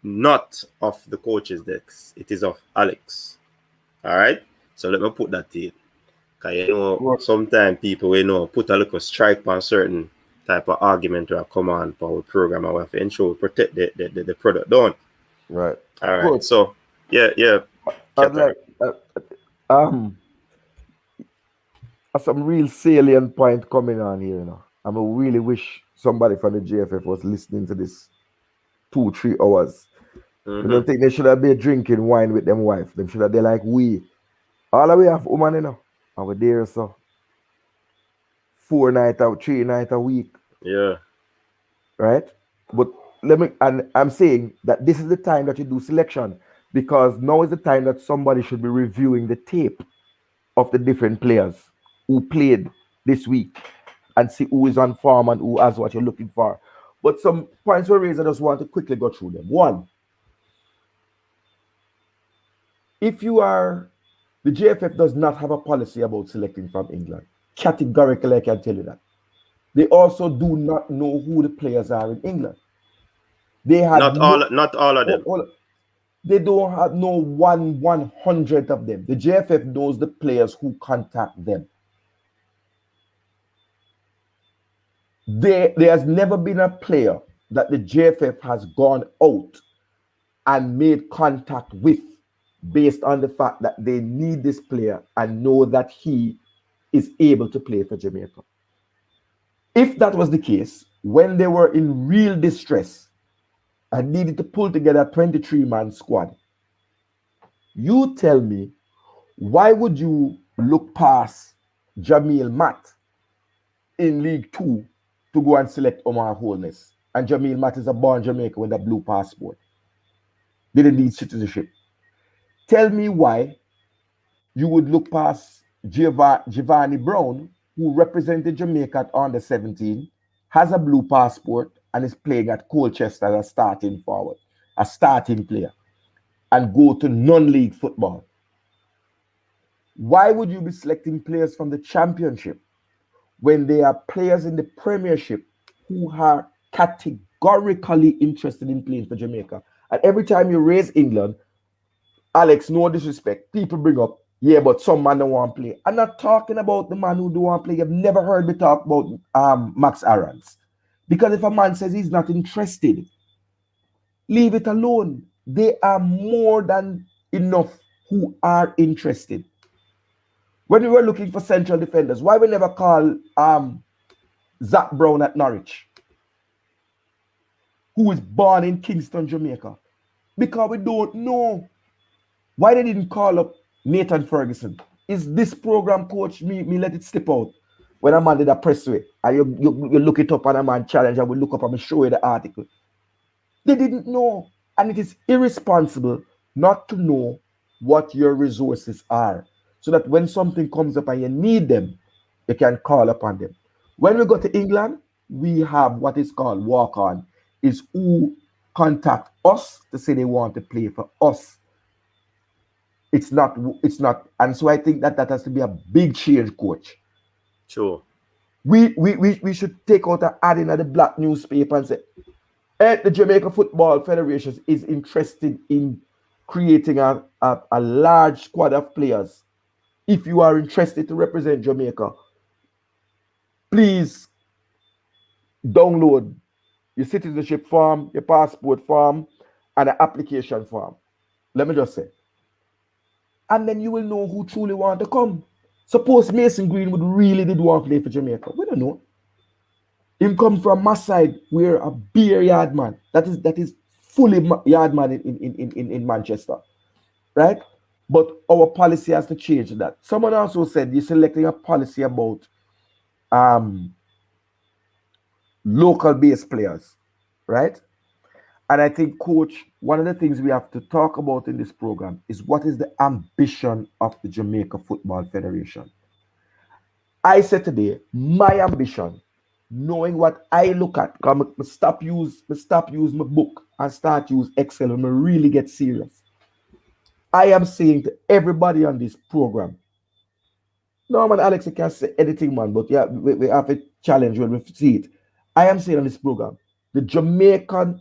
Speaker 1: not of the coach's decks. It is of Alex. All right? So let me put that in. Because you know, sometimes people, you know, put a little strike on certain type of argument or command for our program and we have to ensure we protect the product down.
Speaker 6: Right.
Speaker 1: All right. Good. So, yeah.
Speaker 6: Some real salient point coming on here, you know. I really wish somebody from the JFF was listening to this 2-3 hours. I don't think they should have been drinking wine with them wife. Them should have been like we. All we have woman, you know. And we're there, so 4 nights out, 3 nights a week.
Speaker 1: Yeah.
Speaker 6: Right? But I'm saying that this is the time that you do selection because now is the time that somebody should be reviewing the tape of the different players who played this week and see who is on form and who has what you're looking for. But some points were raised, I just want to quickly go through them. One, if you are, the JFF does not have a policy about selecting from England. Categorically, I can tell you that. They also do not know who the players are in England. They have
Speaker 1: not all of them.
Speaker 6: They don't have no 1/100 of them. The JFF knows the players who contact them. There has never been a player that the JFF has gone out and made contact with based on the fact that they need this player and know that he is able to play for Jamaica. If that was the case, when they were in real distress and needed to pull together a 23-man squad, you tell me, why would you look past Jamil Matt in League 2 to go and select Omar Holness? And Jamil Matt is a born Jamaican with a blue passport. They didn't need citizenship. Tell me why you would look past Giovanni Brown, who represented Jamaica at under 17, has a blue passport, and is playing at Colchester as a starting forward, a starting player, and go to non-league football. Why would you be selecting players from the championship when there are players in the premiership who are categorically interested in playing for Jamaica? And every time you raise England, Alex, no disrespect, people bring up, yeah, but some man don't want to play. I'm not talking about the man who don't want to play. You've never heard me talk about Max Aarons. Because if a man says he's not interested, leave it alone. They are more than enough who are interested. When we were looking for central defenders, why we never call Zach Brown at Norwich, who is born in Kingston, Jamaica? Because we don't know. Why they didn't call up Nathan Ferguson? Is this program coach me let it slip out when a man did a press way and you look it up and a man challenge and we look up and we show you the article? They didn't know, and it is irresponsible not to know what your resources are, so that when something comes up and you need them, you can call upon them. When we go to England, we have what is called walk on, is who contact us to say they want to play for us. It's not, and so I think that has to be a big change, coach.
Speaker 1: Sure.
Speaker 6: We should take out an ad in the black newspaper and say, the Jamaica Football Federation is interested in creating a large squad of players. If you are interested to represent Jamaica, please download your citizenship form, your passport form, and an application form. Let me just say. And then you will know who truly want to come. Suppose Mason Greenwood really did want to play for Jamaica. We don't know. Him come from my side, we're a beer yard man. That is fully yard man in Manchester. Right? But our policy has to change that. Someone also said you're selecting a policy about local based players. Right? And I think, coach, one of the things we have to talk about in this program is what is the ambition of the Jamaica Football Federation. I said today, my ambition, knowing what I look at, because I stop use my book and start use Excel when I really get serious. I am saying to everybody on this program, no man, Alex, you can't say anything, man, but yeah, we have a challenge when we see it. I am saying on this program, the Jamaican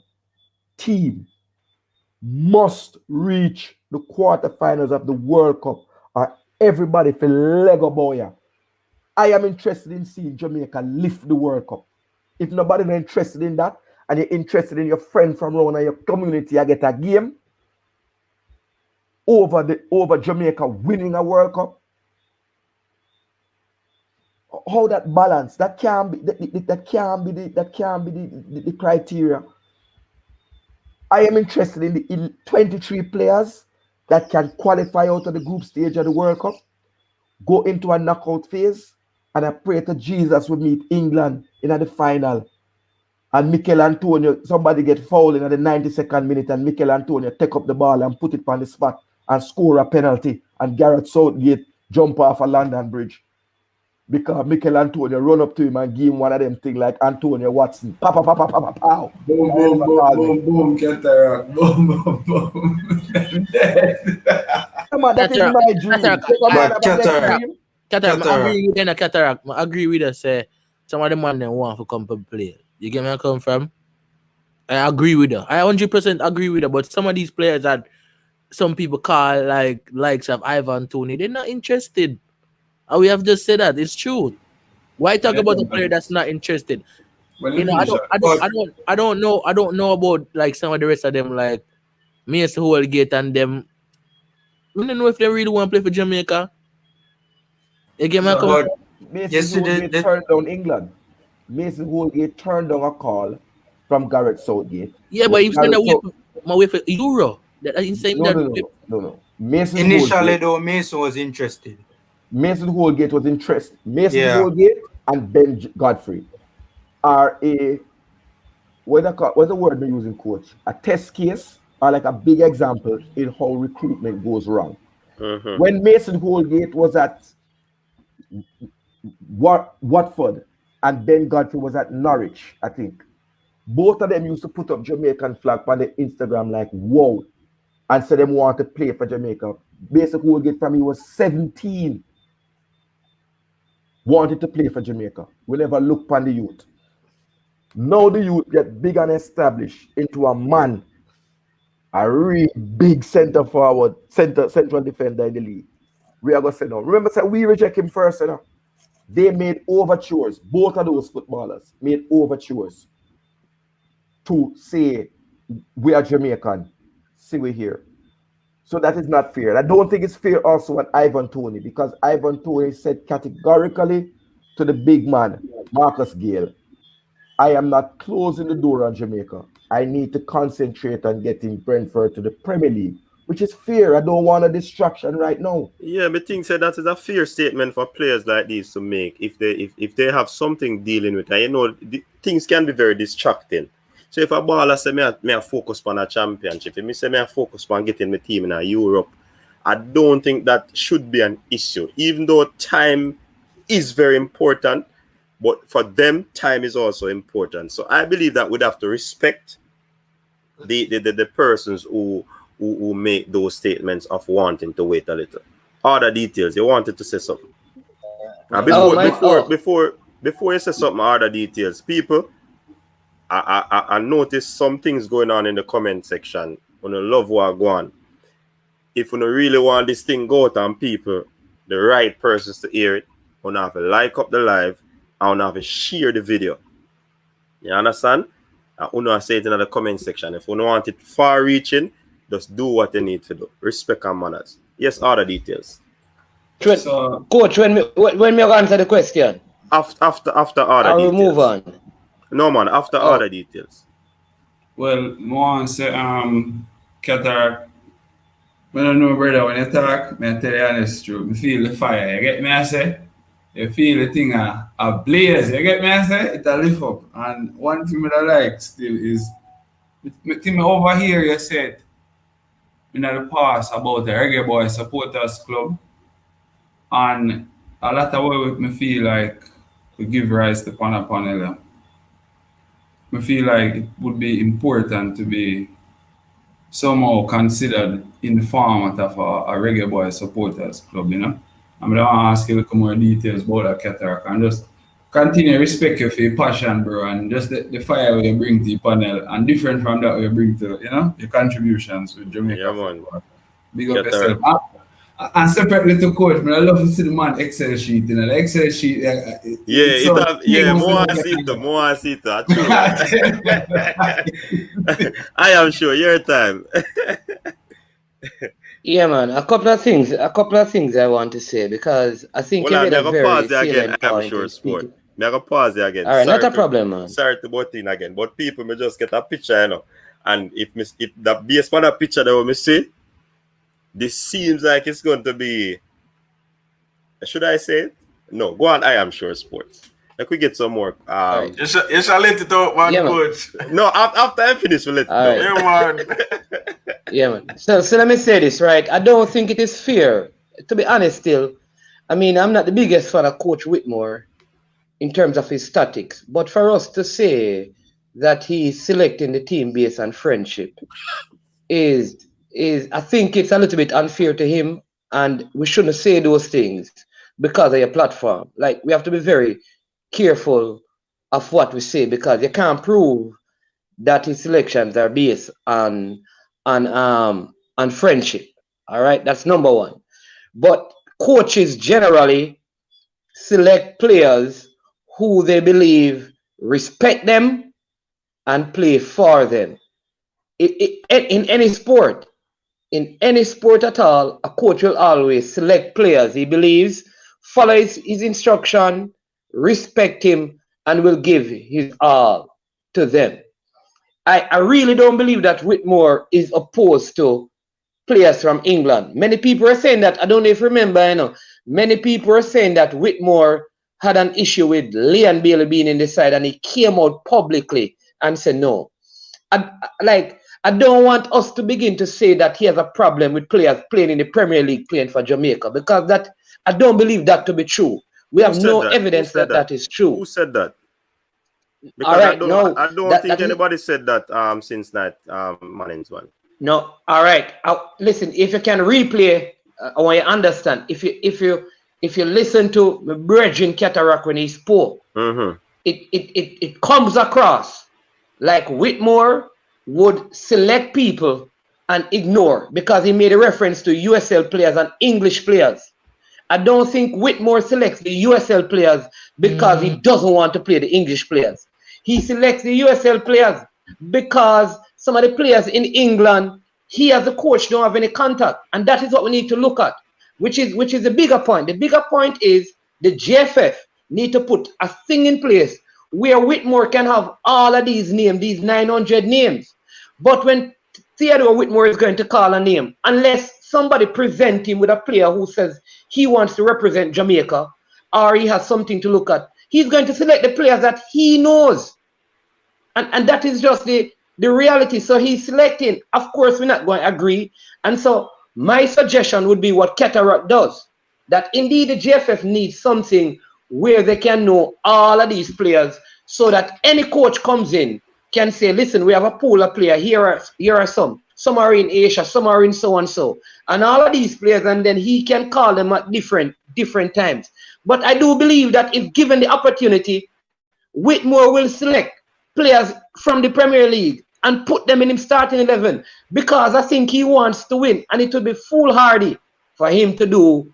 Speaker 6: team must reach the quarterfinals of the World Cup, or everybody for Lego boy. I am interested in seeing Jamaica lift the World Cup. If nobody is interested in that, and you're interested in your friend from around your community, I get a game over Jamaica winning a World Cup. How that balance? That can't be the criteria. I am interested in the 23 players that can qualify out of the group stage of the World Cup, go into a knockout phase, and I pray to Jesus we meet England in the final. And Mikel Antonio, somebody get fouled in the 92nd minute, and Mikel Antonio take up the ball and put it on the spot and score a penalty. And Gareth Southgate jump off a London Bridge. Because Mikel Antonio run up to him and give him one of them things like Antonio Watson. Pow, pow, pow, pow, pow, pow.
Speaker 3: Boom, boom, boom, boom, boom, get there. Boom, boom, boom.
Speaker 6: Come on, that is my dream.
Speaker 10: Cataract, I agree with you, Cataract. I agree with us. Some of the man that want to come to play. You get where I come from? I agree with her. I 100% agree with her. But some of these players that some people call likes of Ivan Toney, they're not interested. And we have just said that it's true. Why talk about a player that's not interested? You know, I don't know about like some of the rest of them, like Mason Holgate and them. We don't know if they really want to play for Jamaica. Again,
Speaker 6: Mason Holgate turned down England. Mason Holgate turned down a call from Gareth Southgate.
Speaker 10: Yeah, but he was going to wait for Euro.
Speaker 6: No.
Speaker 7: Initially, though, Mason was interested.
Speaker 6: Mason Holgate was interested. Holgate and Ben Godfrey are what's the word they're using, coach? A test case or like a big example in how recruitment goes wrong. Mm-hmm. When Mason Holgate was at Watford and Ben Godfrey was at Norwich, I think, both of them used to put up Jamaican flag on their Instagram like, whoa, and said them want to play for Jamaica. Mason Holgate from he was 17. Wanted to play for Jamaica. We never look upon the youth. Now the youth get big and established into a man, a real big central defender in the league. We are going to say no. Remember, we reject him first. They made overtures. Both of those footballers made overtures to say we are Jamaican. see we here. So that is not fair. I don't think it's fair also on Ivan Toney, because Ivan Toney said categorically to the big man, Marcus Gale, I am not closing the door on Jamaica. I need to concentrate on getting Brentford to the Premier League, which is fair. I don't want a distraction right now.
Speaker 1: Yeah, but think that is a fair statement for players like these to make if they have something dealing with it. You know, things can be very distracting. So if a baller say me I focus on a championship, if me say me I focus on getting my team in Europe, I don't think that should be an issue. Even though time is very important, but for them, time is also important. So I believe that we'd have to respect the persons who make those statements of wanting to wait a little. Other details, you wanted to say something. Before you say something, other details, people, I noticed some things going on in the comment section. When you love what go on. If you really want this thing go out on people, the right persons to hear it, you have to like up the live and you have to share the video. You understand? And you say it in the comment section. If you want it far reaching, just do what you need to do. Respect and manners. Yes, other details.
Speaker 9: Coach, when me answer the question?
Speaker 1: After other details.
Speaker 9: I will move on.
Speaker 1: No man, after other details.
Speaker 3: Well, more say cataract. I don't know, brother, when you talk, I tell you honest truth. I feel the fire. You get me? I say, you feel the thing a blaze. You get me? I say, it a lift up. And one thing that I like still is, thing over here you said in the past about the Reggae Boyz supporters club, and a lot of way me feel like we give rise to panel. I feel like it would be important to be somehow considered in the format of a Reggae Boyz supporters club, you know. I'm going to ask you a little more details about that cataract and just continue to respect you for your passion, bro, and just the fire you bring to your panel and different from that you bring to, you know, your contributions with Jamaica.
Speaker 1: Yeah, man.
Speaker 3: Big up yourself. And separately to coach, I love to see the man Excel sheet, you know, the Excel sheet.
Speaker 1: More I see it. I am sure your time.
Speaker 9: Yeah, man. A couple of things I want to say, because I think you made a very salient point.
Speaker 1: I'm sure sport. Me I go pause there again.
Speaker 9: All right, not a problem, man.
Speaker 1: Sorry to butt in again, but people may just get a picture, you know. And if that based on that picture that we see, this seems like it's going to be. Should I say it? No, go on. I am sure sports. Like we get some more.
Speaker 8: Right. You shall let it out, man, coach.
Speaker 1: No, after I finish, we'll let it out.
Speaker 8: Yeah, man.
Speaker 9: Yeah, man. So let me say this, right? I don't think it is fair. To be honest, still, I mean, I'm not the biggest fan of Coach Whitmore in terms of his statics, but for us to say that he's selecting the team based on friendship is I think it's a little bit unfair to him, and we shouldn't say those things because of your platform. Like, we have to be very careful of what we say, because you can't prove that his selections are based on friendship. All right, that's number one. But coaches generally select players who they believe respect them and play for them. In any sport, at all, a coach will always select players he believes, follow his instruction, respect him, and will give his all to them. I really don't believe that Whitmore is opposed to players from England. Many people are saying that. I don't know if you remember, you know, many people are saying that Whitmore had an issue with Leon Bailey being in the side, and he came out publicly and said no. I don't want us to begin to say that he has a problem with players playing in the Premier League playing for Jamaica, because that I don't believe that to be true. We have no evidence that is true.
Speaker 1: Who said that? Because
Speaker 9: all right,
Speaker 1: I don't think anybody said that since that Manning's one.
Speaker 9: No, all right. Listen, if you can replay, I want you to understand. If you listen to Bridging Cataract when he spoke, it comes across like Whitmore would select people and ignore, because he made a reference to USL players and English players. I don't think Whitmore selects the USL players because he doesn't want to play the English players. He selects the USL players because some of the players in England he as a coach don't have any contact. And that is what we need to look at, which is the bigger point. The bigger point is the JFF need to put a thing in place where Whitmore can have all of these names, these 900 names. But when Theodore Whitmore is going to call a name, unless somebody present him with a player who says he wants to represent Jamaica or he has something to look at, he's going to select the players that he knows. And that is just the reality. So he's selecting. Of course, we're not going to agree. And so my suggestion would be what Cataract does, that indeed the JFF needs something where they can know all of these players so that any coach comes in can say, listen, we have a pool of players. Here are some. Some are in Asia, some are in so and so. And all of these players, and then he can call them at different times. But I do believe that if given the opportunity, Whitmore will select players from the Premier League and put them in his starting 11 because I think he wants to win, and it would be foolhardy for him to do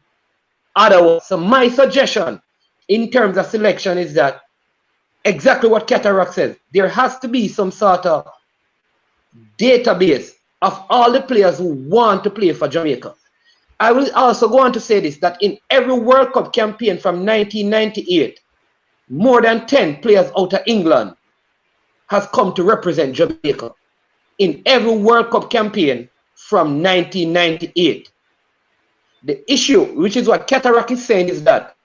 Speaker 9: otherwise. So my suggestion in terms of selection is that exactly what Cataract says. There has to be some sort of database of all the players who want to play for Jamaica. I will also go on to say this, that in every World Cup campaign from 1998, more than 10 players out of England has come to represent Jamaica in every World Cup campaign from 1998. The issue, which is what Cataract is saying, is that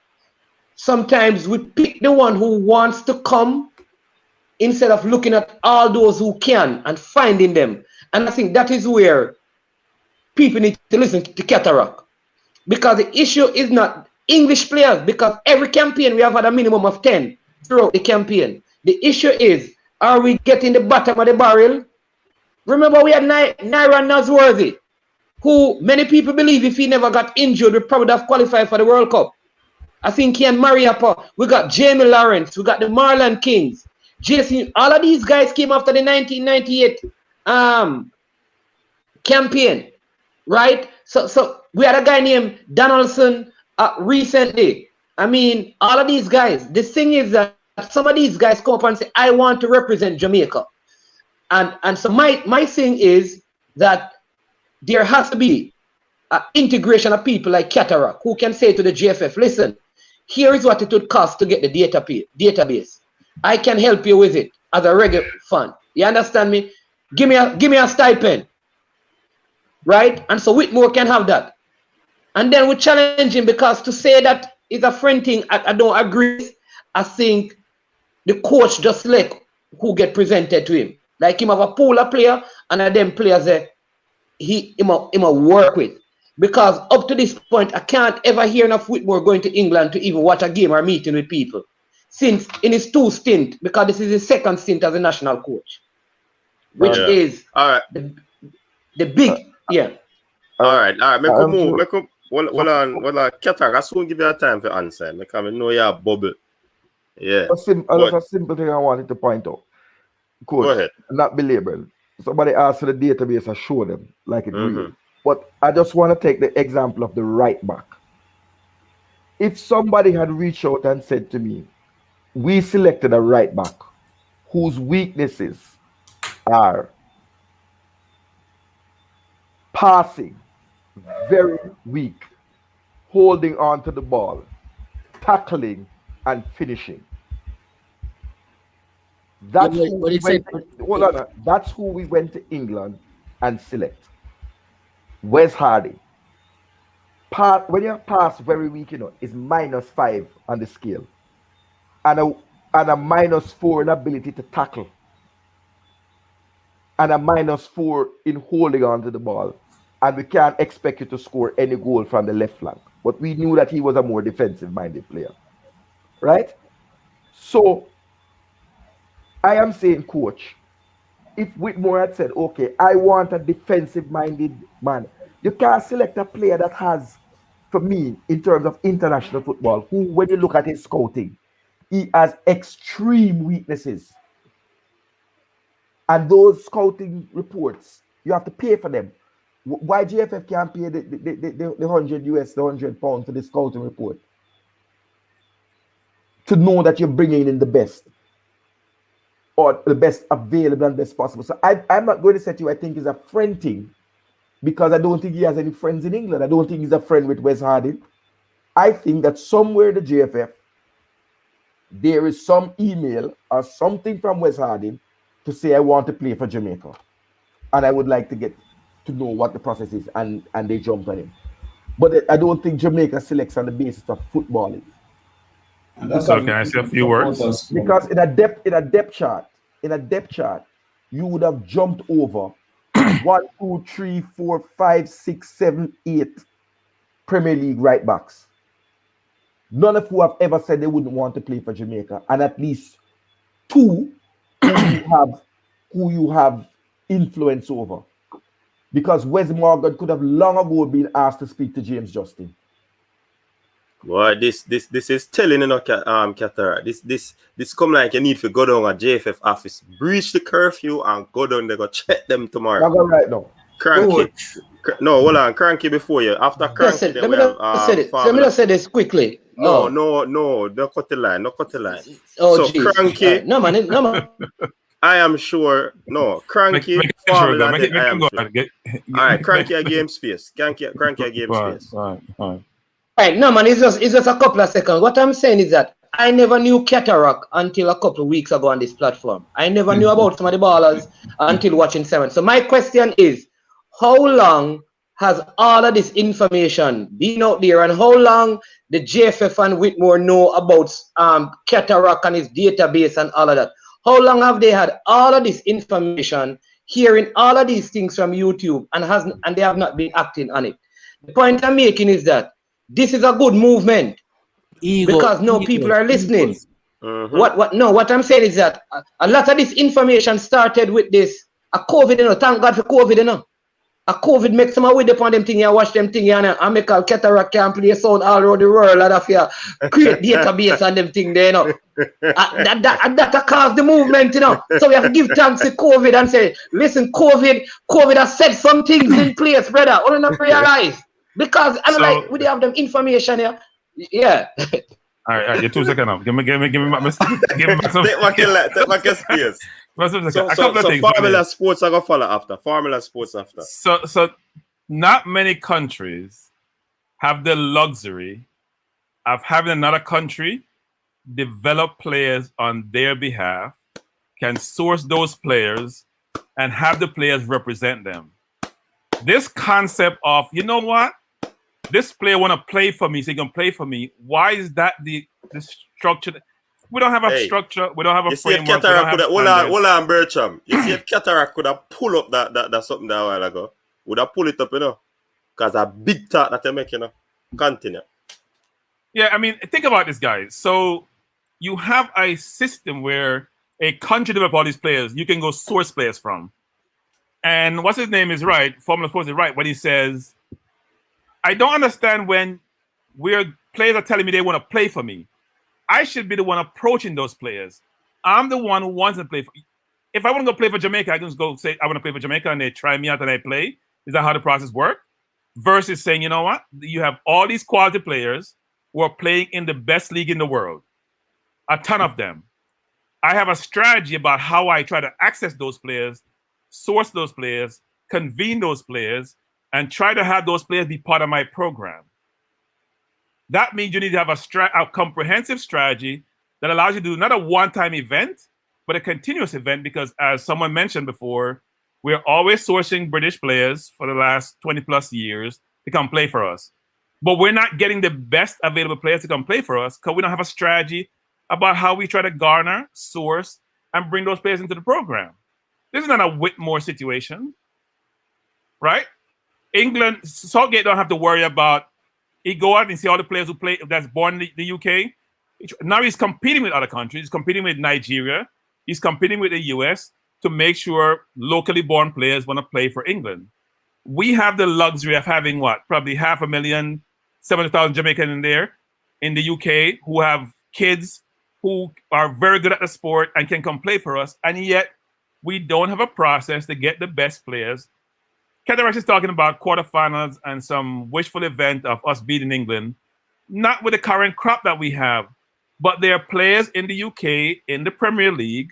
Speaker 9: sometimes we pick the one who wants to come instead of looking at all those who can and finding them. And I think that is where people need to listen to Cataract. Because the issue is not English players, because every campaign we have had a minimum of 10 throughout the campaign. The issue is, are we getting the bottom of the barrel? Remember, we had Naira Nasworthy, who many people believe if he never got injured, we probably have qualified for the World Cup. I think he and Mariappa. We got Jamie Lawrence. We got the Marlon Kings. Jason. All of these guys came after the 1998 campaign, right? So we had a guy named Donaldson recently. I mean, all of these guys. The thing is that some of these guys come up and say, I want to represent Jamaica. And so my thing is that there has to be an integration of people like Cataract who can say to the JFF, listen, here is what it would cost to get the database. I can help you with it as a reggae fan. You understand me? Give me a stipend. Right? And so Whitmore can have that. And then we challenge him, because to say that is a friend thing, I don't agree. I think the coach just select who get presented to him. Like him have a pool of player, and then players him work with. Because up to this point, I can't ever hear enough Whitmore going to England to even watch a game or meeting with people. Since in his 2 stint, because this is his 2nd stint as a national coach. Which is
Speaker 1: all right.
Speaker 9: The big,
Speaker 1: All right. Make a move. Hold on. Cataract, I soon give you a time for answer. Because I know you're bubble. Yeah.
Speaker 6: A simple thing I wanted to point out. Coach,
Speaker 1: go ahead.
Speaker 6: Not belabored. Somebody asked for the database, I show them like it real. But I just want to take the example of the right back. If somebody had reached out and said to me, we selected a right back whose weaknesses are passing, very weak, holding on to the ball, tackling, and finishing. That's who we went to England and select. Wes Hardy. When you pass very weak, is -5 on the scale. And a -4 in ability to tackle. And a -4 in holding on to the ball. And we can't expect you to score any goal from the left flank. But we knew that he was a more defensive-minded player. Right? So, I am saying, coach, if Whitmore had said, okay, I want a defensive-minded man, you can't select a player that has, for me, in terms of international football, who, when you look at his scouting, he has extreme weaknesses. And those scouting reports, you have to pay for them. Why GFF can't pay the £100 for the scouting report? To know that you're bringing in the best. Or the best available and best possible. So I'm not going to say to you, I think it's a friend thing because I don't think he has any friends in England. I don't think he's a friend with Wes Harding. I think that somewhere the JFF, there is some email or something from Wes Harding to say, I want to play for Jamaica. And I would like to get to know what the process is. And they jumped on him. But I don't think Jamaica selects on the basis of footballing.
Speaker 3: So can I say a few words?
Speaker 6: Because in a depth chart, you would have jumped over 1, 2, 3, 4, 5, 6, 7, 8 Premier League right backs. None of who have ever said they wouldn't want to play for Jamaica, and at least 2 who you have influence over. Because Wes Morgan could have long ago been asked to speak to James Justin.
Speaker 1: Boy, this is telling, you know, Catara. This come like you need to go down a JFF office, breach the curfew, and go down there, go check them tomorrow.
Speaker 6: Not right now.
Speaker 1: Cranky. No, hold on, Cranky before you. After Cranky,
Speaker 9: let me just say this quickly.
Speaker 1: No, don't cut the line.
Speaker 9: Oh,
Speaker 1: so
Speaker 9: geez.
Speaker 1: Cranky.
Speaker 9: No, man.
Speaker 1: I am sure. No, Cranky.
Speaker 3: Make
Speaker 1: Formula,
Speaker 3: sure,
Speaker 1: I am sure. All right, Cranky a game space. Cranky a game space.
Speaker 9: Right, no, man, it's just a couple of seconds. What I'm saying is that I never knew Cataract until a couple of weeks ago on this platform. I never knew about some of the ballers until watching 7. So my question is, how long has all of this information been out there, and how long the JFF and Whitmore know about Cataract and his database and all of that? How long have they had all of this information, hearing all of these things from YouTube, and they have not been acting on it? The point I'm making is that this is a good movement because people are listening. What I'm saying is that a lot of this information started with this COVID, you know. Thank God for COVID, you know. A COVID makes some away upon them thing and watch them thing and make a Cataract can play sound all over the world and create database and them thing there, you know. That caused the movement, you know. So we have to give thanks to COVID and say, listen, COVID has set some things in place, brother. Only not realize. Because we have them information here. Yeah.
Speaker 3: All right, you're 2 seconds now. Give me my
Speaker 1: Take my space. So Formula Sports are gonna follow after. Formula Sports after.
Speaker 3: So not many countries have the luxury of having another country develop players on their behalf, can source those players, and have the players represent them. This concept of, you know what? This player want to play for me, so he can play for me. Why is that the structure? We don't have a structure. We don't have a framework.
Speaker 1: Hold on, Bertram. You see if Cataract could have pulled up that something that a while ago, would have pulled it up, you know? Because a big talk that they make, you know. Continue.
Speaker 3: Yeah, I mean, think about this, guys. So you have a system where a country develops all these players. You can go source players from. And what's his name is right. Formula Sports is right when he says, I don't understand when players are telling me they want to play for me. I should be the one approaching those players. I'm the one who wants to play for. If I want to go play for Jamaica, I can just go say I want to play for Jamaica and they try me out and I play. Is that how the process works? Versus saying, you know what? You have all these quality players who are playing in the best league in the world. A ton of them. I have a strategy about how I try to access those players, source those players, convene those players, and try to have those players be part of my program. That means you need to have a comprehensive strategy that allows you to do not a one-time event, but a continuous event, because as someone mentioned before, we're always sourcing British players for the last 20 plus years to come play for us. But we're not getting the best available players to come play for us because we don't have a strategy about how we try to garner, source, and bring those players into the program. This is not a Whitmore situation, right? England, Southgate don't have to worry about, he go out and see all the players who play, that's born in the UK. Now he's competing with other countries. He's competing with Nigeria. He's competing with the US to make sure locally born players want to play for England. We have the luxury of having probably 500,000, 700,000 Jamaicans in there in the UK who have kids who are very good at the sport and can come play for us. And yet we don't have a process to get the best players. Cataract is talking about quarterfinals and some wishful event of us beating England, not with the current crop that we have, but there are players in the UK, in the Premier League,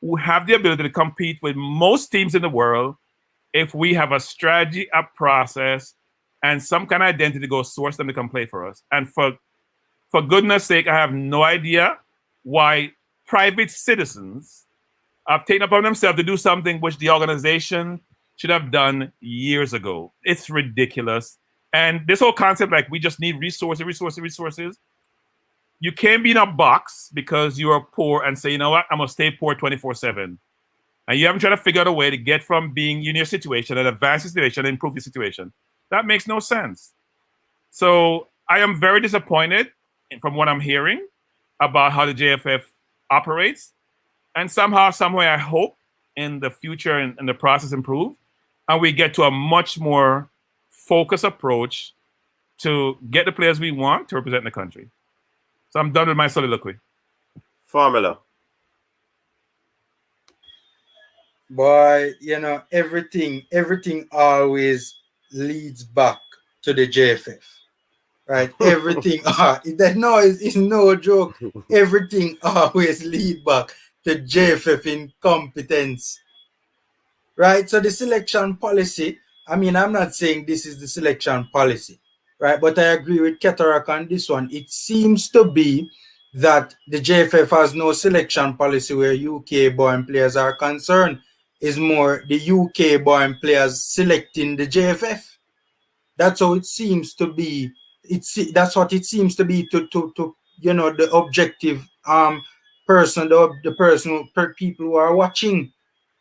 Speaker 3: who have the ability to compete with most teams in the world
Speaker 12: if we have a strategy, a process, and some kind of identity to go source them to come play for us. And for goodness sake, I have no idea why private citizens have taken upon themselves to do something which the organization should have done years ago. It's ridiculous. And this whole concept, like we just need resources. You can't be in a box because you are poor and say, you know what, I'm gonna stay poor 24/7. And you haven't tried to figure out a way to get from being in your situation and advance your situation and improve your situation. That makes no sense. So I am very disappointed from what I'm hearing about how the JFF operates. And somehow, someway, I hope in the future and the process improve, and we get to a much more focused approach to get the players we want to represent the country. So I'm done with my soliloquy.
Speaker 1: Formula.
Speaker 7: Boy, you know, everything always leads back to the JFF. Right? Everything it's no joke. Everything always lead back to JFF incompetence. Right? So the selection policy, I mean, I'm not saying this is the selection policy, right? But I agree with Ketarak on this one. It seems to be that the JFF has no selection policy where UK born players are concerned. Is more the UK born players selecting the JFF. That's how it seems to be. That's what it seems to be to you know, the objective person, the person, people who are watching,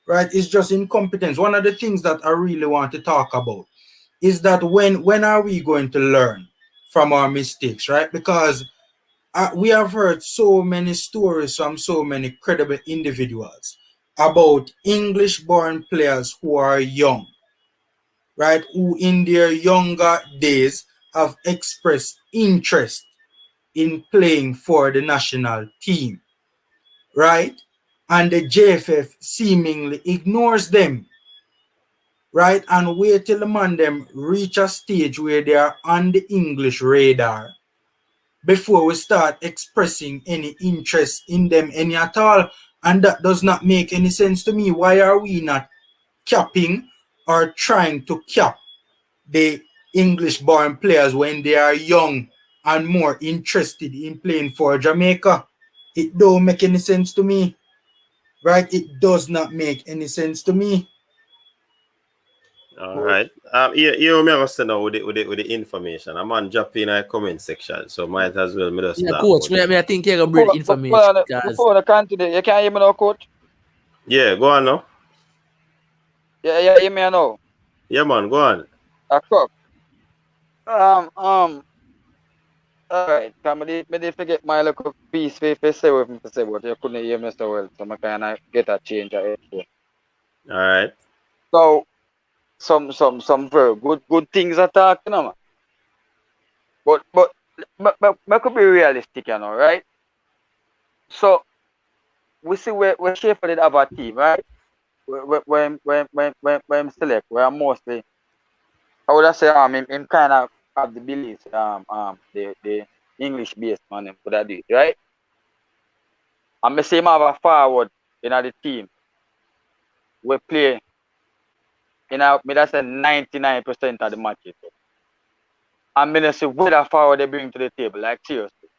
Speaker 7: right? It's just incompetence. One of the things that I really want to talk about is that when are we going to learn from our mistakes, right? Because we have heard so many stories from so many credible individuals about English-born players who are young, right? Who in their younger days have expressed interest in playing for the national team, right? And the JFF seemingly ignores them, right? And wait till the man them reach a stage where they are on the English radar before we start expressing any interest in them any at all. And that does not make any sense to me. Why are we not capping or trying to cap the English-born players when they are young and more interested in playing for Jamaica? It don't make any sense to me, right? It does not make any sense to me.
Speaker 1: All right. You may have send out with the information. I'm on drop in a comment section, so might as well me just start.
Speaker 10: Coach, I think you're gonna bring information.
Speaker 11: Before the candidate, you can't hear me now, coach?
Speaker 1: Yeah, go on now.
Speaker 11: Yeah, hear me now.
Speaker 1: Yeah, man, go on.
Speaker 11: Cook. All right, I did forget my little piece for say what I say, but you couldn't hear me so well, so I kind of get a change of it.
Speaker 1: All right.
Speaker 11: So some very good things are talking, man. But I could be realistic, you know, right? So we see where Sheffield did have a team, right? When select, where mostly I would say him kind of have the beliefs the English based man could have do it, right? And I say him have a forward in the team. We play me that's a 99% of the matches. And I say what the forward they bring to the table, like seriously.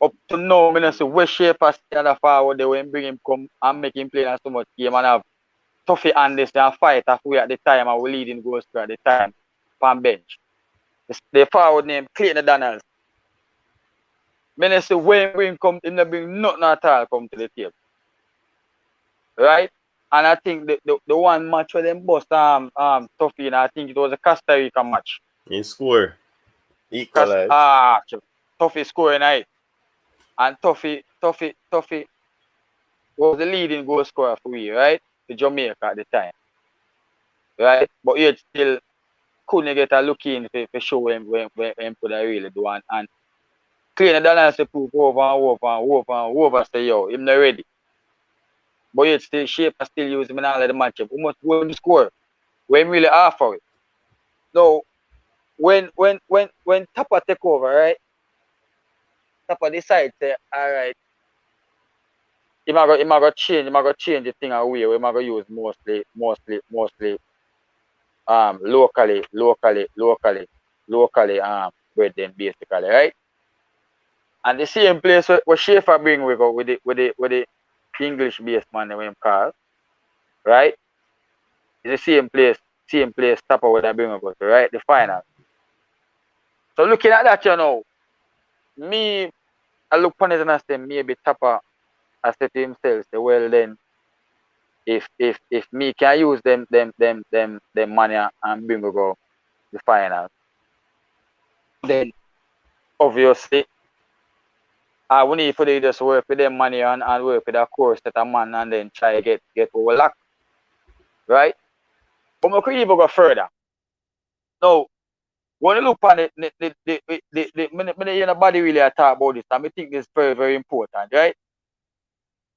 Speaker 11: Up to now, I say what shape as the other forward they will bring him come and make him play so much game and have toughy and this and fight after we at the time and we leading goals at the time from bench. The forward name Clayton Donalds. I say when we come, him not bring nothing at all come to the table. Right? And I think the one match where them bust Tuffy, and I think it was a Costa Rica match.
Speaker 1: In score. Equalize.
Speaker 11: Tuffy scoring night. And Tuffy was the leading goal scorer for we, right? To Jamaica at the time. Right? But yet still couldn't get a look in for show him when could I really do and Clayton Donalds to prove over say yo, him not ready. But yet still shape and still use him in all of the matchup. We must go and score. When really offer it. So when Tapa take over, right? Tapa decide say, all right, he might go change the thing away. We might go use mostly locally bred them basically, right? And the same place where Schaefer bring we go with the English based man that we call, right? It's the same place Tapper where they bring we go to, right? The final. So looking at that, you know, I look upon it and I say maybe Tapper I said to himself, say, well then if me can use them money and bring we go the final, then obviously I will need for they just work with them money and work with a course that a man and then try get over luck. Right? But we could even go further. Now, when you look on it, nobody really talk about this, and I think this is very, very important, right?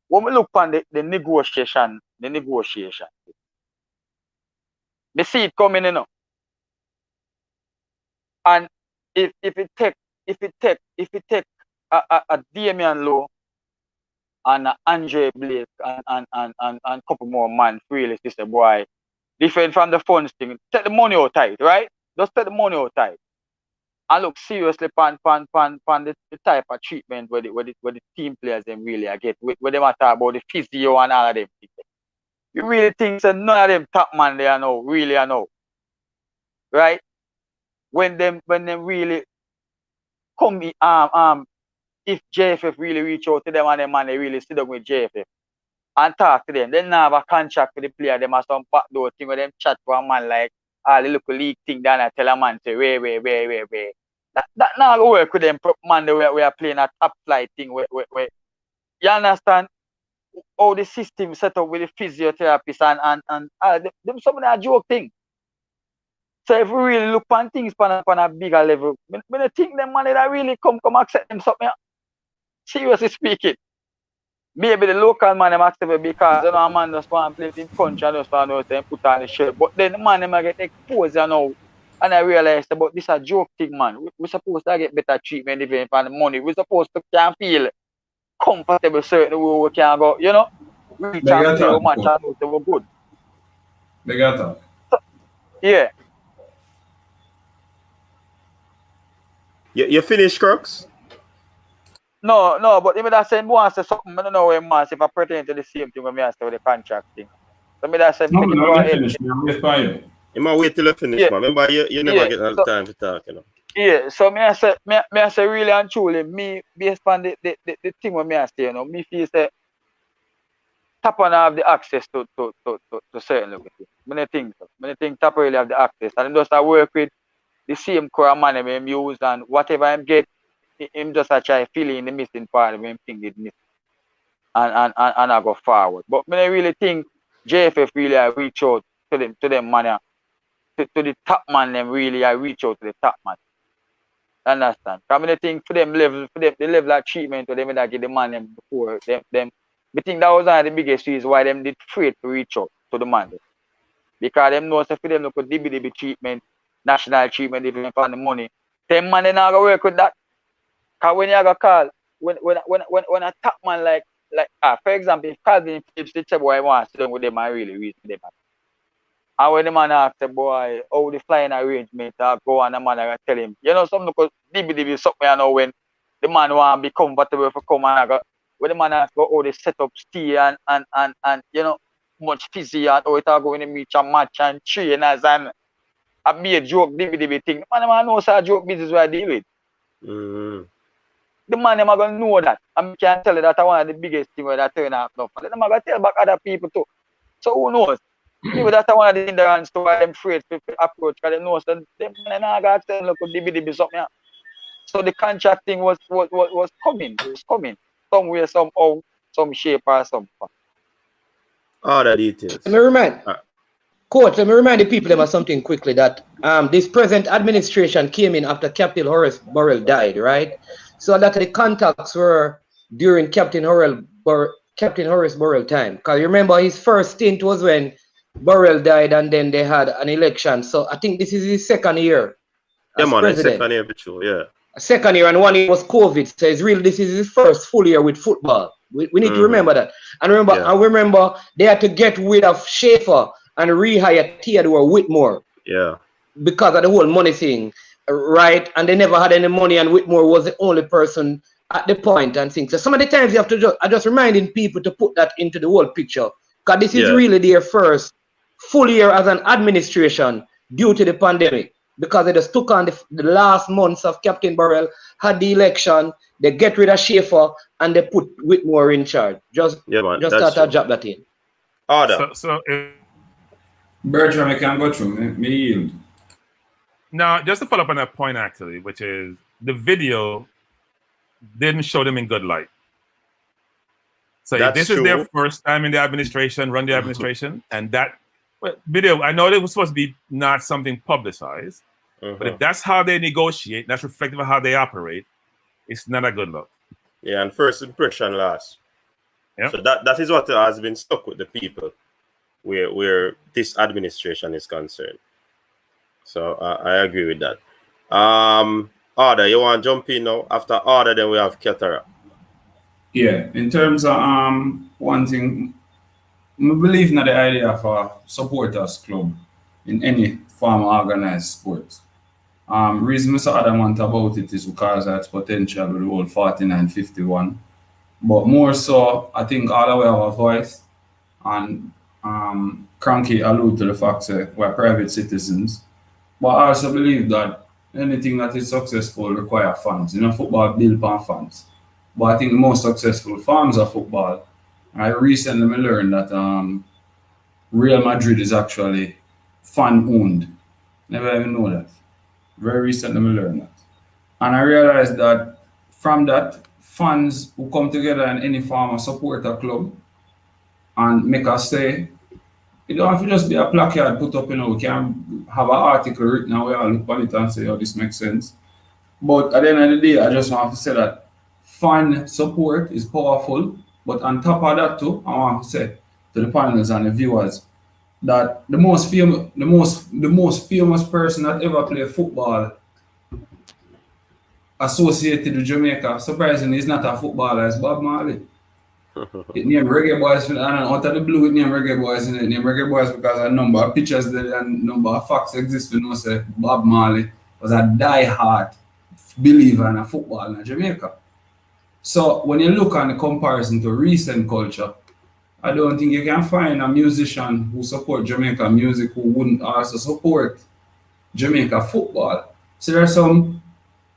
Speaker 11: When we look on the negotiation, we see it coming, you know. And if it take a Damian Lowe and a Andre Blake and couple more man really sister boy, different from the funds thing, take the money out tight, right? Just take the money out tight. And look seriously pan the type of treatment where the team players them really get where they talk about the physio and all of them things. You really think that none of them top man they are now, really are now. Right? When them really come if JFF really reach out to them and them and they really sit down with JFF and talk to them, they now have a contract with the player, them have some backdoor thing where them chat for a man like the little league thing down and tell a man say wait. That now go work with them man we are playing a top flight thing where you understand how the system set up with the physiotherapists and them some of that joke thing. So if we really look on things on a bigger level, I think them money that really come accept them something. Seriously speaking. Maybe the local man them accept it because you know a man just want to play in country and just want to put on the shirt. But then the man them get exposed, you know. And I realized about this a joke thing, man. We're supposed to get better treatment even for the money. We're supposed to can feel comfortable certain way we can go, you know. We can feel how much and know we're good.
Speaker 3: They got that.
Speaker 11: So, yeah.
Speaker 1: You finished, Crooks?
Speaker 11: No, but if that saying want to say something, I don't know if I pertain to the same thing when I say with the contract thing. So me that say
Speaker 3: no, finish, man. Wait for you.
Speaker 1: You might wait till I finish, man. Remember, you never get enough time to talk, you know.
Speaker 11: Yeah, so me I say really and truly, me based on the thing when me I say, you know, me feel say Tapper have the access to certain locations. Many things. Many think Tapper really have the access. And just I work with the same core money him use and whatever him get, him just a try fill in the missing part of him thing it missing. And I go forward. But me really think JFF really I reach out to them money. To the top man them really I reach out to the top man. Understand? Because I think for them level the level of treatment to them that give the man them before them I think that was one of the biggest reasons why them did afraid to reach out to the man. Because them know so for them look at DBDB treatment, national treatment, even for the money. Them man they not gonna work with that. Cause when you have a call, when a top man like for example, if Calvin Phillips did say boy I want to sit down with them, I really reason them. And when the man asked the boy how the flying arrangement go and the man I tell him, you know, something because DBDB something you know when the man want to be comfortable for come and I go when the man ask how they set up stay and you know much physio and how it all going to meet a match and trainers and a be a joke DBDB thing. The man knows how joke business we deal with. The man them are gonna know that. And I can tell you that one of the biggest things where that turn out now. And them are gonna tell back other people too. So who knows? Maybe that's one of the hindrance to why them afraid to approach because they know that them not gonna tell look DBDB something. So the contract thing was coming. It was coming. Somewhere, somehow, some shape or some form.
Speaker 1: All the details.
Speaker 9: Coach, let me remind the people about something quickly that this present administration came in after Captain Horace Burrell died, right? So a lot of the contacts were during Captain Horace Burrell time. Because you remember his first stint was when Burrell died and then they had an election. So I think this is his second year.
Speaker 1: Yeah, man, his second year for sure, yeah.
Speaker 9: Second year and 1 year was COVID. So it's real. This is his first full year with football. We need to remember that. And remember they had to get rid of Schaefer and rehire Theodore Whitmore.
Speaker 1: Yeah.
Speaker 9: Because of the whole money thing, right? And they never had any money, and Whitmore was the only person at the point and things. So some of the times you have to just reminding people to put that into the whole picture, because this is really their first full year as an administration due to the pandemic, because they just took on the last months of Captain Burrell, had the election, they get rid of Schaefer, and they put Whitmore in charge. Just start to drop that in.
Speaker 1: Order.
Speaker 12: So
Speaker 3: Bertram, I can go through. Me yield.
Speaker 12: Now, just to follow up on that point, actually, which is the video didn't show them in good light. So if this is their first time in the administration, run the administration, and that video, I know it was supposed to be not something publicized, but if that's how they negotiate, that's reflective of how they operate, it's not a good look.
Speaker 1: Yeah, and first impression last.
Speaker 12: Yep.
Speaker 1: So that is what has been stuck with the people where this administration is concerned. So I agree with that. Order, you want to jump in now? After Order, then we have Ketara.
Speaker 3: Yeah, in terms of one thing, I believe in the idea of a supporters club in any form of organized sports. Reason Mr. Adamant about it is because that's potential with the whole 49-51. But more so, I think all of we have a voice, and Cranky allude to the fact that we're private citizens. But I also believe that anything that is successful requires funds. You know, football built on funds. But I think the most successful forms of football, I recently learned that Real Madrid is actually fan-owned. Never even know that. Very recently I learned that. And I realized that from that, fans who come together in any form of support a club and make us say, it don't have to just be a placard put up, you know, we can have an article written and we all look at it and say, oh, this makes sense. But at the end of the day, I just want to say that fan support is powerful, but on top of that too, I want to say to the panelists and the viewers that the most famous person that ever played football associated with Jamaica, surprisingly, is not a footballer, it's Bob Marley. It named Reggae Boyz, and out of the blue, it named Reggae Boyz, and it named Reggae Boyz because a number of pictures and number of facts exist to know say Bob Marley was a die-hard believer in a football in Jamaica. So when you look on the comparison to recent culture, I don't think you can find a musician who support Jamaica music who wouldn't also support Jamaica football. So there are some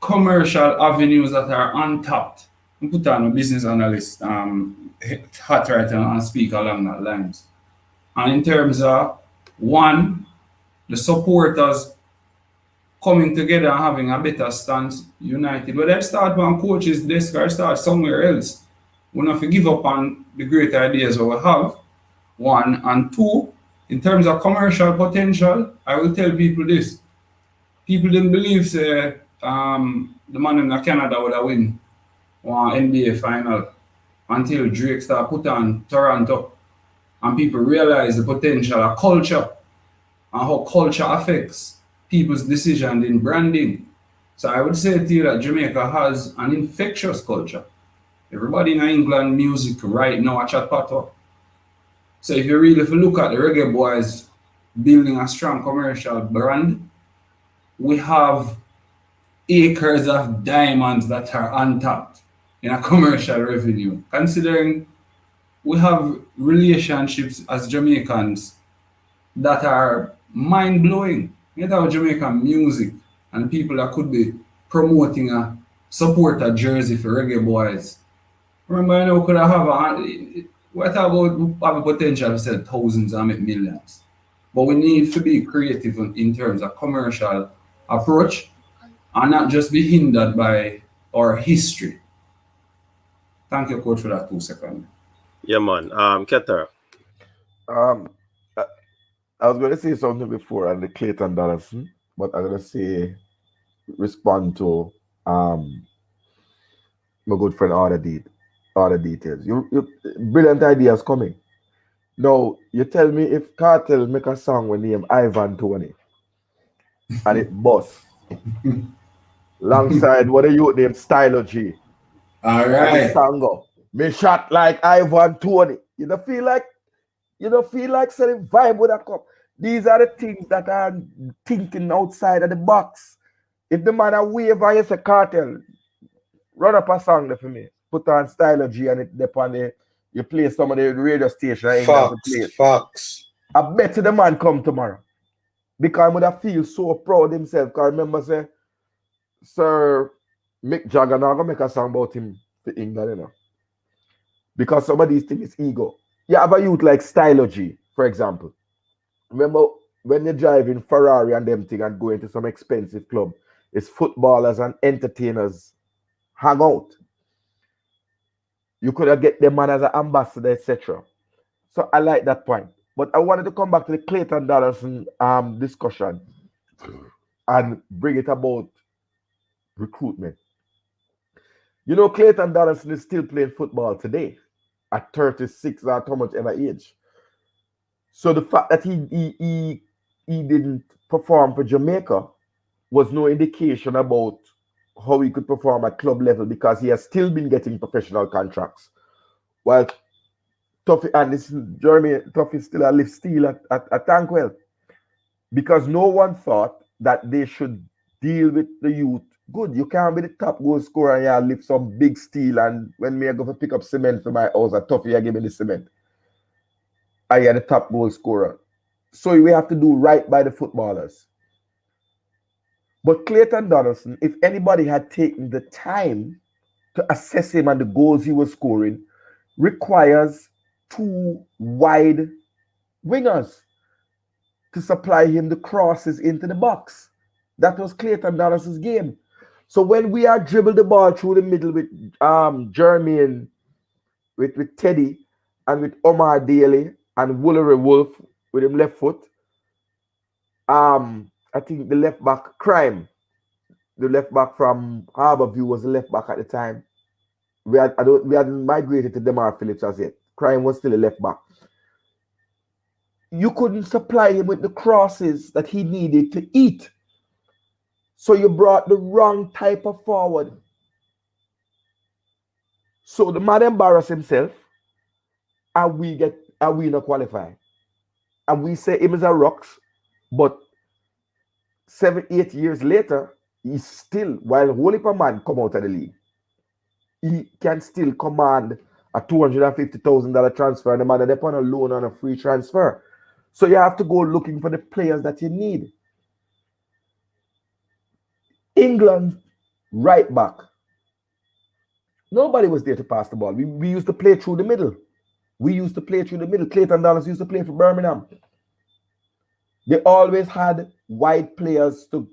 Speaker 3: commercial avenues that are untapped. I put on a business analyst hat right now and speak along that lines. And in terms of one, the supporters coming together and having a better stance, united. But let's start on coaches' desk or start somewhere else. We don't have to give up on the great ideas that we have. One. And two, in terms of commercial potential, I will tell people this. People didn't believe the man in Canada would have win one NBA final until Drake started put on Toronto. And people realize the potential of culture and how culture affects people's decision in branding. So I would say to you that Jamaica has an infectious culture. Everybody in England music right now at chat pato. So if you look at the Reggae Boyz building a strong commercial brand, we have acres of diamonds that are untapped in a commercial revenue. Considering we have relationships as Jamaicans that are mind-blowing. You know, Jamaican music and people that could be promoting a supporter jersey for Reggae Boyz. Remember, you know, could have what about have a potential to sell thousands and make millions? But we need to be creative in terms of commercial approach and not just be hindered by our history. Thank you, Coach, for that 2 seconds.
Speaker 1: Yeah, man. Ketara.
Speaker 6: I was going to say something before on the Clayton Donaldson, but I'm going to respond to my good friend Order Details. You brilliant ideas coming. Now, you tell me if Cartel make a song with name Ivan Tony and it bust. Alongside what a youth named Stylo G.
Speaker 3: All right.
Speaker 6: Tango. Me shot like Ivan Tony. You don't feel like selling vibe with a cup. These are the things that are thinking outside of the box. If the man a wave and you say Cartel, run up a song there for me. Put on Stylogy and it depend the you play some of the radio station in England to play it.
Speaker 7: Facts.
Speaker 6: I bet you the man come tomorrow. Because he would have feel so proud himself. Because I remember say, Sir Mick Jagger now gonna make a song about him for England, you know. Because some of these things is ego. You have a youth like Stylogy, for example. Remember when you're driving Ferrari and them thing and going to some expensive club, it's footballers and entertainers hang out. You could have get them man as an ambassador, etc. So I like that point. But I wanted to come back to the Clayton Donaldson discussion and bring it about recruitment. You know, Clayton Donaldson is still playing football today at 36 or how much ever age. So the fact that he didn't perform for Jamaica was no indication about how he could perform at club level because he has still been getting professional contracts. While Tuffy and this Jeremy Tuffy still a live steal at Tankwell. Because no one thought that they should deal with the youth. Good, you can't be the top goal scorer and you lift some big steal and when me I go to pick up cement for my house, a Tuffy I give me the cement. I am the top goal scorer. So we have to do right by the footballers. But Clayton Donaldson, if anybody had taken the time to assess him and the goals he was scoring, requires two wide wingers to supply him the crosses into the box. That was Clayton Donaldson's game. So when we are dribble the ball through the middle with Jeremy and with Teddy and with Omar Daly and Woolery Wolf with him left foot, I think the left back Crime, the left back from Harborview was the left back at the time. We hadn't migrated to Demar Phillips as yet. Crime was still a left back. You couldn't supply him with the crosses that he needed to eat. So you brought the wrong type of forward. So the man embarrassed himself, and we not qualify. And we say him is a rocks, but 7-8 years later, he's still, while whole heap of man come out of the league, he can still command a $250,000 transfer and the man they're on a loan on a free transfer. So you have to go looking for the players that you need. England right back. Nobody was there to pass the ball. We used to play through the middle. Clayton Donaldson used to play for Birmingham. They always had wide players to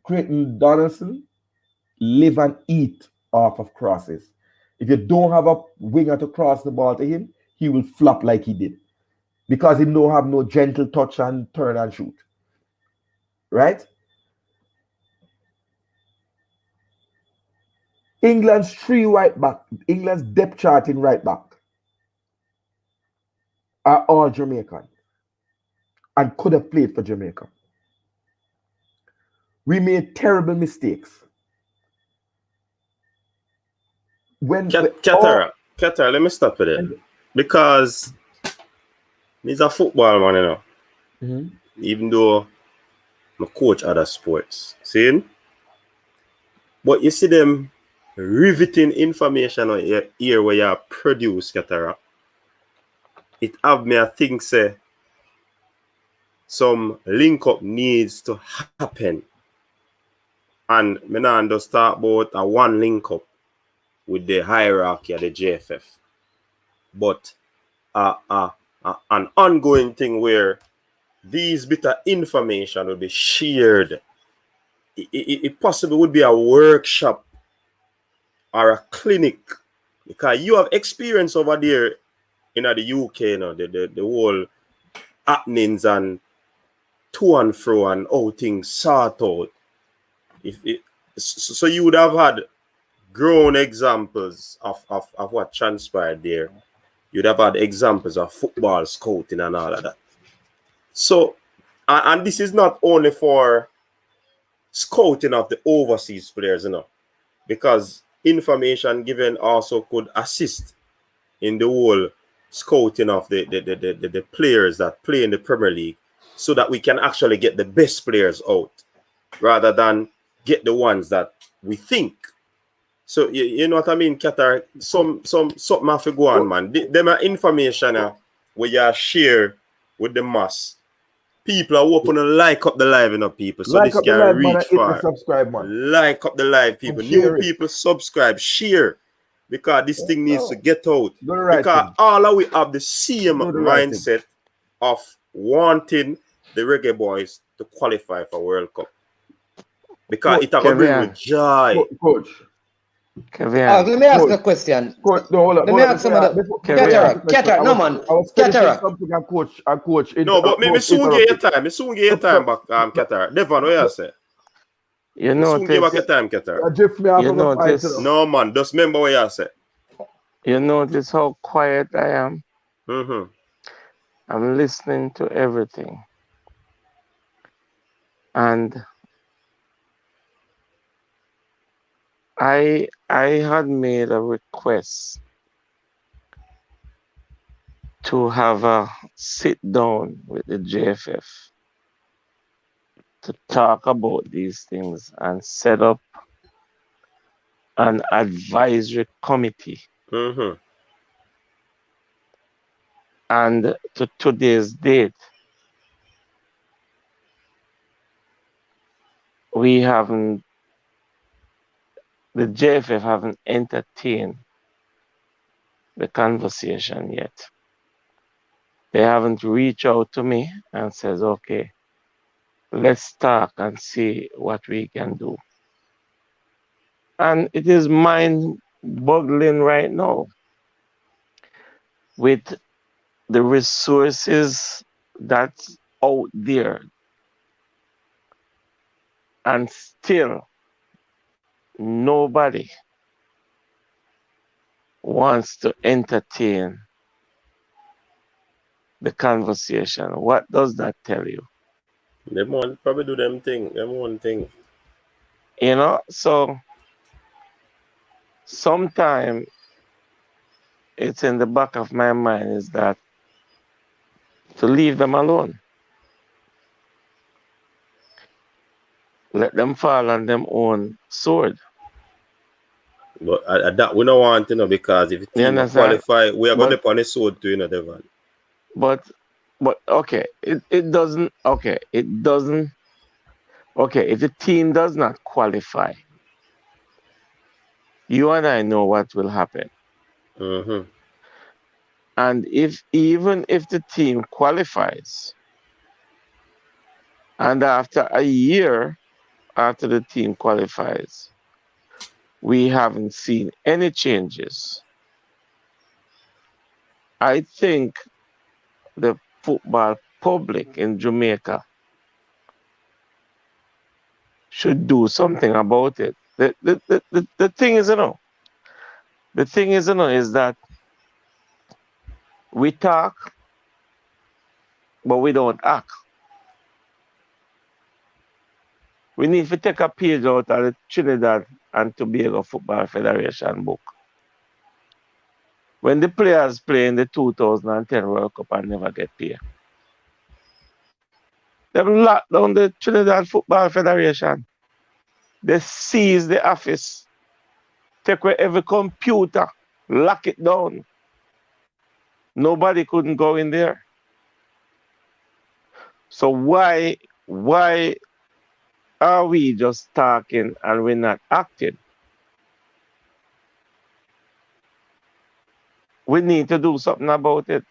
Speaker 6: Clayton Donaldson live and eat off of crosses. If you don't have a winger to cross the ball to him, he will flop like he did. Because he don't have no gentle touch and turn and shoot. Right? England's England's depth chart in right back are all Jamaican and could have played for Jamaica. We made terrible mistakes.
Speaker 1: Katara, let me stop with it. Because he's a football man, you know. Mm-hmm. Even though I coach other sports. See? But you see them riveting information on your ear where you produce, Katara. It have me, I think, say, some link up needs to happen. And me not understand about a one link up with the hierarchy of the JFF. But an ongoing thing where these bit of information will be shared. It possibly would be a workshop or a clinic. Because you have experience over there in the UK, you know, the whole happenings and to and fro and how things sort out. So you would have had grown examples of what transpired there. You'd have had examples of football scouting and all of that. So, and this is not only for scouting of the overseas players, you know, because information given also could assist in the whole scouting of the players that play in the Premier League so that we can actually get the best players out rather than get the ones that we think. So you know what I mean, Qatar? Something have to go on, man. Them are information where you share with the mass. People are open to like up the live, you know, people. So
Speaker 6: like
Speaker 1: this can
Speaker 6: live,
Speaker 1: reach
Speaker 6: man,
Speaker 1: far.
Speaker 6: Subscribe, man.
Speaker 1: Like up the live, people. New
Speaker 6: it.
Speaker 1: people subscribe, share. Because this thing needs to get out.
Speaker 6: Right
Speaker 1: because
Speaker 6: thing.
Speaker 1: all of we have the same mindset of wanting the Reggae Boyz to qualify for World Cup. Because it will bring with joy.
Speaker 6: Coach.
Speaker 9: Let me ask a question.
Speaker 6: Coach, no, hold on.
Speaker 9: Let me ask some of the Qatar, no man.
Speaker 6: I was finishing something and coach.
Speaker 1: No, but me soon get your time. Me soon get your time back, Qatar. Devon, what you say?
Speaker 13: You know,
Speaker 1: soon give back your time, Qatar.
Speaker 13: You notice,
Speaker 1: no man, just remember what you say.
Speaker 13: You notice how quiet I am?
Speaker 1: Mm-hmm.
Speaker 13: I'm listening to everything. And I had made a request to have a sit down with the JFF to talk about these things and set up an advisory committee.
Speaker 1: Mm-hmm.
Speaker 13: And to today's date, the JFF haven't entertained the conversation yet. They haven't reached out to me and says, okay, let's talk and see what we can do. And it is mind-boggling right now with the resources that's out there, and still nobody wants to entertain the conversation. What does that tell you?
Speaker 1: They want probably do them thing.
Speaker 13: You know, so sometimes it's in the back of my mind is that to leave them alone. Let them fall on them own sword.
Speaker 1: But that we don't want to know, because if the team qualify, we are going to punish sword to, you know, Devon.
Speaker 13: But okay, it doesn't. Okay, it doesn't. Okay, if the team does not qualify, you and I know what will happen.
Speaker 1: Mm-hmm.
Speaker 13: And even if the team qualifies, and after a year after the team qualifies, we haven't seen any changes, I think the football public in Jamaica should do something about it. The thing is, is that we talk, but we don't act. We need to take a page out of the Trinidad and Tobago Football Federation book. When the players play in the 2010 World Cup and never get paid, they locked down the Trinidad Football Federation. They seized the office, take away every computer, lock it down. Nobody couldn't go in there. So why are we just talking and we're not acting? We need to do something about it.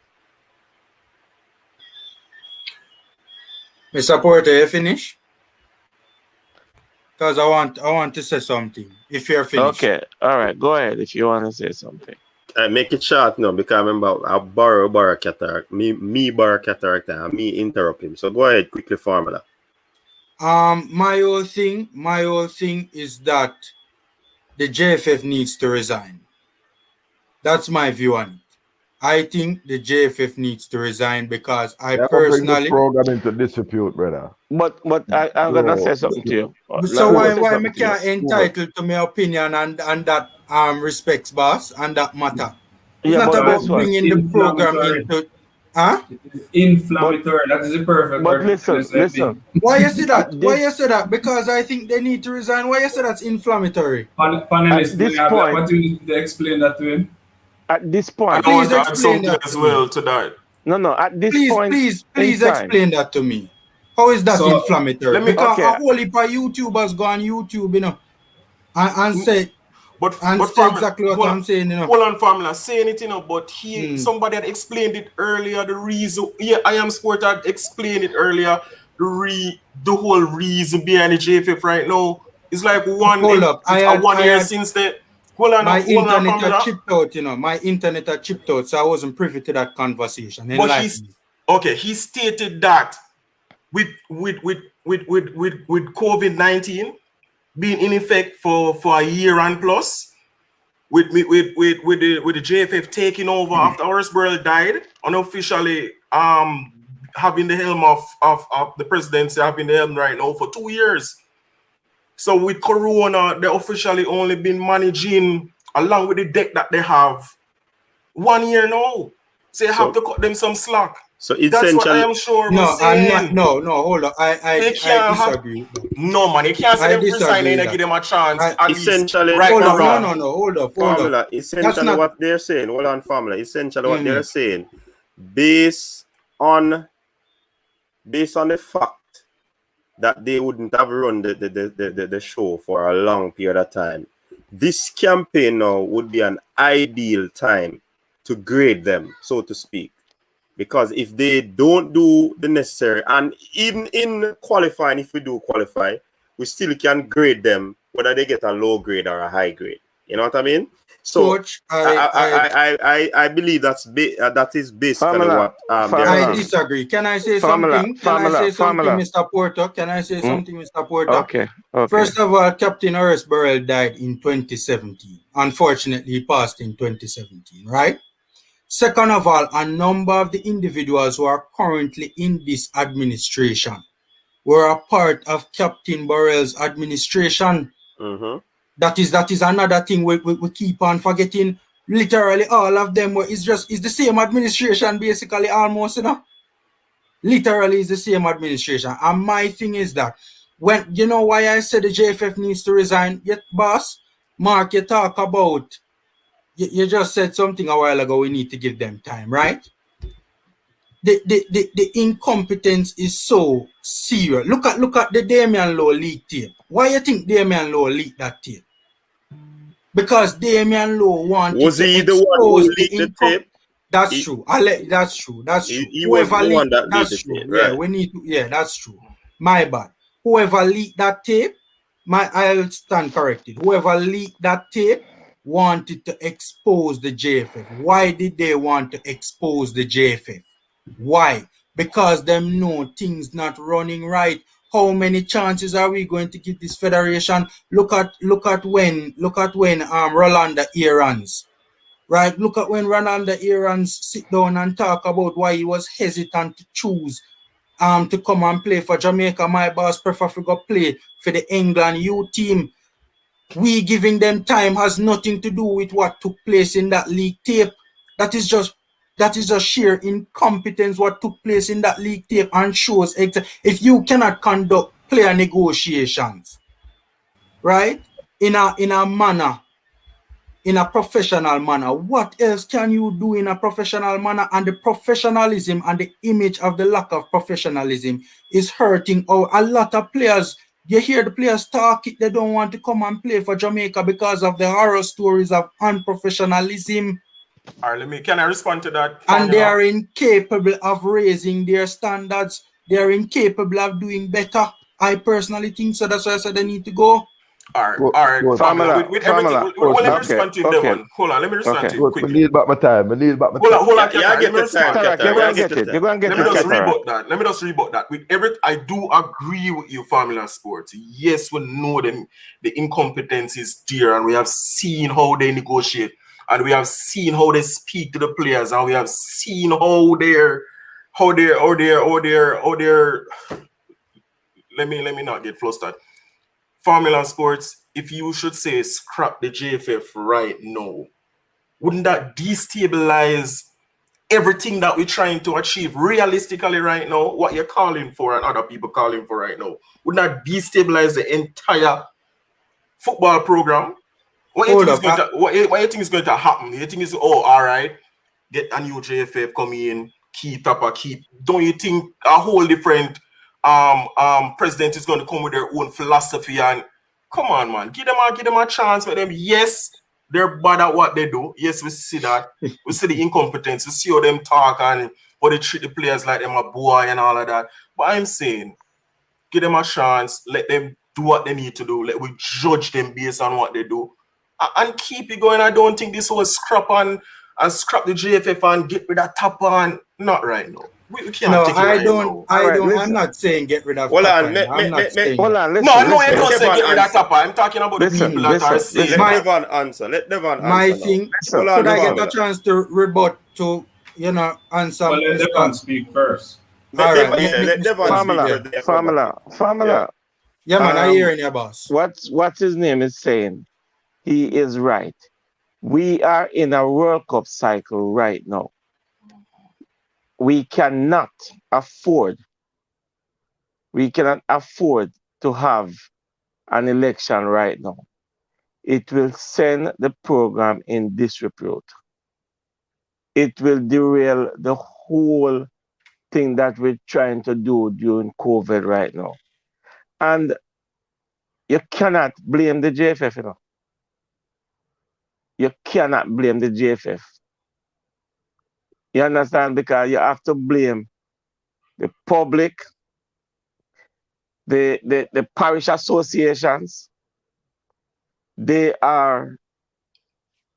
Speaker 7: Mr. Porter, you finish? Because I want to say something. If you're finished.
Speaker 13: Okay, all right, go ahead if you want to say something.
Speaker 1: I make it short now, because remember I borrow cataract. Me borrow cataract and me interrupt him. So go ahead, quickly formula.
Speaker 7: My whole thing is that the JFF needs to resign. That's my view on it. I think the JFF needs to resign because I personally
Speaker 6: bring the program into disrepute, brother.
Speaker 13: But I'm gonna say something to you.
Speaker 7: So why me can't entitled to my opinion and that respects boss and that matter. It's not about bringing the program into Huh?
Speaker 3: Inflammatory. That is the perfect
Speaker 13: But
Speaker 3: word.
Speaker 13: listen.
Speaker 7: Why you say that? Why you say that? Because I think they need to resign. Why you say that's inflammatory?
Speaker 3: Panelist, may I have the opportunity to explain that to him?
Speaker 13: At this point.
Speaker 8: I want
Speaker 7: Please
Speaker 8: to add
Speaker 7: explain
Speaker 8: something
Speaker 7: that
Speaker 8: as
Speaker 7: to
Speaker 8: well
Speaker 7: me.
Speaker 8: to that.
Speaker 13: No. At this point,
Speaker 7: Please
Speaker 13: in time,
Speaker 7: explain that to me. How is that
Speaker 3: So,
Speaker 7: inflammatory? Because a whole heap of YouTubers go on YouTube, you know, and say exactly what I'm saying, you know.
Speaker 8: Hold on, family, saying it, you know, but somebody had explained it earlier. The reason, I am sport had explained it earlier. The whole reason behind the JFF right now is like
Speaker 7: Hold up.
Speaker 8: it's 1 year since that. Hold on,
Speaker 7: internet
Speaker 8: family.
Speaker 7: had chipped out, you know. My internet had chipped out, so I wasn't privy to that conversation.
Speaker 8: But he stated that with COVID-19 being in effect for a year and plus, with the JFF taking over after Horaceburl died, unofficially having the helm of the presidency, having the helm right now for 2 years. So with Corona, they officially only been managing along with the deck that they have 1 year now. So you have to cut them some slack.
Speaker 1: So
Speaker 8: that's what I am sure was saying.
Speaker 7: No, hold on. I disagree with that.
Speaker 8: No, man, you can't say them resign and give them a chance.
Speaker 1: Essentially,
Speaker 7: hold up.
Speaker 1: Formula, essentially what they're saying, hold on, Formula, essentially what they're saying, based on the fact that they wouldn't have run the show for a long period of time, this campaign now would be an ideal time to grade them, so to speak. Because if they don't do the necessary, and even in qualifying, if we do qualify, we still can grade them, whether they get a low grade or a high grade. You know what I mean? So,
Speaker 7: Coach,
Speaker 1: I believe that is basically what
Speaker 7: I disagree. Can I say something? Mr. Porter? Can I say something, Mr. Porter?
Speaker 13: Okay.
Speaker 7: First of all, Captain Horace Burrell died in 2017. Unfortunately, he passed in 2017, right? Second of all, a number of the individuals who are currently in this administration were a part of Captain Burrell's administration. That is another thing we keep on forgetting. Literally, all of them is the same administration, basically, almost, you know. Literally, is the same administration. And my thing is that when you know why I said the JFF needs to resign, yet, boss, Mark, you talk about. You just said something a while ago. We need to give them time, right? The incompetence is so serious. Look at the Damian Lowe leak tape. Why you think Damian Lowe leaked that tape? Because Damian Lowe wanted
Speaker 1: was he
Speaker 7: to
Speaker 1: the one who
Speaker 7: expose
Speaker 1: leaked the tape?
Speaker 7: That's true. That's true.
Speaker 1: He was the one that leaked the tape, right?
Speaker 7: Yeah, we need to. Yeah, that's true. My bad. Whoever leaked that tape, I'll stand corrected. Whoever leaked that tape wanted to expose the JFF. Why did they want to expose the JFF? Why? Because them know things not running right. How many chances are we going to give this federation? Look at when Rolanda Aarons, right? Look at when Rolanda Aarons sit down and talk about why he was hesitant to choose to come and play for Jamaica. My boss prefer to go play for the England U team. We giving them time has nothing to do with what took place in that league tape. That is just sheer incompetence what took place in that league tape, and shows if you cannot conduct player negotiations, right, in a manner, in a professional manner, what else can you do in a professional manner? And the professionalism and the image of the lack of professionalism is hurting a lot of players. You hear the players talk it, they don't want to come and play for Jamaica because of the horror stories of unprofessionalism.
Speaker 8: All right, can I respond to that?
Speaker 7: And they are incapable of raising their standards. They are incapable of doing better. I personally think so. That's why I said they need to go.
Speaker 8: All right, Pamela, with everything. Let me respond to that one. Hold on, let me respond to it quickly.
Speaker 6: I need back my time. Hold
Speaker 8: on,
Speaker 1: yeah, get the time.
Speaker 8: Let me just rebut that. With everything, I do agree with you, Formula Sports. Yes, we know the incompetence is there, and we have seen how they negotiate, and we have seen how they speak to the players, and we have seen how they're. Let me not get flustered. Formula Sports, if you should say scrap the JFF right now, wouldn't that destabilize everything that we're trying to achieve realistically right now, what you're calling for and other people calling for right now, would not destabilize the entire football program? What you think is going to what you think is going to happen? You think is all right, get a new JFF come in, keep. Don't you think a whole different president is going to come with their own philosophy? And come on, man, give them a chance. With them, yes, they're bad at what they do. Yes, we see that. We see the incompetence. We see how them talk and how they treat the players like them a boy and all of that. But I'm saying, give them a chance. Let them do what they need to do. Let we judge them based on what they do, and keep it going. I don't think this whole scrap and scrap the JFF and get rid of Tapper and not right now. We can't take it right now.
Speaker 7: I'm not saying get rid of Tapper. I'm not saying.
Speaker 13: Hold on, listen.
Speaker 8: No, I know you don't say get rid of Tapper. I'm talking about the people that are saying.
Speaker 1: Let Devon answer. Let Devon answer.
Speaker 7: My thing. Could I get a chance to rebut to answer?
Speaker 3: Well, let Devon speak first.
Speaker 7: All right.
Speaker 1: Let Devon speak.
Speaker 13: Formula.
Speaker 7: Yeah, man, I hear your boss.
Speaker 13: What his name is saying, he is right. We are in a World Cup cycle right now. We cannot afford to have an election right now. It will send the program in disrepute. It will derail the whole thing that we're trying to do during COVID right now. And you cannot blame the JFF, You cannot blame the JFF. You understand? Because you have to blame the public, the parish associations. They are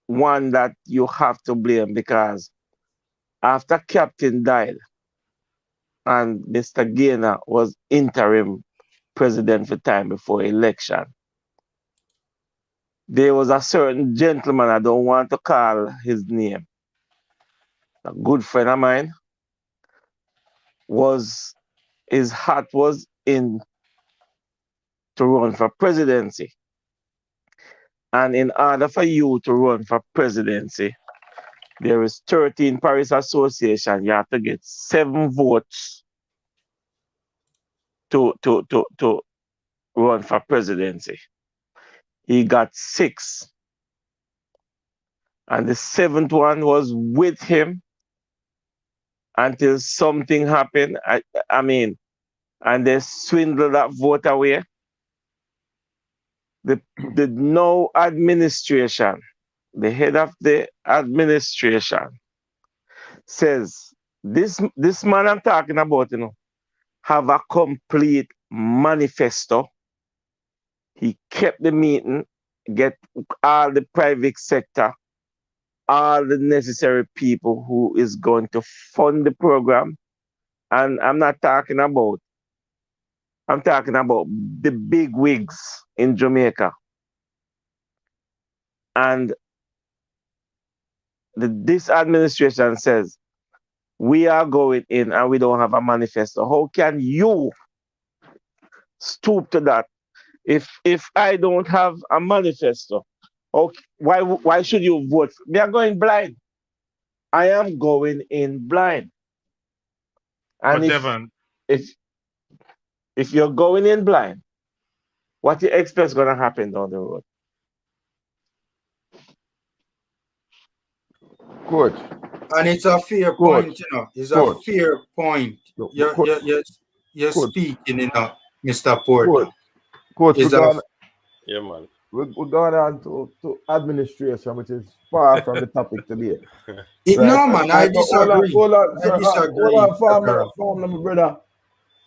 Speaker 13: one that you have to blame, because after Captain died and Mr. Gaynor was interim president for time before election, there was a certain gentleman, I don't want to call his name, a good friend of mine, his heart was in to run for presidency. And in order for you to run for presidency, there is 13 parish association. You have to get 7 votes to run for presidency. He got 6. And the 7th one was with him until something happened. And they swindled that vote away. The no administration, the head of the administration, says this man I'm talking about, have a complete manifesto. He kept the meeting, get all the private sector, all the necessary people who is going to fund the program. And I'm talking about the big wigs in Jamaica. And this administration says, we are going in and we don't have a manifesto. How can you stoop to that? If I don't have a manifesto, okay, why should you vote? We are going blind. I am going in blind. And if you're going in blind, what do you expect is going to happen down the road?
Speaker 6: Coach.
Speaker 7: And it's a fair point, It's a fair point. You're speaking, Mr. Porter.
Speaker 6: Coach,
Speaker 1: yeah, man.
Speaker 6: We're going on to administration, which is far from the topic today.
Speaker 7: No, man, I disagree.
Speaker 6: Hold on, farmer, my brother.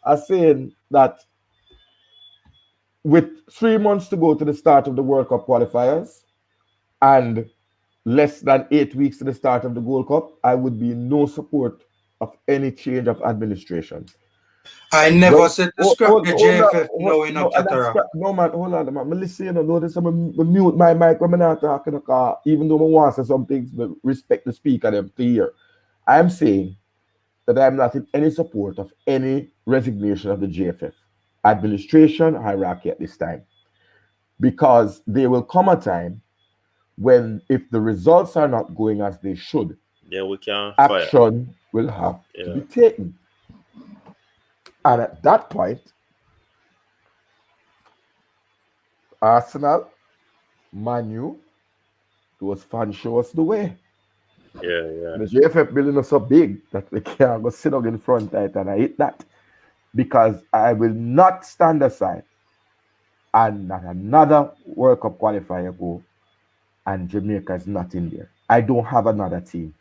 Speaker 6: I'm saying that with 3 months to go to the start of the World Cup qualifiers and less than 8 weeks to the start of the Gold Cup, I would be in no support of any change of administration.
Speaker 7: I never said to scrap the JFF knowing of Chatara.
Speaker 6: No, man, hold on, man. Listen, notice I'm mute my mic when I'm not talking, even though I want to say some things, but respect the speaker them to hear. I'm saying that I'm not in any support of any resignation of the JFF administration hierarchy at this time. Because there will come a time when, if the results are not going as they should,
Speaker 1: then we can
Speaker 6: action will have to be taken. And at that point, Arsenal, Man U, those fans show us the way. The JFF building is so big that we can't go sit down in front of it and I hit that. Because I will not stand aside and not another World Cup qualifier go and Jamaica is not in there. I don't have another team.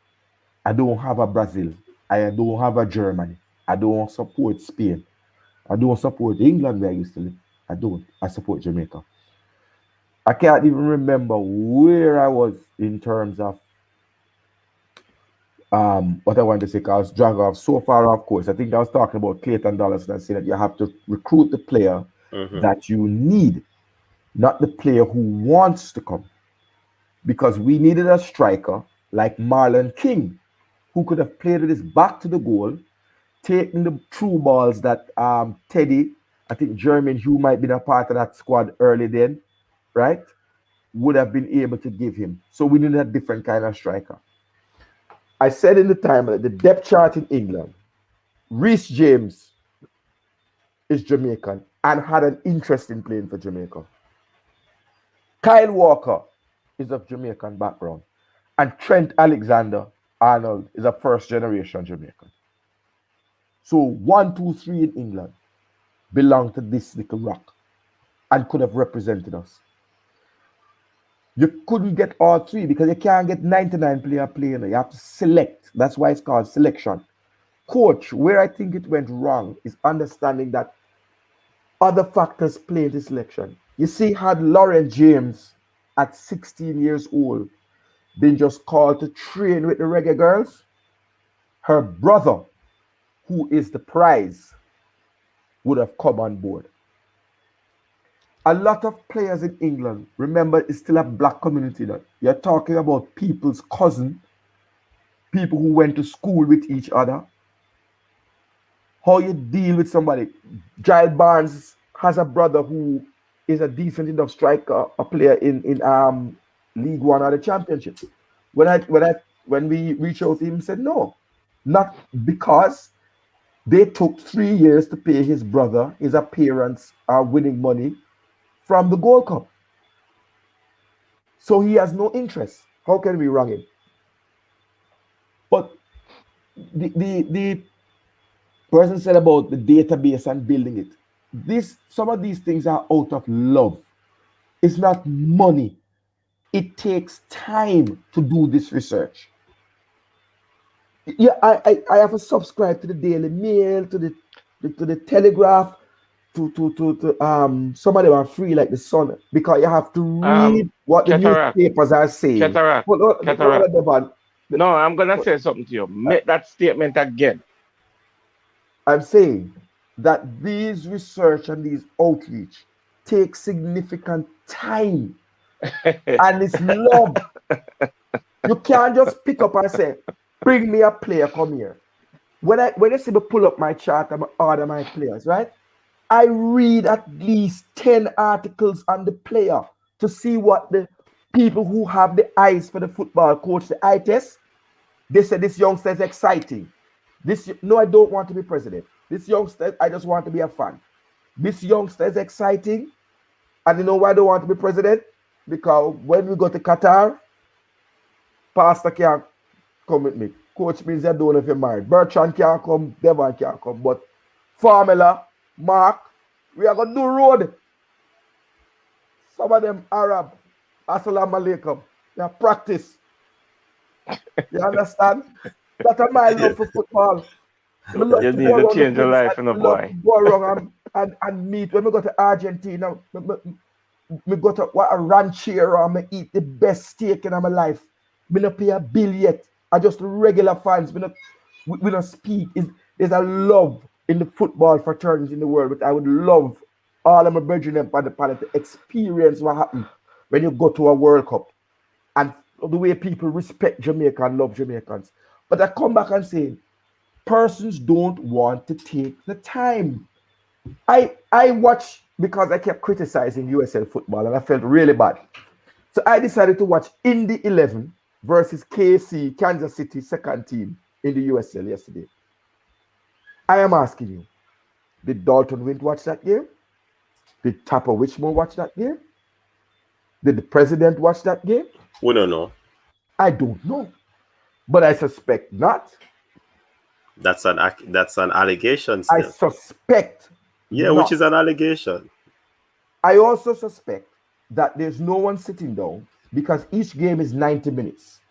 Speaker 6: I don't have a Brazil. I don't have a Germany. I don't support Spain. I don't support England where I used to live. I don't. I support Jamaica. I can't even remember where I was in terms of what I wanted to say, because I was dragged off so far off course. I think I was talking about Clayton Donaldson and saying that you have to recruit the player that you need, not the player who wants to come. Because we needed a striker like Marlon King, who could have played with his back to the goal, taking the through balls that Teddy, I think Jermaine Hugh might be a part of that squad early then, right? Would have been able to give him. So we needed a different kind of striker. I said in the time that the depth chart in England, Reece James is Jamaican and had an interest in playing for Jamaica. Kyle Walker is of Jamaican background. And Trent Alexander-Arnold is a first-generation Jamaican. So 1, 2, 3 in England belong to this little rock and could have represented us. You couldn't get all 3 because you can't get 99 players playing. You have to select. That's why it's called selection. Coach, where I think it went wrong is understanding that other factors play into selection. You see, had Lauren James at 16 years old been just called to train with the Reggae Girls, her brother, who is the prize, would have come on board. A lot of players in England, remember, it's still a black community. That you're talking about people's cousin, people who went to school with each other. How you deal with somebody. Giles Barnes has a brother who is a decent enough striker, a player in League One or the Championship. When we reached out to him, he said no, not because they took 3 years to pay his brother. His parents are winning money from the Gold Cup. So he has no interest. How can we wrong him? But the person said about the database and building it. Some of these things are out of love. It's not money. It takes time to do this research. Yeah, I have to subscribe to the Daily Mail, to the Telegraph, to some of them are free like the Sun, because you have to read what the newspapers are saying.
Speaker 13: No, I'm gonna say something to you. Make that statement again.
Speaker 6: I'm saying that these research and these outreach take significant time and it's love. You can't just pick up and say, bring me a player, come here. When you see me pull up my chart and order my players, right? I read at least 10 articles on the player to see what the people who have the eyes for the football coach, the eye test, they say this youngster is exciting. No, I don't want to be president. This youngster, I just want to be a fan. This youngster is exciting. And you know why I don't want to be president? Because when we go to Qatar, Pastor can't come with me. Coach means I don't know if you're married. Bertrand can't come, Devon can't come. But Formula, Mark, we are going to do road. Some of them Arab. Assalamu alaikum. They practice. You understand? That's my love for football.
Speaker 13: You need to change your life in a boy.
Speaker 6: Go around and meet. When we go to Argentina, we go to a ranchero and I eat the best steak in my life. We don't pay a bill yet. I just regular fans. We don't speak. There's a love in the football fraternities in the world, but I would love all of my brethren on the planet to experience what happens when you go to a World Cup and the way people respect Jamaica and love Jamaicans. But I come back and say, persons don't want to take the time. I watch, because I kept criticizing USL football and I felt really bad. So I decided to watch in the 11 versus KC, Kansas City, second team in the USL yesterday. I am asking you, did Dalton Wint watch that game? Did Tapper Wichmore watch that game? Did the president watch that game?
Speaker 1: We don't know.
Speaker 6: I don't know. But I suspect not.
Speaker 1: That's an allegation still.
Speaker 6: I suspect.
Speaker 1: Yeah,
Speaker 6: not.
Speaker 1: which is an allegation.
Speaker 6: I also suspect that there's no one sitting down because each game is 90 minutes.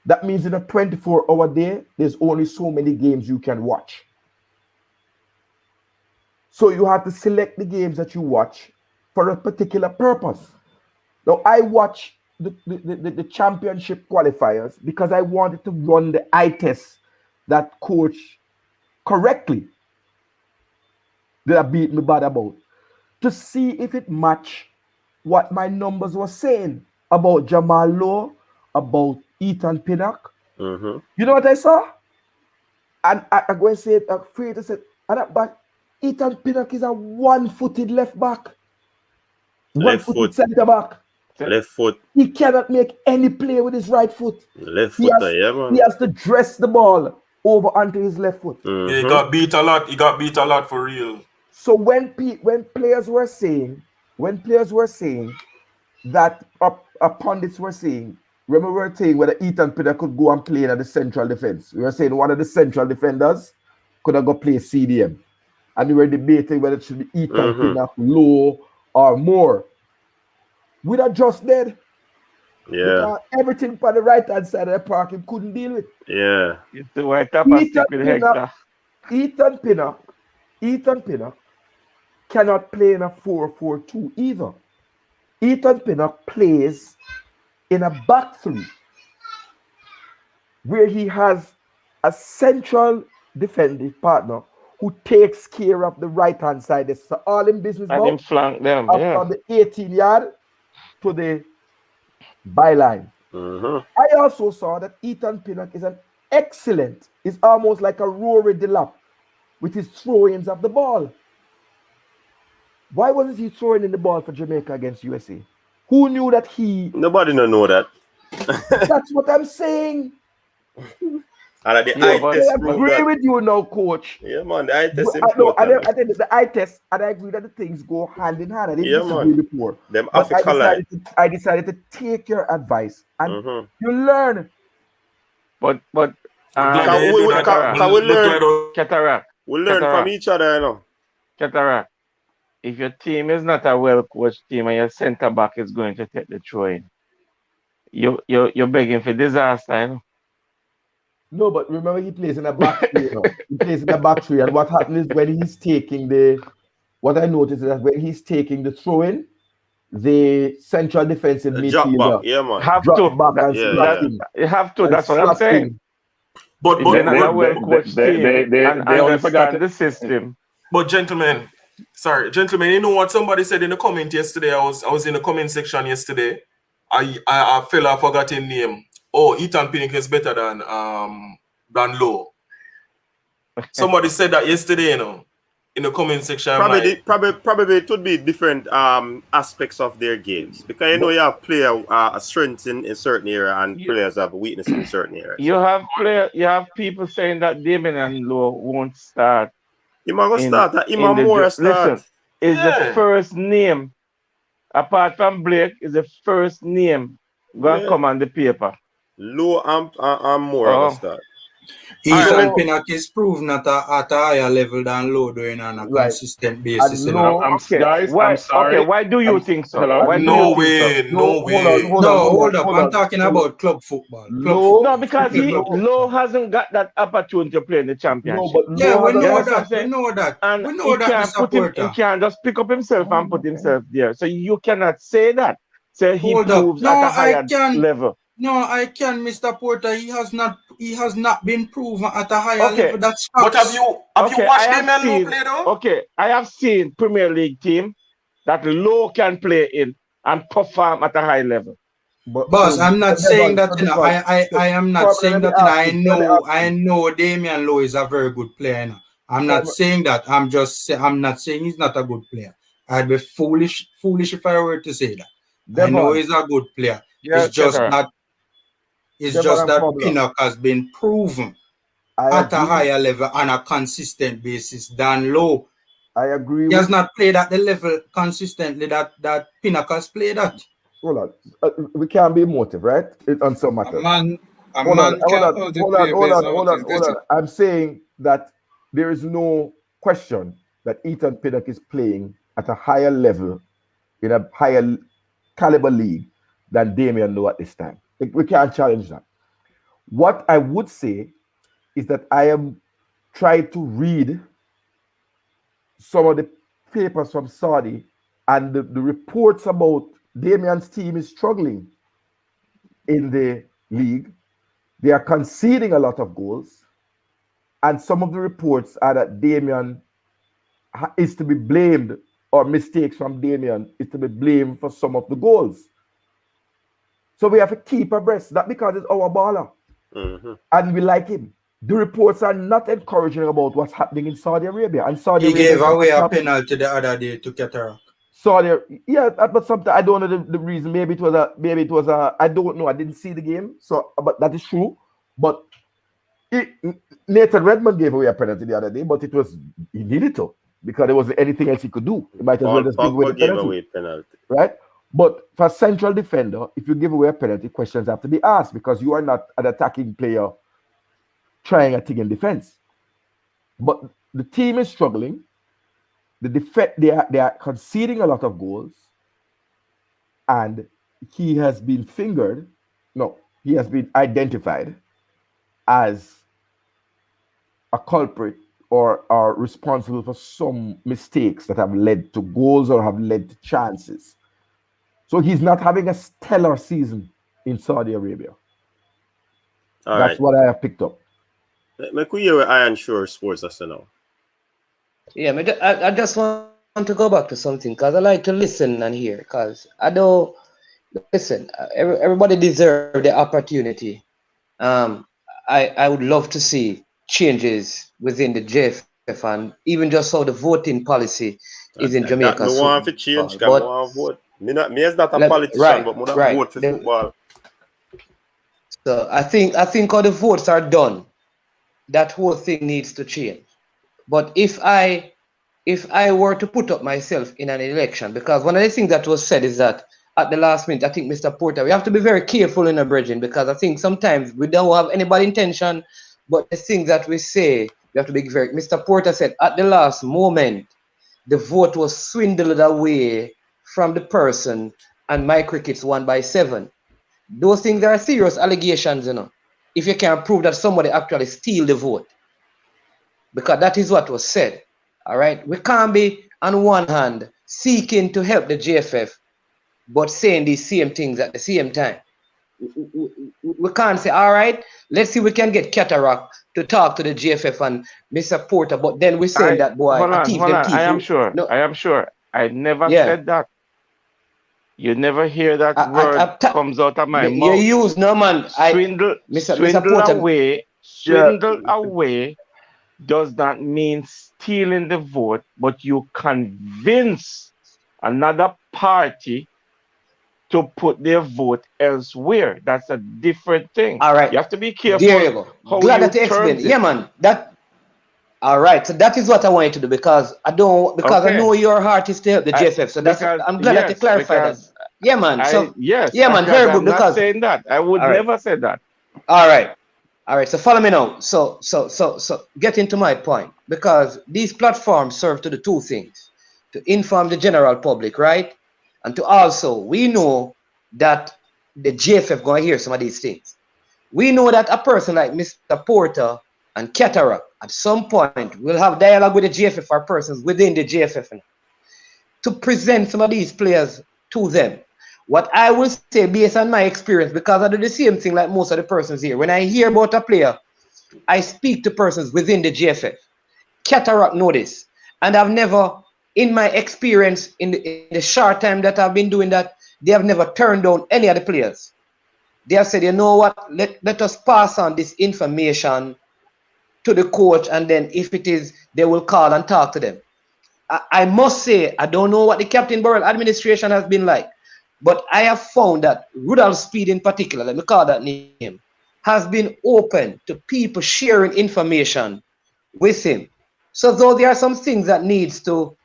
Speaker 6: That means in a 24-hour day, there's only so many games you can watch. So you have to select the games that you watch for a particular purpose. Now, I watch the championship qualifiers because I wanted to run the eye test that coach correctly that I beat me bad about, to see if it matched what my numbers were saying about Jamal Lowe, about Ethan Pinnock.
Speaker 1: Mm-hmm.
Speaker 6: You know what I saw? And I'm going to say it, I'm afraid to say it, but Ethan Pinnock is a one-footed left back. One-footed centre back.
Speaker 1: Left foot.
Speaker 6: He cannot make any play with his right foot.
Speaker 1: Left foot, yeah, man.
Speaker 6: He has to dress the ball over onto his left foot.
Speaker 1: Mm-hmm.
Speaker 8: Yeah, he got beat a lot. He got beat a lot for real.
Speaker 6: So when players were saying that pundits were saying, remember we were saying whether Ethan Pinnock could go and play in the central defense. We were saying one of the central defenders could have go play CDM. And we were debating whether it should be Ethan Pinnock, Lowe, or Moore. We'd have just dead.
Speaker 1: Yeah.
Speaker 6: Because everything on the right hand side of the park he couldn't deal with.
Speaker 1: Yeah.
Speaker 6: Ethan Pinnock cannot play in a 4-4-2 either. Ethan Pinnock plays in a back three where he has a central defensive partner who takes care of the right hand side. It's all in business.
Speaker 13: And him flank them,
Speaker 6: from the 18 yard to the byline.
Speaker 1: Mm-hmm.
Speaker 6: I also saw that Ethan Pinnock is is almost like a Rory Delap with his throw-ins of the ball. Why wasn't he throwing in the ball for Jamaica against USA? Who knew that he...
Speaker 1: Nobody don't know that.
Speaker 6: That's what I'm saying.
Speaker 1: And
Speaker 6: I agree with you now, coach.
Speaker 1: Yeah, man, the eye test
Speaker 6: I think the eye test, and I agree that the things go hand in hand. I didn't disagree before. I decided to take your advice and you learn.
Speaker 13: But
Speaker 1: we learn.
Speaker 13: Cataract.
Speaker 1: We learn from each other, you know.
Speaker 13: Cataract. If your team is not a well-coached team and your centre back is going to take the throw in, you're begging for disaster, you know.
Speaker 6: No, but remember he plays in a back three. He plays in a back three, and what happens is when he's taking what I noticed is that when he's taking the throw in, the central defensive midfielder
Speaker 13: drop
Speaker 6: back and
Speaker 13: you have to. That's what I'm saying.
Speaker 8: But
Speaker 13: they only forgot the system.
Speaker 8: But gentlemen, you know what somebody said in the comment yesterday? I was in the comment section yesterday. A fella forgot his name. Oh, Ethan Pinnock is better than Lowe. Somebody said that yesterday, you know, in the comment section.
Speaker 1: Probably it would be different aspects of their games, because you have player strengths in certain area and players have weakness in certain areas.
Speaker 13: You have people saying that Damien and Lowe won't start.
Speaker 1: He might start. He might more start.
Speaker 13: Listen, is the first name apart from Blake is the first name going to come on the paper.
Speaker 1: Low and more start.
Speaker 7: Ethan Pinnock is proven at a higher level than Lowe doing on a consistent basis.
Speaker 13: I'm sorry. Okay, why do you think so?
Speaker 8: No way.
Speaker 7: Hold up. I'm talking about club football.
Speaker 13: No, because Lowe hasn't got that opportunity to play in the championship.
Speaker 7: We know that.
Speaker 13: And
Speaker 7: we know that,
Speaker 13: he can't just pick up himself and put himself there. So you cannot say that. Say he proves at a higher level.
Speaker 7: No, I can, Mr. Porter. He has not been proven at a higher level. That's facts.
Speaker 8: But have you watched him and Lowe play though?
Speaker 13: Okay, I have seen Premier League team that Lowe can play in and perform at a high level.
Speaker 7: Boss, I'm not saying that. I am not saying that. I know Damian Lowe is a very good player. I'm not saying that. I'm not saying he's not a good player. I'd be foolish if I were to say that. I know he's a good player. It's just that Pinnock has been proven at a higher level on a consistent basis than Low.
Speaker 6: I agree.
Speaker 7: He has not played at the level consistently that Pinnock has played at.
Speaker 6: Hold on. We can't be emotive, right? On some matters. Hold on. I'm saying that there is no question that Ethan Pinnock is playing at a higher level in a higher caliber league than Damian Lowe at this time. We can't challenge that. What I would say is that I am trying to read some of the papers from Saudi and the reports about Damian's team is struggling in the league. They are conceding a lot of goals. And some of the reports are that Damian is to be blamed, or mistakes from Damian is to be blamed for some of the goals. So we have to keep abreast. That because it's our baller. And we like him. The reports are not encouraging about what's happening in Saudi Arabia. And Saudi
Speaker 7: He
Speaker 6: Arabia
Speaker 7: gave away a penalty the other day to Qatar.
Speaker 6: But sometimes I don't know the reason. Maybe it was a. I don't know. I didn't see the game, so but that is true. But Nathan Redmond gave away a penalty the other day, but he needed to because there wasn't anything else he could do. He might as well just give away the penalty, right? But for a central defender, if you give away a penalty, questions have to be asked because you are not an attacking player trying a thing in defense. But the team is struggling. They are conceding a lot of goals, and he has been he has been identified as a culprit or are responsible for some mistakes that have led to goals or have led to chances. So he's not having a stellar season in Saudi Arabia. That's what I have picked up.
Speaker 1: Me could hear Iron Shore Sports as now.
Speaker 9: Yeah, I just want to go back to something because I like to listen and hear because I don't listen. Everybody deserves the opportunity. I would love to see changes within the JFF and even just how the voting policy is in Jamaica.
Speaker 1: I want to change. I want to vote. Me is not a politician, but I vote for football.
Speaker 9: So I think how the votes are done, that whole thing needs to change. But if I were to put up myself in an election, because one of the things that was said is that at the last minute, I think Mr. Porter, we have to be very careful in a bridging because I think sometimes we don't have any bad intention, but the things that we say, we have to be very. Mr. Porter said at the last moment, the vote was swindled away from the person, and my crickets won by 7. Those things are serious allegations, if you can prove that somebody actually steal the vote. Because that is what was said. All right. We can't be on one hand seeking to help the JFF, but saying these same things at the same time. We can't say, all right, let's see if we can get Cataract to talk to the JFF and Mr. Porter, but then we're saying that boy.
Speaker 13: Hold on. I am sure. I never said that. You never hear that word comes out of my mouth.
Speaker 9: You use no man.
Speaker 13: Swindle away does not mean stealing the vote, but you convince another party to put their vote elsewhere. That's a different thing.
Speaker 9: All right.
Speaker 13: You have to be careful.
Speaker 9: There you go. Glad that you explained. Yeah, man. All right. So that is what I want you to do because I know your heart is to help the JFF. So I'm glad that you clarified that. Yeah, man. Very good.
Speaker 13: I'm not saying that. I would never say that.
Speaker 9: All right. So follow me now. So get into my point because these platforms serve to do two things: to inform the general public, right, and to also we know that the JFF gonna hear some of these things. We know that a person like Mr. Porter and Cataract at some point will have dialogue with the JFF or persons within the JFF to present some of these players to them. What I will say based on my experience, because I do the same thing like most of the persons here. When I hear about a player, I speak to persons within the JFF. Cataract know this. And I've never, in my experience, in the short time that I've been doing that, they have never turned down any of the players. They have said, you know what, let us pass on this information to the coach, and then if it is, they will call and talk to them. I must say, I don't know what the Captain Burrell administration has been like, but I have found that Rudolph Speed in particular, let me call that name, has been open to people sharing information with him. So though there are some things that needs to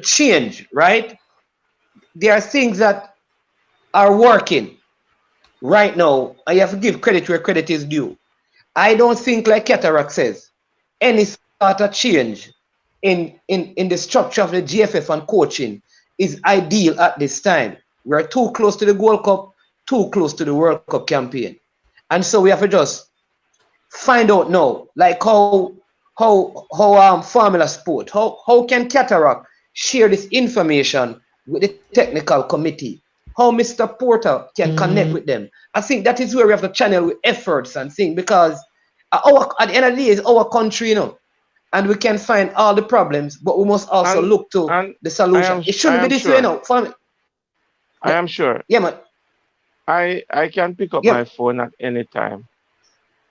Speaker 9: change, right? There are things that are working right now. I have to give credit where credit is due. I don't think, like Cataract says, any sort of change in the structure of the GFF and coaching is ideal at this time. We're too close to the Gold Cup, too close to the World Cup campaign. And so we have to just find out now, like how Formula Sport, how can Cataract share this information with the technical committee? How Mr. Porter can connect with them. I think that is where we have to channel with efforts and things, because at the end of the day, it's our country, you know, and we can find all the problems, but we must also look to the solution. It shouldn't be this way, you know.
Speaker 13: I am sure.
Speaker 9: Yeah, man.
Speaker 13: I can pick up my phone at any time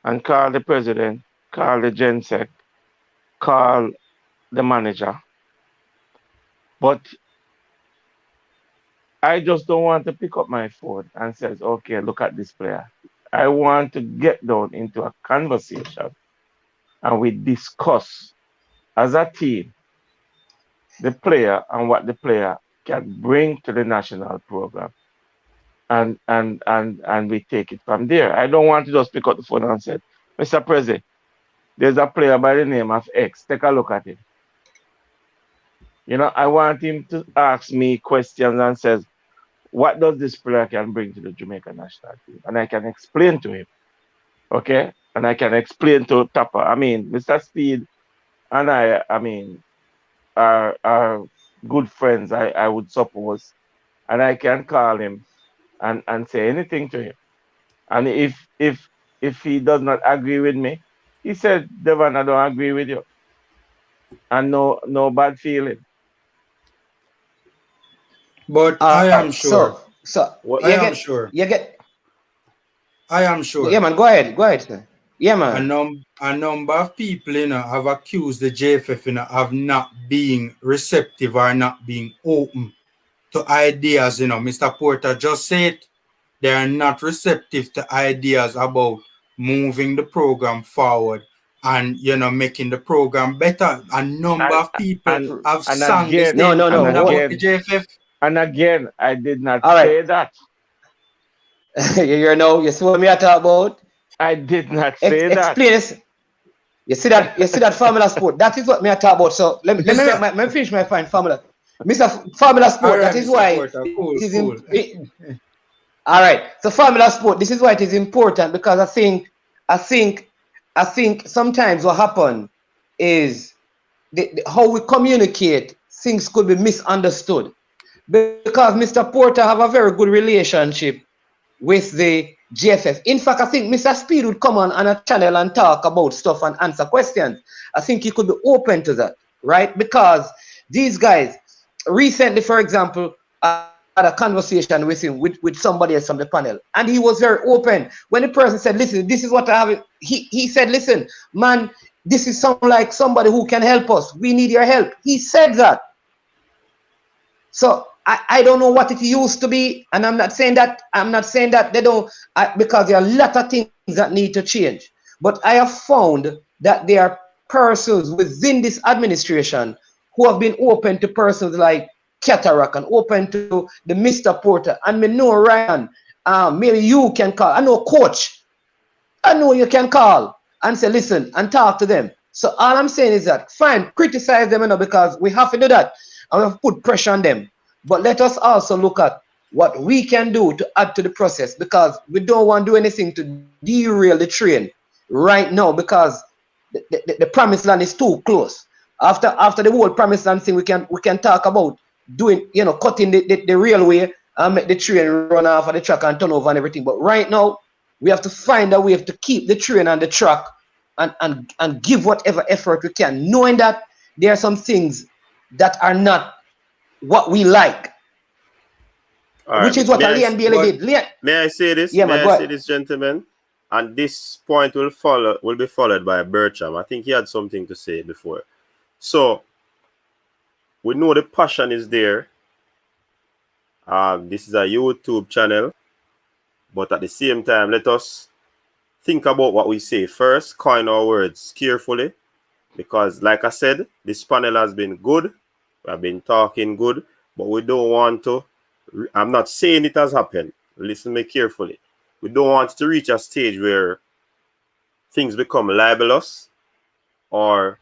Speaker 13: and call the president, call the GenSec, call the manager. But I just don't want to pick up my phone and says, okay, look at this player. I want to get down into a conversation and we discuss as a team the player and what the player can bring to the national program. And we take it from there. I don't want to just pick up the phone and say, Mr. President, there's a player by the name of X. Take a look at him. You know, I want him to ask me questions and says, what does this player can bring to the Jamaica national team? And I can explain to him. Okay? And I can explain to Tapa. I mean, Mr. Speed and I mean, are good friends, I would suppose. And I can call him and say anything to him. And if he does not agree with me, he said, Devon, I don't agree with you. And no bad feeling.
Speaker 7: But I am sure.
Speaker 9: I am sure. Yeah, man, go ahead, sir. Yeah, man.
Speaker 7: A number of people, you know, have accused the JFF, you know, of not being receptive or not being open to ideas. You know, Mr. Porter just said they are not receptive to ideas about moving the program forward and, you know, making the program better. A number of people have sung this thing about the JFF.
Speaker 13: And again, I did not say that.
Speaker 9: You see what me I talk about?
Speaker 13: I did not say that.
Speaker 9: Explain this. You see that Formula Sport. That is what me I talk about. So let me finish my point. Formula. Mr. Formula Sport. That is why it is all right. So Formula Sport. This is why it is important, because I think sometimes what happens is how we communicate, things could be misunderstood, because Mr. Porter have a very good relationship with the GFF. In fact, I think Mr. Speed would come on a channel and talk about stuff and answer questions. I think he could be open to that, right? Because these guys, recently, for example, I had a conversation with him, with somebody else from the panel, and he was very open. When the person said, listen, this is what I have, he said, listen, man, this is like somebody who can help us. We need your help. He said that. So I don't know what it used to be, and I'm not saying that they don't, because there are a lot of things that need to change. But I have found that there are persons within this administration who have been open to persons like Cataract and open to the Mr. Porter. And me know Ryan, maybe you can call. I know Coach. I know you can call and say, listen, and talk to them. So all I'm saying is that, fine, criticize them, you know, because we have to do that. And we have to put pressure on them. But let us also look at what we can do to add to the process, because we don't want to do anything to derail the train right now, because the promised land is too close. After the whole promised land thing, we can talk about doing, you know, cutting the railway and make the train run off of the track and turn over and everything. But right now, we have to find a way to keep the train on the track and give whatever effort we can, knowing that there are some things that are not what we like, which is what Leon Bailey did.
Speaker 1: May I say this?
Speaker 9: Yeah,
Speaker 1: may I say this, gentlemen? And this point will be followed by Bertram. I think he had something to say before. So we know the passion is there. This is a YouTube channel, but at the same time, let us think about what we say first, coin our words carefully, because like I said, this panel has been good. We have been talking good, but we don't want to, I'm not saying it has happened. Listen me carefully. We don't want to reach a stage where things become libelous or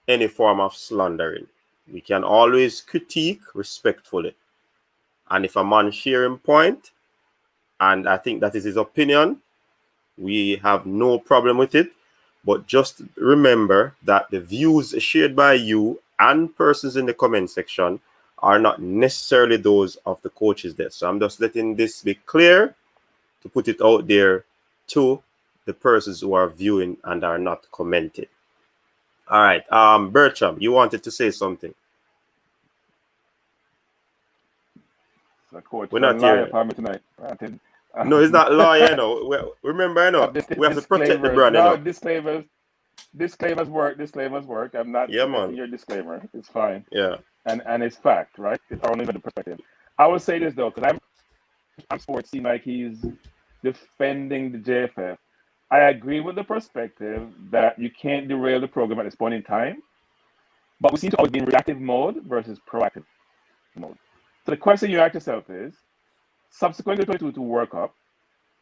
Speaker 1: any form of slandering. We can always critique respectfully. And if a man sharing point, and I think that is his opinion, we have no problem with it. But just remember that the views shared by you and persons in the comment section are not necessarily those of the coaches there. So I'm just letting this be clear to put it out there to the persons who are viewing and are not commenting. All right. Bertram, you wanted to say something.
Speaker 4: So coach,
Speaker 1: We're not
Speaker 4: lie
Speaker 1: here.
Speaker 4: upon me tonight.
Speaker 1: No, it's not lawyer, you know. Remember, you know, we have to protect the brand, you know.
Speaker 4: Disclaimers work. I'm not protecting your disclaimer. It's fine.
Speaker 1: Yeah.
Speaker 4: And it's fact, right? It's only the perspective. I would say this though, because I'm sports seem like he's defending the JFF. I agree with the perspective that you can't derail the program at this point in time, but we seem to always be in reactive mode versus proactive mode. So the question you ask yourself is, subsequent to 22 to World Cup,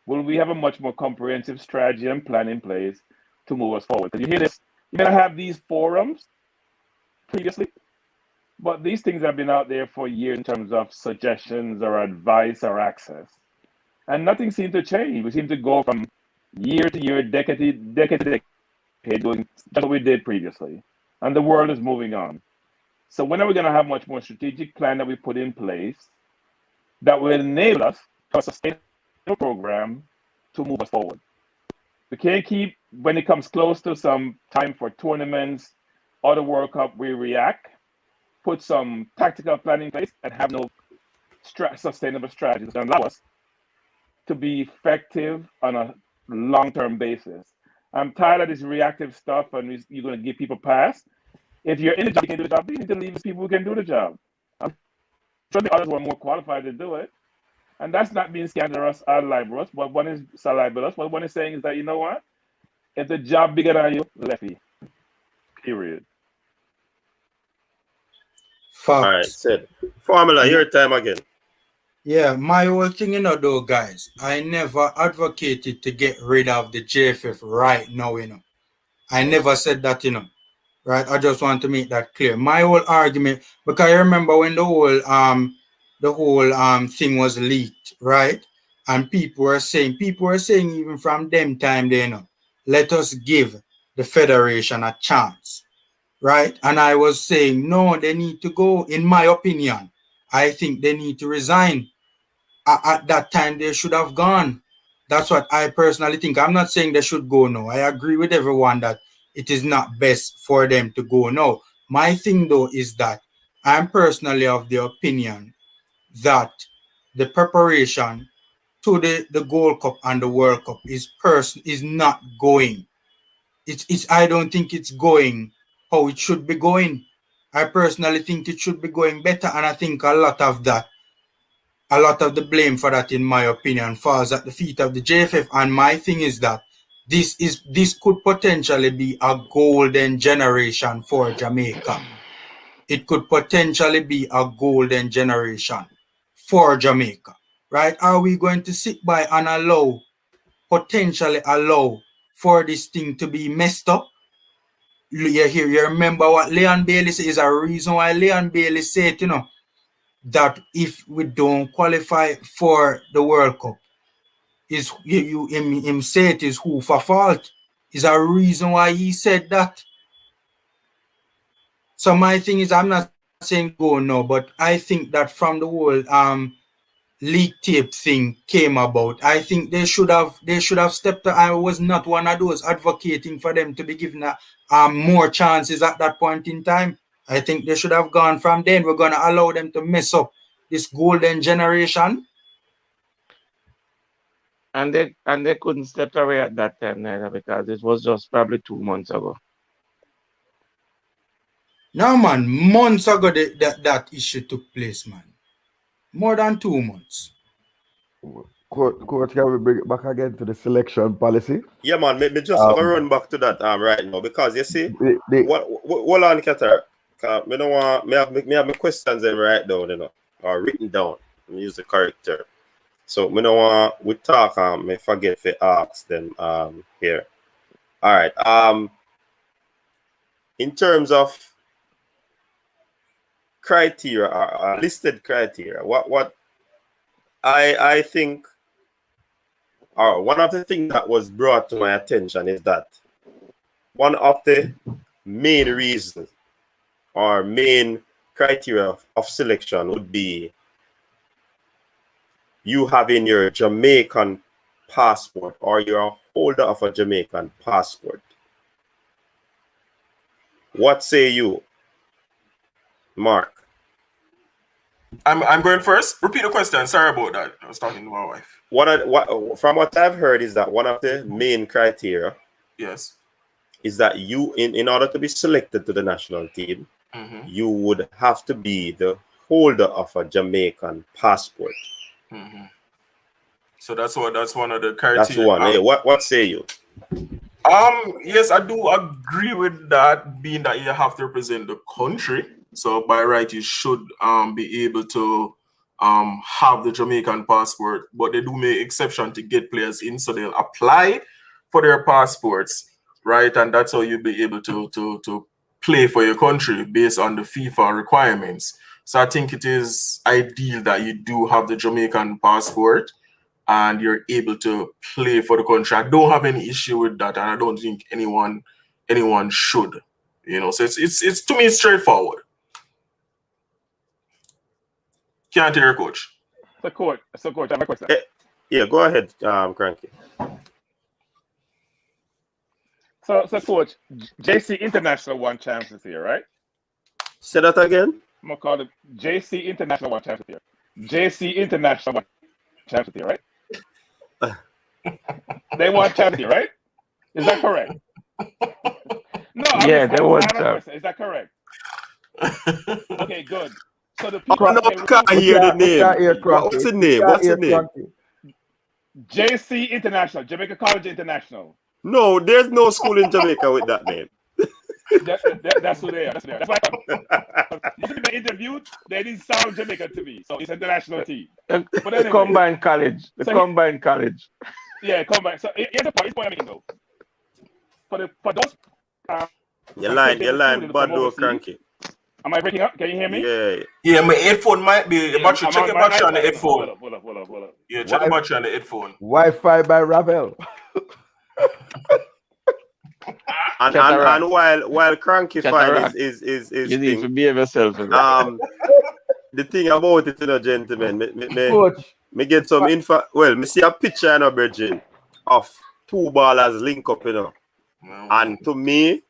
Speaker 4: will we have a much more comprehensive strategy and plan in place to move us forward? Because you hear this, you may not have these forums previously, but these things have been out there for years in terms of suggestions or advice or access. And nothing seemed to change. We seem to go from year to year, decade to decade, doing just what we did previously. And the world is moving on. So when are we going to have much more strategic plan that we put in place that will enable us to sustain a program to move us forward? We can't keep, when it comes close to some time for tournaments or the World Cup, we react, put some tactical plan in place, and have no sustainable strategy that allow us to be effective on a long-term basis. I'm tired of this reactive stuff, and you're going to give people pass. If you're in the job, you can do the job. You need to leave the people who can do the job. I'm sure the others were more qualified to do it. And that's not being scandalous or libelous. What one is libelous. What one is saying is that, you know what? If the job bigger than you, lefty. Period.
Speaker 1: All right, Sid. Formula, your time again.
Speaker 7: Yeah, my whole thing, though, guys, I never advocated to get rid of the JFF right now, I never said that, right? I just want to make that clear. My whole argument, because I remember when the whole thing was leaked, right? And people were saying even from them time, let us give the federation a chance, right? And I was saying, no, they need to go. In my opinion, I think they need to resign. At that time, they should have gone. That's what I personally think. I'm not saying they should go now. I agree with everyone that it is not best for them to go now. My thing, though, is that I'm personally of the opinion that the preparation to the Gold Cup and the World Cup is not going. I don't think it's going how it should be going. I personally think it should be going better, and I think a lot of the blame for that, in my opinion, falls at the feet of the JFF. And my thing is that this could potentially be a golden generation for Jamaica. It could potentially be a golden generation for Jamaica, right? Are we going to sit by and potentially allow for this thing to be messed up? You remember what Leon Bailey said? Is a reason why Leon Bailey said, that if we don't qualify for the World Cup, is him say it is who for fault. Is a reason why he said that. So my thing is, I'm not saying go no, but I think that from the whole league tape thing came about, I think they should have stepped up. I was not one of those advocating for them to be given more chances at that point in time. I think they should have gone from then. We're gonna allow them to mess up this golden generation.
Speaker 13: And they couldn't step away at that time neither, because it was just probably 2 months ago.
Speaker 7: No, man, months ago that issue took place, man. More than 2 months.
Speaker 6: Coach, can we bring it back again to the selection policy?
Speaker 1: Yeah, man. Me just run back to that right now because you see, hold on, Qatar. Me don't want me have my questions in right down, or written down. Me use the character. So me don't want we talk me forget to ask them here. All right. In terms of criteria or listed criteria, what I think, or one of the things that was brought to my attention is that one of the main reasons or main criteria of selection would be you having your Jamaican passport or you're a holder of a Jamaican passport. What say you, Mark?
Speaker 8: I'm going first. Repeat the question. Sorry about that. I was talking to my wife.
Speaker 1: From what I've heard is that one of the main criteria,
Speaker 8: yes,
Speaker 1: is that you, in order to be selected to the national team, you would have to be the holder of a Jamaican passport.
Speaker 8: So that's one of the criteria.
Speaker 1: That's one. Hey, what say you?
Speaker 8: Yes, I do agree with that, being that you have to represent the country. So by right, you should be able to have the Jamaican passport, but they do make exception to get players in, so they'll apply for their passports, right? And that's how you'll be able to play for your country based on the FIFA requirements. So I think it is ideal that you do have the Jamaican passport and you're able to play for the country. I don't have any issue with that, and I don't think anyone should. So it's to me it's straightforward. Can't hear, Coach.
Speaker 4: So coach, I have a question.
Speaker 1: Yeah, go ahead, Cranky.
Speaker 4: So coach, JC International won champs this year, right?
Speaker 1: Say that again.
Speaker 4: I'm gonna call it JC International won champs this year. JC International won champs this year, right? They won champs here, right? Is that correct? No.
Speaker 13: Yeah, they won champs.
Speaker 4: Is that correct? Okay, good. So the
Speaker 1: people can't hear the name. What's the name? What's the name?
Speaker 4: JC International, Jamaica College International.
Speaker 1: No, there's no school in Jamaica with that name.
Speaker 4: That's who they are. That's why they interviewed, they didn't sound Jamaica to me. So it's an international team. But anyway,
Speaker 13: combined college. Combined college.
Speaker 4: Yeah, combined. So here's the point I'm making though. For those
Speaker 1: your line bad though, Cranky.
Speaker 4: Am I breaking up? Can you hear me?
Speaker 1: Yeah.
Speaker 8: Yeah, my headphone might be battery. Check your battery on the headphone.
Speaker 4: Hold up.
Speaker 8: Yeah, check the battery on the headphone.
Speaker 6: Wi-Fi by Ravel.
Speaker 1: and while Cranky fine is
Speaker 13: you need to behave yourself.
Speaker 1: The thing about it, gentlemen, me get some info. Well, me see a picture in a virgin of two ballers link up, and to me,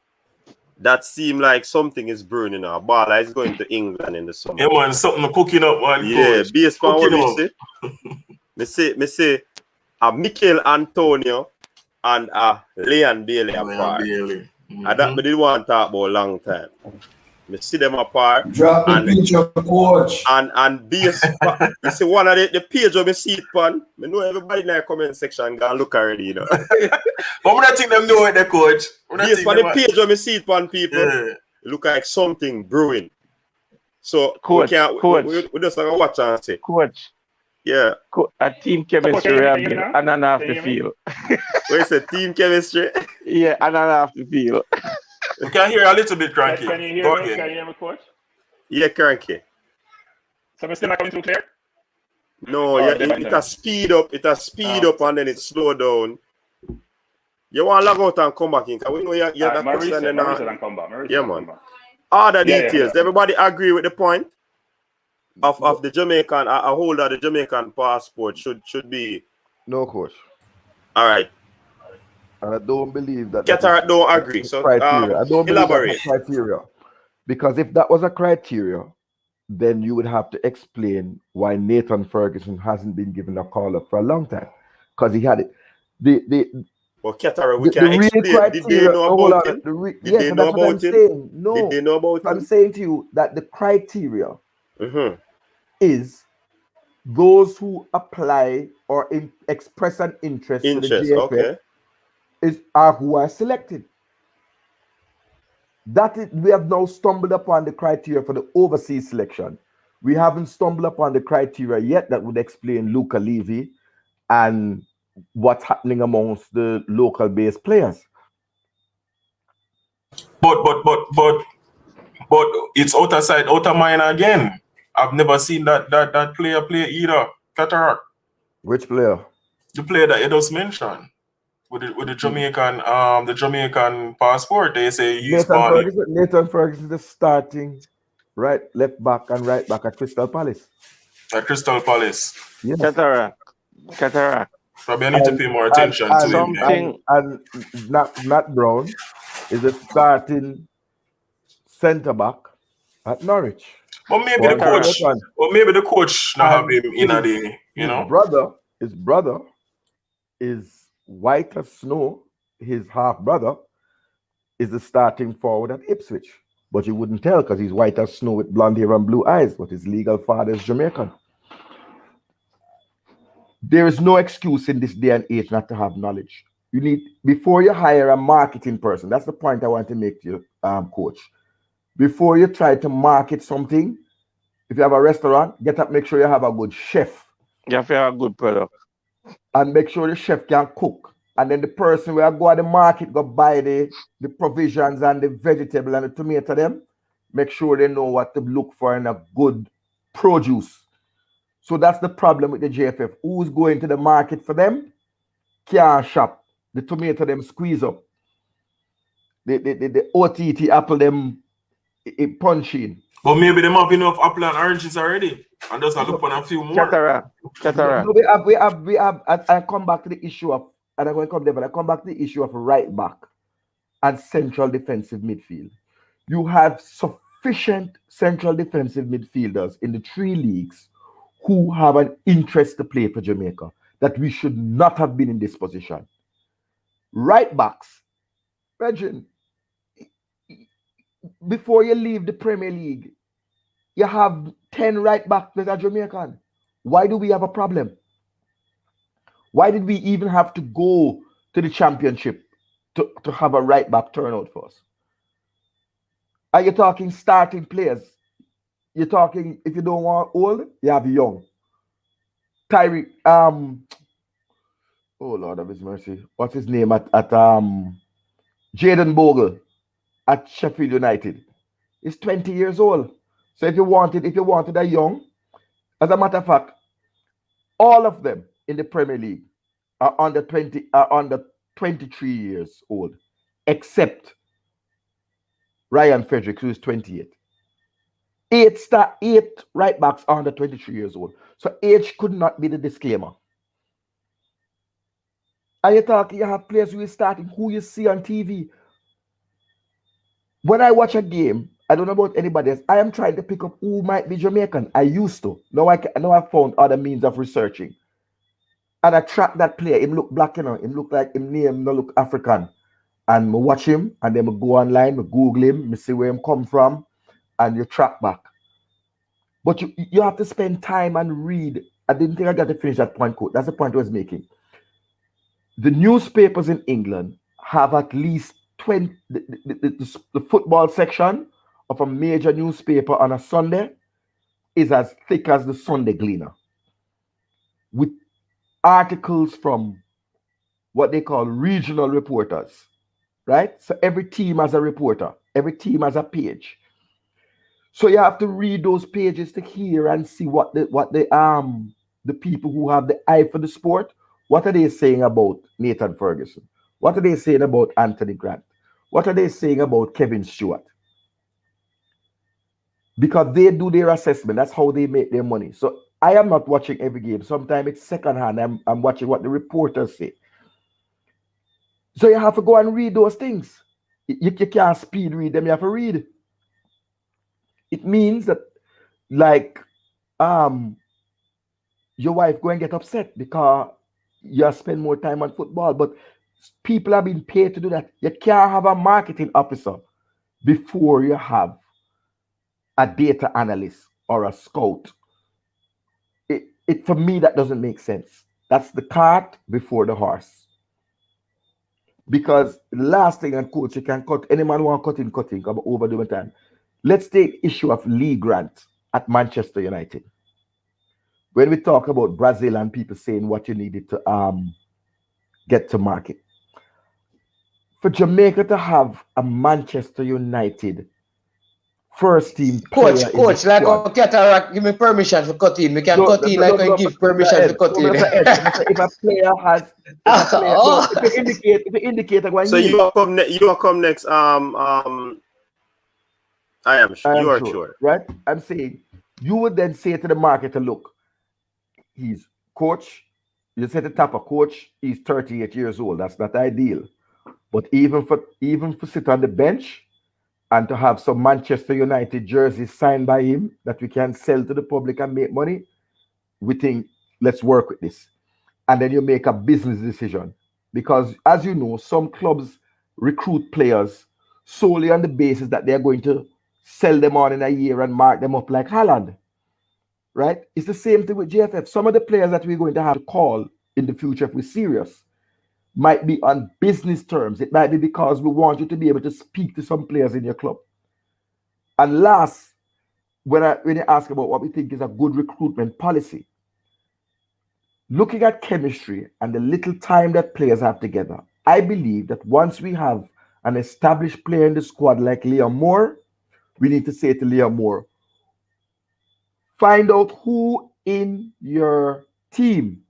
Speaker 1: that seemed like something is brewing. A baller is going to England in the summer.
Speaker 8: Yeah, man, something cooking up, man.
Speaker 1: Yeah, based on what me say, Mikel Antonio and Leon Bailey apart. And that me did want to talk about a long time. Me see them apart.
Speaker 3: Drop the picture, coach.
Speaker 1: And base, you see one of the page where me see it pan. Me know everybody in the comment section go and look already,
Speaker 8: But I think them know it, the coach.
Speaker 1: Yes, for the page where me see it pan, people, it look like something brewing. So
Speaker 13: coach,
Speaker 1: we just like watch and say.
Speaker 13: Coach.
Speaker 1: Yeah.
Speaker 13: A team chemistry and an half the field.
Speaker 1: What is it? Team chemistry?
Speaker 13: Yeah, and an half the field.
Speaker 8: We can hear a little bit, Cranky.
Speaker 4: Can you hear me, coach?
Speaker 1: Yeah, Cranky.
Speaker 4: So we're still not coming through clear?
Speaker 1: No, it has speed up. It has speed up and then it slow down. You want to log out and come back in because we know you have that question.
Speaker 4: And come back.
Speaker 1: Yeah, man. All the details. Everybody agree with the point of the Jamaican, a holder of the Jamaican passport should be.
Speaker 6: No, coach.
Speaker 1: All right.
Speaker 6: And I don't believe that.
Speaker 1: Cataract don't agree. So
Speaker 6: criteria. I don't
Speaker 1: elaborate.
Speaker 6: Believe that's a criteria. Because if that was a criteria, then you would have to explain why Nathan Ferguson hasn't been given a call up for a long time. Because he had it.
Speaker 1: Well, Cataract, we can explain. Did they know about him? Did they know about him?
Speaker 6: No.
Speaker 1: Did they know about him?
Speaker 6: I'm saying to you that the criteria is those who apply or express an interest to the GFF
Speaker 1: okay.
Speaker 6: are who are selected. We have now stumbled upon the criteria for the overseas selection. We haven't stumbled upon the criteria yet that would explain Luca Levy and what's happening amongst the local based players.
Speaker 8: But it's outer mind again. I've never seen that player play either. Cataract.
Speaker 6: Which player?
Speaker 8: The player that you just mentioned. With the Jamaican passport, they say he's born.
Speaker 6: Nathan Ferguson is the starting left back and right back at Crystal Palace.
Speaker 8: At Crystal Palace.
Speaker 6: Yes.
Speaker 13: Cataract.
Speaker 8: Probably I need to pay more attention to him.
Speaker 6: And Nat Brown is a starting centre back at Norwich.
Speaker 8: But maybe the coach not have him in a day, you know.
Speaker 6: His brother is white as snow. His half brother is the starting forward at Ipswich. But you wouldn't tell because he's white as snow with blonde hair and blue eyes, but his legal father is Jamaican. There is no excuse in this day and age not to have knowledge. You need, before you hire a marketing person, that's the point I want to make to you, coach. Before you try to market something, if you have a restaurant, make sure you have a good chef.
Speaker 13: You have to have a good product.
Speaker 6: And make sure the chef can cook. And then the person will go at the market, go buy the provisions and the vegetable and the tomato them. Make sure they know what to look for in a good produce. So that's the problem with the JFF. Who's going to the market for them? Can't shop. The tomato them squeeze up. The OTT apple them punching.
Speaker 8: But maybe they have enough apple and oranges already. And just look for a few more.
Speaker 13: Cataract.
Speaker 6: No, we have. I come back to the issue of, and I'm going to come there, but I come back to the issue of right back and central defensive midfield. You have sufficient central defensive midfielders in the 3 leagues who have an interest to play for Jamaica, that we should not have been in this position. Right backs, imagine, before you leave the Premier League, you have 10 right backs that are Jamaican. Why do we have a problem? Why did we even have to go to the championship to have a right back turnout for us? Are you talking starting players? You're talking, if you don't want old, you have young. Tyreek, oh Lord of his mercy, what's his name at Jaden Bogle at Sheffield United? He's 20 years old. So if you wanted a young, as a matter of fact, all of them in the Premier League are under 23 years old, except Ryan Frederick, who is 28. 8 right backs are under 23 years old. So age could not be the disclaimer. And you have players who are starting, who you see on TV. When I watch a game, I don't know about anybody else, I am trying to pick up who might be Jamaican. I used to. Now I found other means of researching. And I track that player. Him look black, you know. Him look like him name, no look African. And I watch him, and then I go online, I Google him, I see where him come from, and you track back. But you have to spend time and read. I didn't think I got to finish that point, coach. That's the point I was making. The newspapers in England have at least 20, the football section of a major newspaper on a Sunday is as thick as the Sunday Gleaner, with articles from what they call regional reporters, right? So every team has a reporter, every team has a page. So you have to read those pages to hear and see what the people who have the eye for the sport, what are they saying about Nathan Ferguson? What are they saying about Anthony Grant? What are they saying about Kevin Stewart? Because they do their assessment. That's how they make their money. So I am not watching every game. Sometimes it's secondhand. I'm watching what the reporters say. So you have to go and read those things. You can't speed read them. You have to read. It means that, like, your wife go and get upset because you spend more time on football. But people are being paid to do that. You can't have a marketing officer before you have a data analyst or a scout. For me, that doesn't make sense. That's the cart before the horse. Because the last thing, and coach, you can cut, any man want cutting, come over the time. Let's take issue of Lee Grant at Manchester United. When we talk about Brazil and people saying what you needed to get to market. For Jamaica to have a Manchester United first team player
Speaker 9: coach, like a cataract, give me permission for cutting. We can cut in like I give permission for cutting.
Speaker 6: If a player has, if you indicate
Speaker 1: so you will come next. I am sure. You are sure,
Speaker 6: right? I'm saying you would then say to the market, look, he's coach. You say to tap a coach, he's 38 years old. That's not ideal. But even for sit on the bench and to have some Manchester United jerseys signed by him that we can sell to the public and make money, we think let's work with this. And then you make a business decision. Because as you know, some clubs recruit players solely on the basis that they're going to sell them on in a year and mark them up like Haaland. Right? It's the same thing with JFF. Some of the players that we're going to have to call in the future if we're serious might be on business terms. It might be because we want you to be able to speak to some players in your club. And last, when you ask about what we think is a good recruitment policy, looking at chemistry and the little time that players have together, I believe that once we have an established player in the squad like Liam Moore, we need to say to Liam Moore, find out who in your team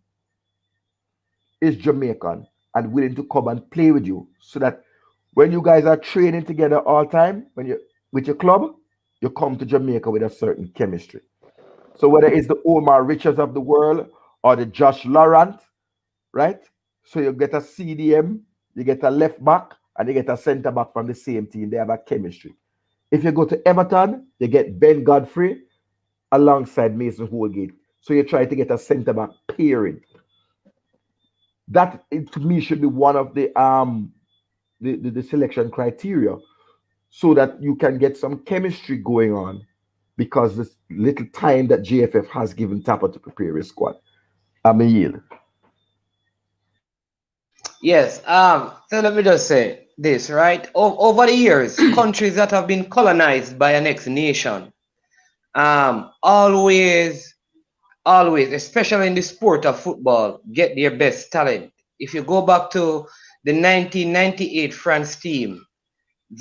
Speaker 6: is Jamaican and willing to come and play with you, so that when you guys are training together all time, when you with your club, you come to Jamaica with a certain chemistry. So whether it's the Omar Richards of the world or the Josh Laurent, right? So you get a CDM, you get a left back, and you get a centre back from the same team. They have a chemistry. If you go to Everton, you get Ben Godfrey alongside Mason Holgate. So you try to get a centre back pairing. That to me should be one of the selection criteria, so that you can get some chemistry going on, because this little time that JFF has given Tapper to prepare his squad. I'm a yield.
Speaker 9: Yes. So let me just say this, right? Over the years, countries that have been colonized by a next nation, always, especially in the sport of football, get their best talent. If you go back to the 1998 France team,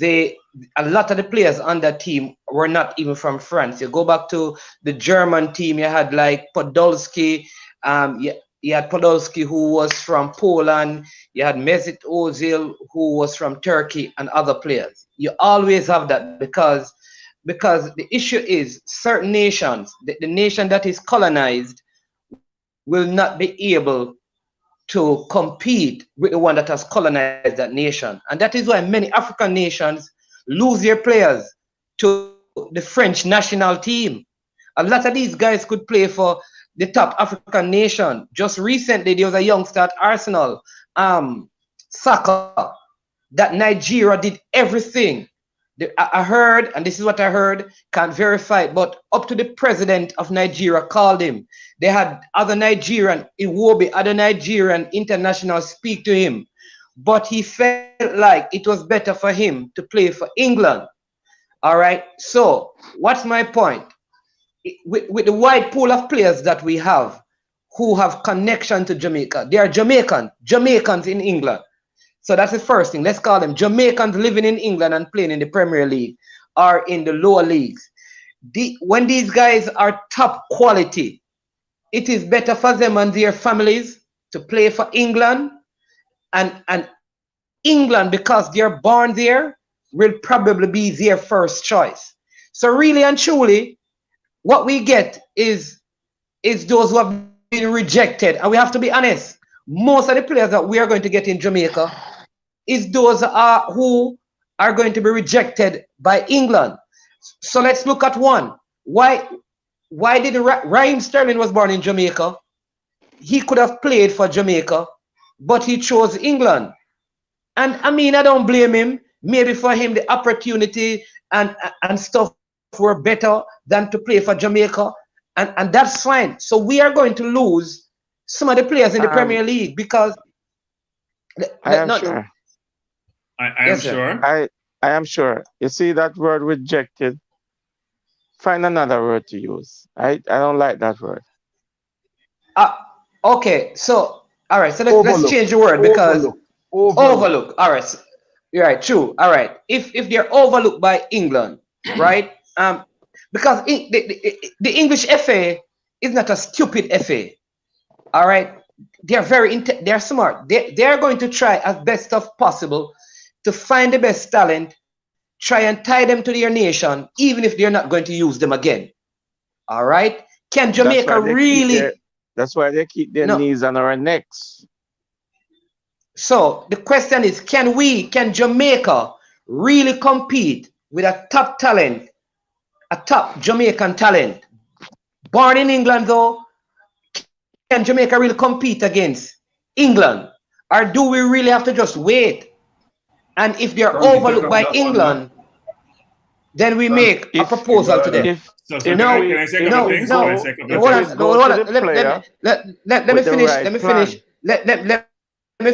Speaker 9: a lot of the players on that team were not even from France. You go back to the German team, you had like Podolski, you had Podolski who was from Poland, you had Mesut Ozil who was from Turkey, and other players. You always have that because the issue is certain nations, the nation that is colonized will not be able to compete with the one that has colonized that nation. And that is why many African nations lose their players to the French national team. A lot of these guys could play for the top African nation. Just recently, there was a youngster at Arsenal, Saka, that Nigeria did everything. I heard, and this is what I heard, can't verify it, but up to the president of Nigeria called him. They had other Nigerian, Iwobi, other Nigerian internationals speak to him. But he felt like it was better for him to play for England. All right. So what's my point? With the wide pool of players that we have who have connection to Jamaica, they are Jamaicans in England. So that's the first thing. Let's call them Jamaicans living in England and playing in the Premier League or in the lower leagues. When these guys are top quality, it is better for them and their families to play for England. And England, because they're born there, will probably be their first choice. So really and truly, what we get is those who have been rejected. And we have to be honest. Most of the players that we are going to get in Jamaica is those who are going to be rejected by England. So let's look at one. Why did Raheem Sterling was born in Jamaica? He could have played for Jamaica, but he chose England. And I mean, I don't blame him. Maybe for him, the opportunity and stuff were better than to play for Jamaica. And that's fine. So we are going to lose some of the players in the Premier League because
Speaker 13: I am sure.
Speaker 12: I am sure.
Speaker 13: I am sure. You see that word rejected? Find another word to use. I don't like that word.
Speaker 9: Okay, so all right, so let's change the word because overlook. All right, you're right, true. All right, if they're overlooked by England, right? Because the English FA is not a stupid FA. All right, they're they're smart. They're going to try as best of possible to find the best talent, try and tie them to their nation, even if they're not going to use them again. All right, can Jamaica really?
Speaker 13: That's why they keep their knees on our necks.
Speaker 9: So the question is, can Jamaica really compete with a top talent, a top Jamaican talent? Born in England though, can Jamaica really compete against England? Or do we really have to just wait? And if they're overlooked by England, then we make a proposal to them.
Speaker 12: Can I say a couple things?
Speaker 9: Let me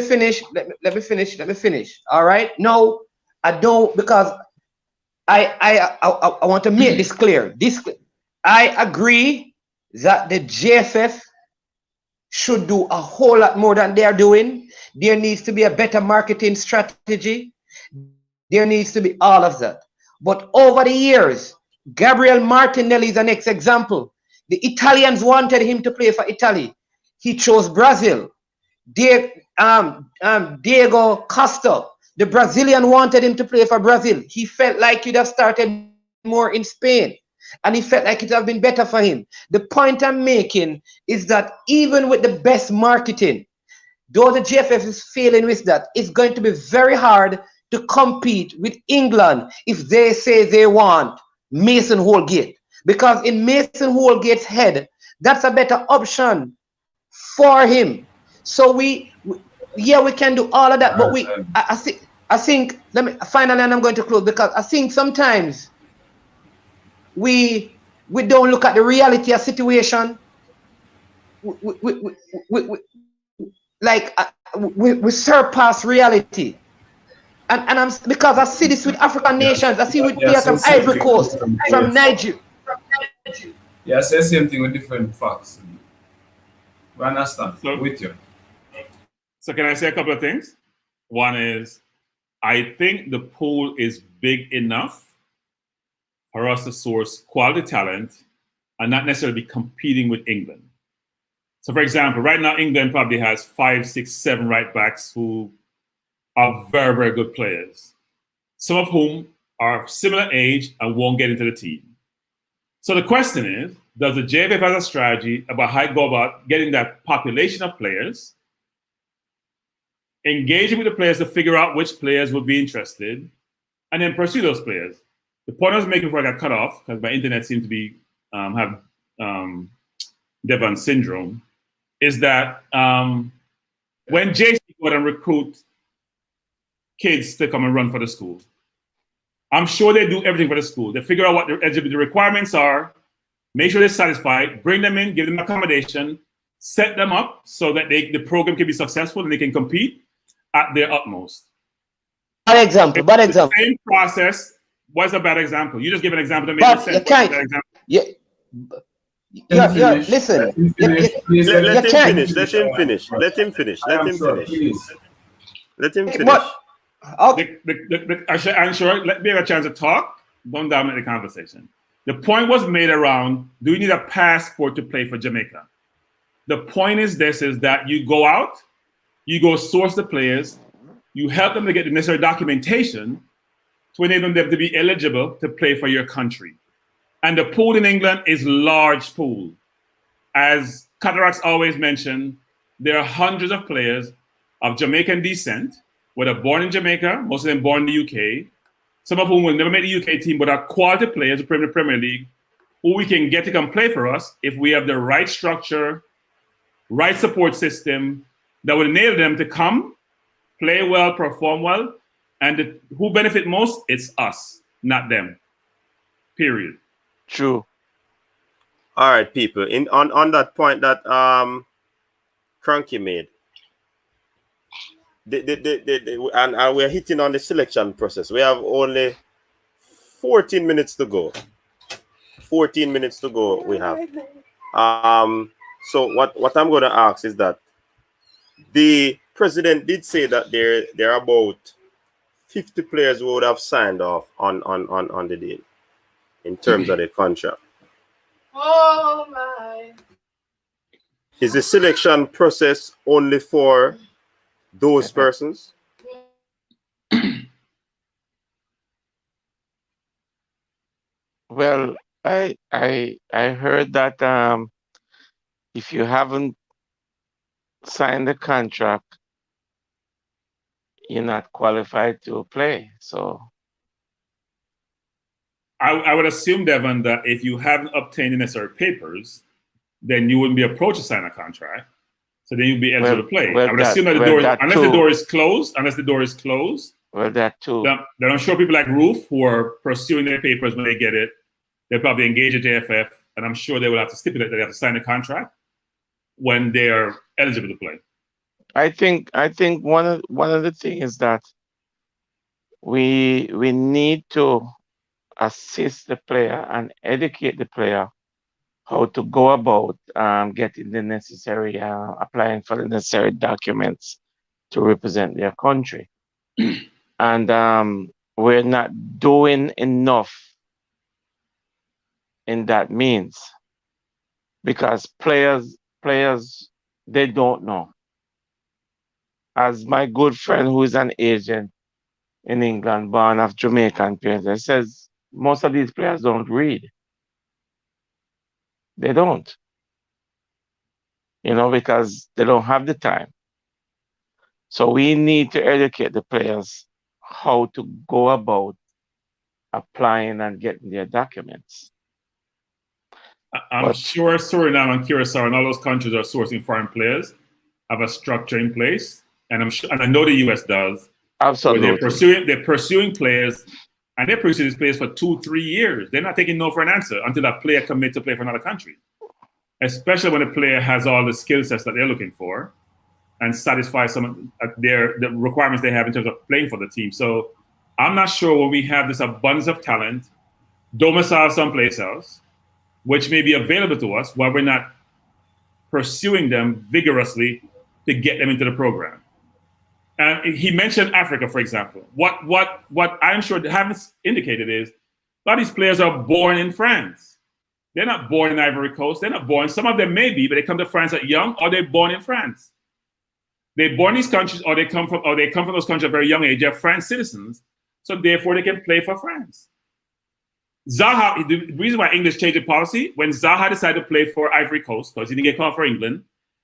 Speaker 9: finish. All right. No, I don't, because I want to make this clear. I agree that the JFF should do a whole lot more than they're doing. There needs to be a better marketing strategy. There needs to be all of that. But over the years, Gabriel Martinelli is the next example. The Italians wanted him to play for Italy. He chose Brazil. Diego Costa, the Brazilian, wanted him to play for Brazil. He felt like he'd have started more in Spain, and he felt like it would have been better for him. The point I'm making is that even with the best marketing, though the JFF is failing with that, it's going to be very hard to compete with England if they say they want Mason Holgate. Because in Mason Holgate's head, that's a better option for him. So we can do all of that, but I think let me finally, and I'm going to close, because I think sometimes we don't look at the reality of situation. We surpass reality. And I'm, because I see this with African nations, I see with players from Ivory Coast, from Nigeria.
Speaker 3: Yeah, I say the same thing with different facts. We understand. With you.
Speaker 12: So can I say a couple of things? One is, I think the pool is big enough for us to source quality talent and not necessarily be competing with England. So for example, right now England probably has 5, 6, 7 right backs who are very, very good players, some of whom are similar age and won't get into the team. So the question is, does the JFF have a strategy about how to go about getting that population of players, engaging with the players to figure out which players would be interested, and then pursue those players? The point I was making before I got cut off, because my internet seemed to be have Devon syndrome, is that when JC go out and recruit kids to come and run for the school, I'm sure they do everything for the school. They figure out what their eligibility requirements are, make sure they're satisfied, bring them in, give them accommodation, set them up so that the program can be successful and they can compete at their utmost.
Speaker 9: Bad example.
Speaker 12: The same process. What's a bad example? You just give an example to make sense.
Speaker 9: Listen.
Speaker 1: Let him finish.
Speaker 12: Let me have a chance to talk. Don't dominate the conversation. The point was made around, do you need a passport to play for Jamaica? The point is that you go out, you go source the players, you help them to get the necessary documentation to enable them to be eligible to play for your country. And the pool in England is large pool. As Cataracts always mention, there are hundreds of players of Jamaican descent, whether born in Jamaica, most of them born in the UK, some of whom will never make the UK team, but are quality players from the Premier League, who we can get to come play for us if we have the right structure, right support system that will enable them to come, play well, perform well, and who benefit most? It's us, not them. Period.
Speaker 13: True.
Speaker 1: All right, people. On that point that Cranky made. And we're hitting on the selection process. We have only 14 minutes to go. 14 minutes to go we have. So what I'm going to ask is that the president did say that there are about 50 players who would have signed off on the deal in terms of the contract.
Speaker 14: Oh my.
Speaker 1: Is the selection process only for those persons?
Speaker 13: Well, I heard that if you haven't signed the contract, you're not qualified to play. So
Speaker 12: I would assume, Devon, that if you haven't obtained the necessary papers, then you wouldn't be approached to sign a contract. So then you'd be eligible to play. I would assume that the door, unless the door is closed,
Speaker 13: well, that too.
Speaker 12: Then I'm sure people like Roof who are pursuing their papers when they get it, they'll probably engage at JFF, and I'm sure they will have to stipulate that they have to sign a contract when they're eligible to play.
Speaker 13: I think one of the things is that we need to assist the player and educate the player how to go about getting the necessary, applying for the necessary documents to represent their country. And we're not doing enough in that means because players, they don't know. As my good friend who is an agent in England, born of Jamaican parents, says most of these players don't read. They don't. Because they don't have the time. So we need to educate the players how to go about applying and getting their documents.
Speaker 12: I'm sure Suriname and Curacao and all those countries are sourcing foreign players, have a structure in place, and I know the US does.
Speaker 13: Absolutely.
Speaker 12: They're pursuing players, and they're pursuing these players for 2-3 years. They're not taking no for an answer until that player commits to play for another country. Especially when a player has all the skill sets that they're looking for and satisfy some of the requirements they have in terms of playing for the team. So I'm not sure when we have this abundance of talent, domicile someplace else, which may be available to us, why we're not pursuing them vigorously to get them into the program. And he mentioned Africa, for example. What I'm sure they haven't indicated is a lot of these players are born in France. They're not born in Ivory Coast. They're not born. Some of them may be, but they come to France at young, or they're born in France. They're born in these countries, or they come from those countries at a very young age. They're French citizens, so therefore they can play for France. Zaha, the reason why English changed the policy, when Zaha decided to play for Ivory Coast, because he didn't get called for England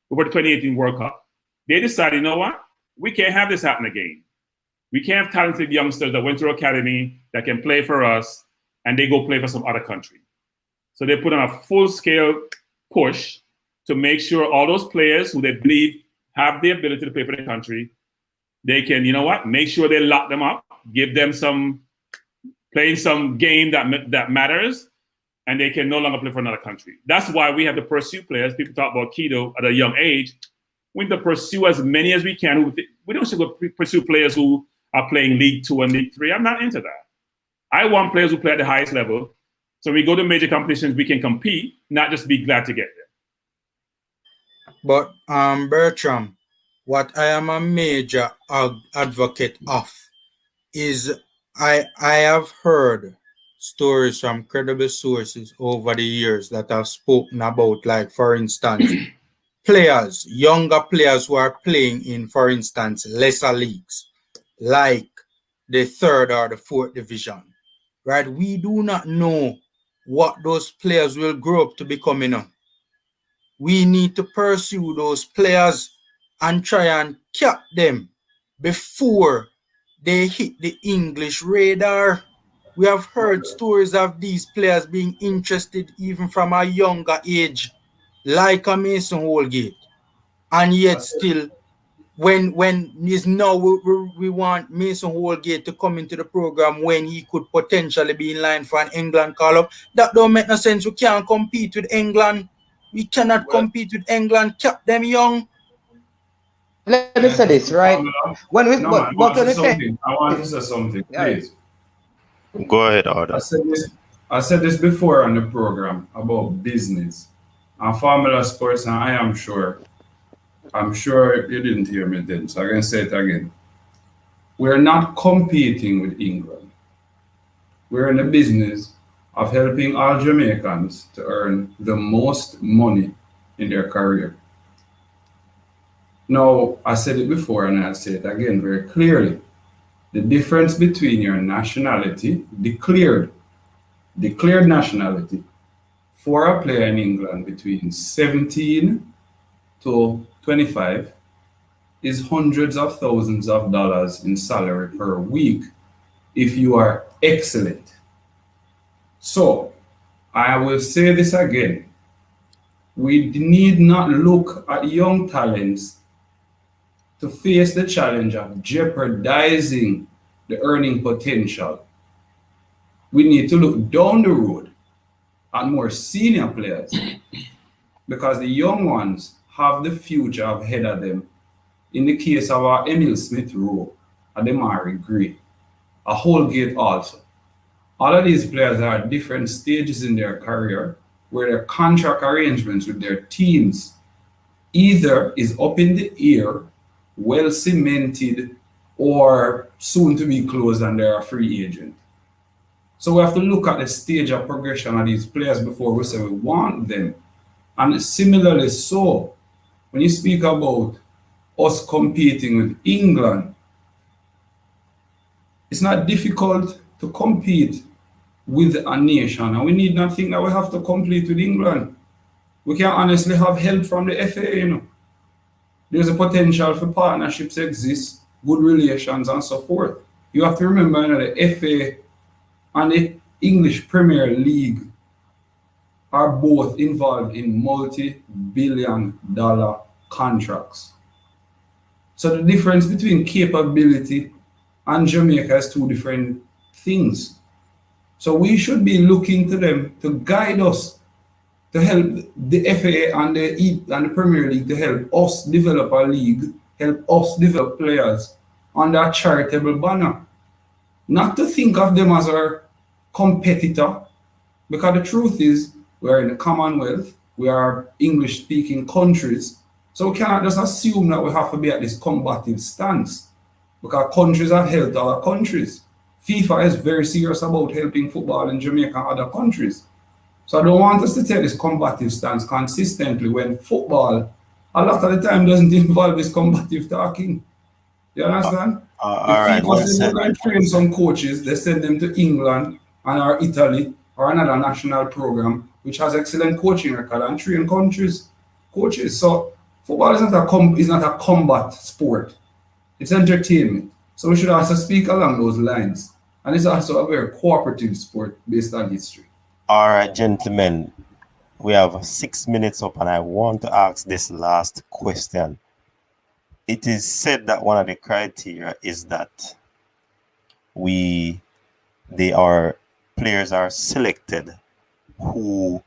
Speaker 12: before the 2018 World Cup, they decided, you know what? We can't have this happen again. We can't have talented youngsters that went through academy that can play for us, and they go play for some other country. So they put on a full-scale push to make sure all those players who they believe have the ability to play for the country, they can, make sure they lock them up, give them playing some game that matters, and they can no longer play for another country. That's why we have to pursue players. People talk about keto at a young age. We need to pursue as many as we can. We don't should pursue players who are playing League 2 and League 3. I'm not into that. I want players who play at the highest level. So when we go to major competitions, we can compete, not just be glad to get there.
Speaker 7: But Bertram, what I am a major advocate of is I have heard stories from credible sources over the years that have spoken about, like, for instance, players, younger players who are playing in, for instance, lesser leagues, like the 3rd or the 4th division, right? We do not know what those players will grow up to become. We need to pursue those players and try and cap them before they hit the English radar. We have heard stories of these players being interested even from a younger age, like a Mason Holgate. And yet still, when is now we want Mason Holgate to come into the program when he could potentially be in line for an England call-up. That don't make no sense. We can't compete with England. We cannot compete with England. Cap them young.
Speaker 9: let me say this, right? When we
Speaker 3: No, man, I
Speaker 9: but
Speaker 3: want to
Speaker 9: when
Speaker 3: say
Speaker 9: we say
Speaker 3: something. I want to say something,
Speaker 9: yeah,
Speaker 3: please.
Speaker 1: Go ahead, Order.
Speaker 3: I said this before on the program about business and Formula Sports, and I'm sure you didn't hear me then, so I'm going to say it again. We're not competing with England. We're in the business of helping all Jamaicans to earn the most money in their career. Now, I said it before and I'll say it again very clearly. The difference between your nationality, declared nationality, for a player in England between 17 to 25 is hundreds of thousands of dollars in salary per week if you are excellent. So, I will say this again. We need not look at young talents to face the challenge of jeopardizing the earning potential. We need to look down the road at more senior players because the young ones have the future ahead of them. In the case of our Emil Smith Rowe, a Demari Gray, a Holgate also. All of these players are at different stages in their career where their contract arrangements with their teams either is up in the air, well cemented, or soon to be closed and they're a free agent. So we have to look at the stage of progression of these players before we say we want them. And similarly so, when you speak about us competing with England, it's not difficult to compete with a nation, and we need not think that we have to compete with England. We can honestly have help from the FA, you know. There's a potential for partnerships exist, good relations and so forth. You have to remember, you know, the FA and the English Premier League are both involved in multi-billion-dollar contracts. So the difference between capability and Jamaica is two different things. So we should be looking to them to guide us, to help the FA and the Premier League to help us develop a league, help us develop players under a charitable banner. Not to think of them as our competitor, because the truth is we are in the Commonwealth, we are English-speaking countries, so we cannot just assume that we have to be at this combative stance, because countries have helped other countries. FIFA is very serious about helping football in Jamaica and other countries. So I don't want us to take this combative stance consistently when football, a lot of the time, doesn't involve this combative talking. You understand? If FIFA says they're going to train some coaches, they send them to England and or Italy or another national program which has excellent coaching record and train coaches. So football is not a combat sport. It's entertainment. So we should also speak along those lines. And it's also a very cooperative sport based on history.
Speaker 1: All right, gentlemen, we have 6 minutes up and I want to ask this last question. It is said that one of the criteria is that players are selected who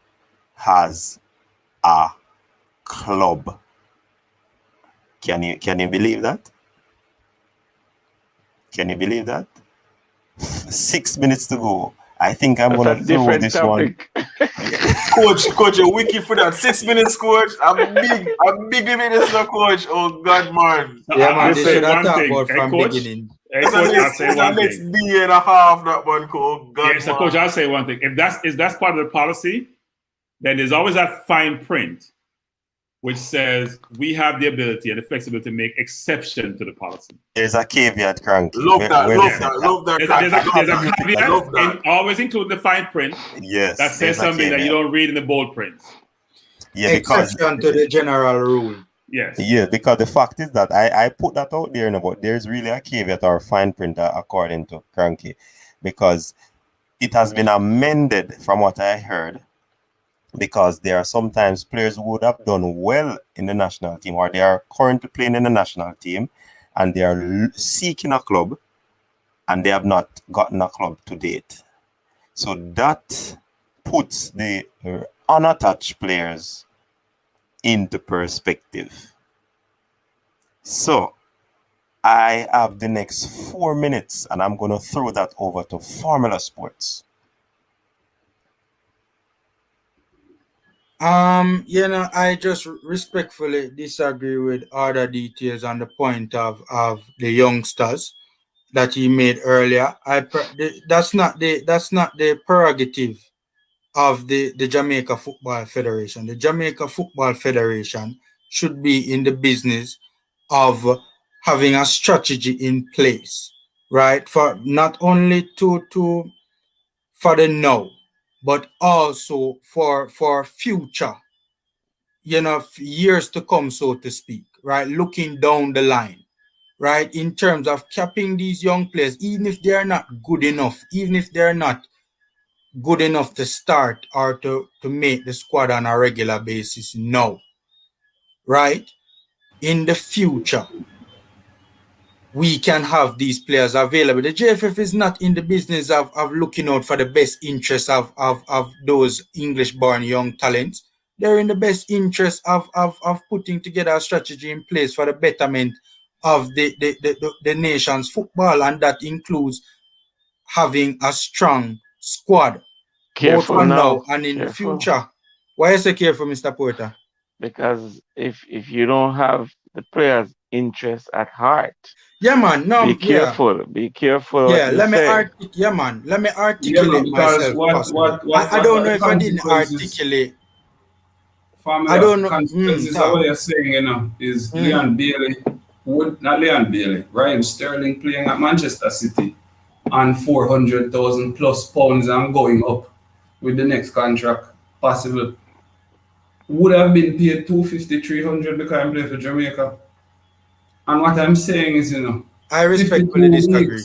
Speaker 1: has a club. Can you believe that? Can you believe that? 6 minutes to go. I think I'm going to throw this topic.
Speaker 8: Coach, you're wicked for that. 6 minutes, coach. I'm big minutes, coach. Oh God, man.
Speaker 7: Yeah, man, they should have talked
Speaker 12: about
Speaker 7: from beginning.
Speaker 12: Hey, coach, I'll say one thing.
Speaker 8: Next day and a half, that one, coach. Oh, God,
Speaker 12: yeah, so coach, I'll say one thing. If that's part of the policy, then there's always that fine print which says we have the ability and the flexibility to make exception to the policy.
Speaker 1: There's a caveat, Cranky.
Speaker 8: Love that.
Speaker 12: There's a caveat, always include the fine print.
Speaker 1: Yes.
Speaker 12: That says something that you don't read in the bold print.
Speaker 1: Yeah,
Speaker 7: exception to the general rule.
Speaker 12: Yes.
Speaker 1: Yeah, because the fact is that I put that out there, but there's really a caveat or fine print according to Cranky, because it has been amended from what I heard. Because there are sometimes players who would have done well in the national team, or they are currently playing in the national team and they are seeking a club and they have not gotten a club to date. So that puts the unattached players into perspective. So I have the next 4 minutes, and I'm going to throw that over to Formula Sports.
Speaker 7: I just respectfully disagree with other details on the point of the youngsters that he made earlier. That's not the prerogative of the Jamaica Football Federation. The Jamaica Football Federation should be in the business of having a strategy in place, right? For not only for the now, but also for future, years to come, so to speak, right? Looking down the line, right? In terms of capping these young players, even if they're not good enough, even if they're not good enough to start or to make the squad on a regular basis now, right? In the future, we can have these players available. The JFF is not in the business of looking out for the best interests of those English-born young talents. They're in the best interest of putting together a strategy in place for the betterment of the nation's football, and that includes having a strong squad, both for now and in the future. Why is it careful, Mr. Porter?
Speaker 13: Because if you don't have the players' interest at heart,
Speaker 7: yeah, man. No,
Speaker 13: be careful. Be careful what you say.
Speaker 7: Let me articulate myself. I don't know if I didn't articulate.
Speaker 3: I don't know. Consequences of what you're saying, is Leon Bailey, not Leon Bailey, Raheem Sterling playing at Manchester City on £400,000 plus and going up with the next contract possible. Would have been paid 250, 300 because I play for Jamaica. And what I'm saying is,
Speaker 7: I respectfully disagree.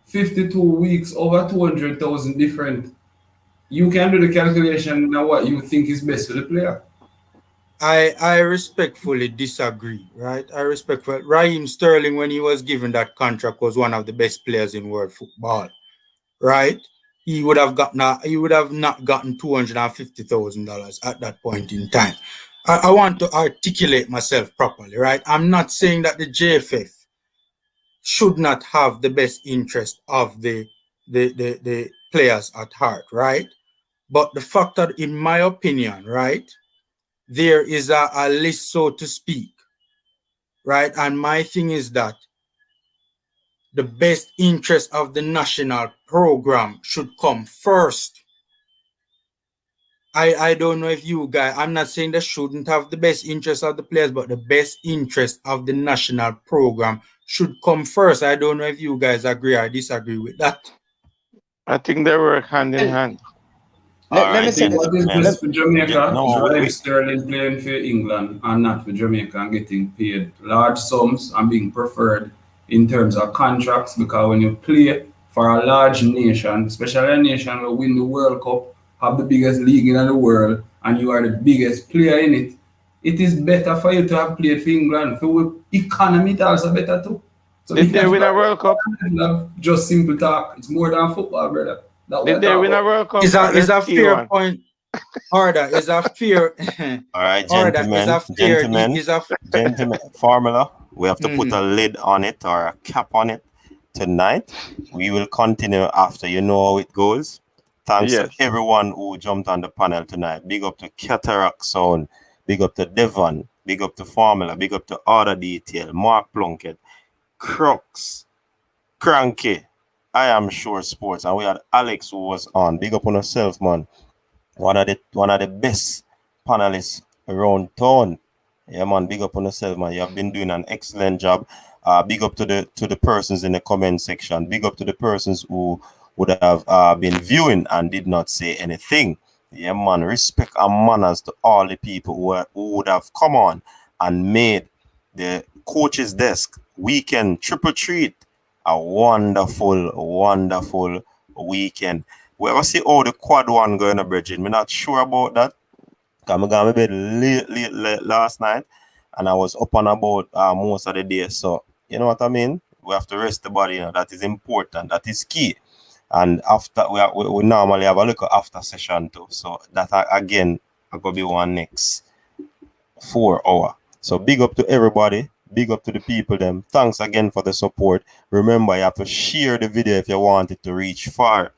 Speaker 3: 52 weeks, over 200,000 different. You can do the calculation now what you think is best for the player.
Speaker 7: I respectfully disagree, right? I respectfully. Raheem Sterling, when he was given that contract, was one of the best players in world football, right? He would have not gotten $250,000 at that point in time. I want to articulate myself properly, right? I'm not saying that the JFF should not have the best interest of the players at heart, right? But the fact that, in my opinion, right, there is a list, so to speak, right? And my thing is that the best interest of the national program should come first. I don't know if you guys, I'm not saying they shouldn't have the best interest of the players, but the best interest of the national program should come first. I don't know if you guys agree or disagree with that.
Speaker 13: I think they work hand in hand.
Speaker 9: Let me say this.
Speaker 3: What is best for Jamaica is Raheem Sterling playing for England and not for Jamaica and getting paid large sums and being preferred in terms of contracts, because when you play for a large nation, especially a nation that win the World Cup, have the biggest league in the world, and you are the biggest player in it, it is better for you to have played for England. For economy, it's also better too. So
Speaker 13: did they win a World Cup?
Speaker 3: Just simple talk. It's more than football, brother.
Speaker 13: Did they win a World Cup?
Speaker 7: Is a fair point. Order is a fair.
Speaker 1: All right, gentlemen, Formula. We have to put a lid on it or a cap on it tonight. We will continue after. You know how it goes. Thanks to everyone who jumped on the panel tonight. Big up to Cataract Sound. Big up to Devon. Big up to Formula. Big up to Order Detail. Mark Plunkett. Crooks. Cranky. I Am Sure Sports. And we had Alex who was on. Big up on yourself, man. One of the best panelists around town. Yeah, man. Big up on yourself, man. You have been doing an excellent job. Big up to the persons in the comment section. Big up to the persons who would have been viewing and did not say anything. Yeah, man. Respect and manners to all the people who would have come on and made the coach's desk weekend triple treat a wonderful, wonderful weekend. We ever see how the quad one going to Bridget? I'm not sure about that. I'm going to bed late last night, and I was up and about most of the day. So, you know what I mean? We have to rest the body. That is important. That is key. And after we normally have a little after session too. So that again, I'm going to be one next 4 hours. So big up to everybody. Big up to the people them. Thanks again for the support. Remember, you have to share the video if you want it to reach far.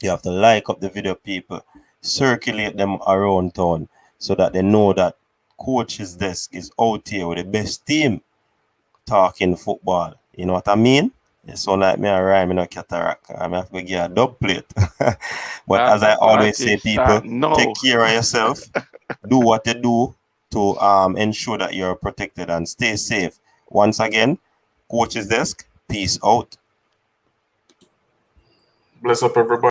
Speaker 1: You have to like up the video, people. Circulate them around town so that they know that Coach's Desk is out here with the best team talking football. You know what I mean? It sound like me a rhyme in a cataract. I have to get a dub plate. But as I always say, people, take care of yourself. Do what you do to ensure that you're protected and stay safe. Once again, Coach's Desk, peace out.
Speaker 8: Bless up everybody.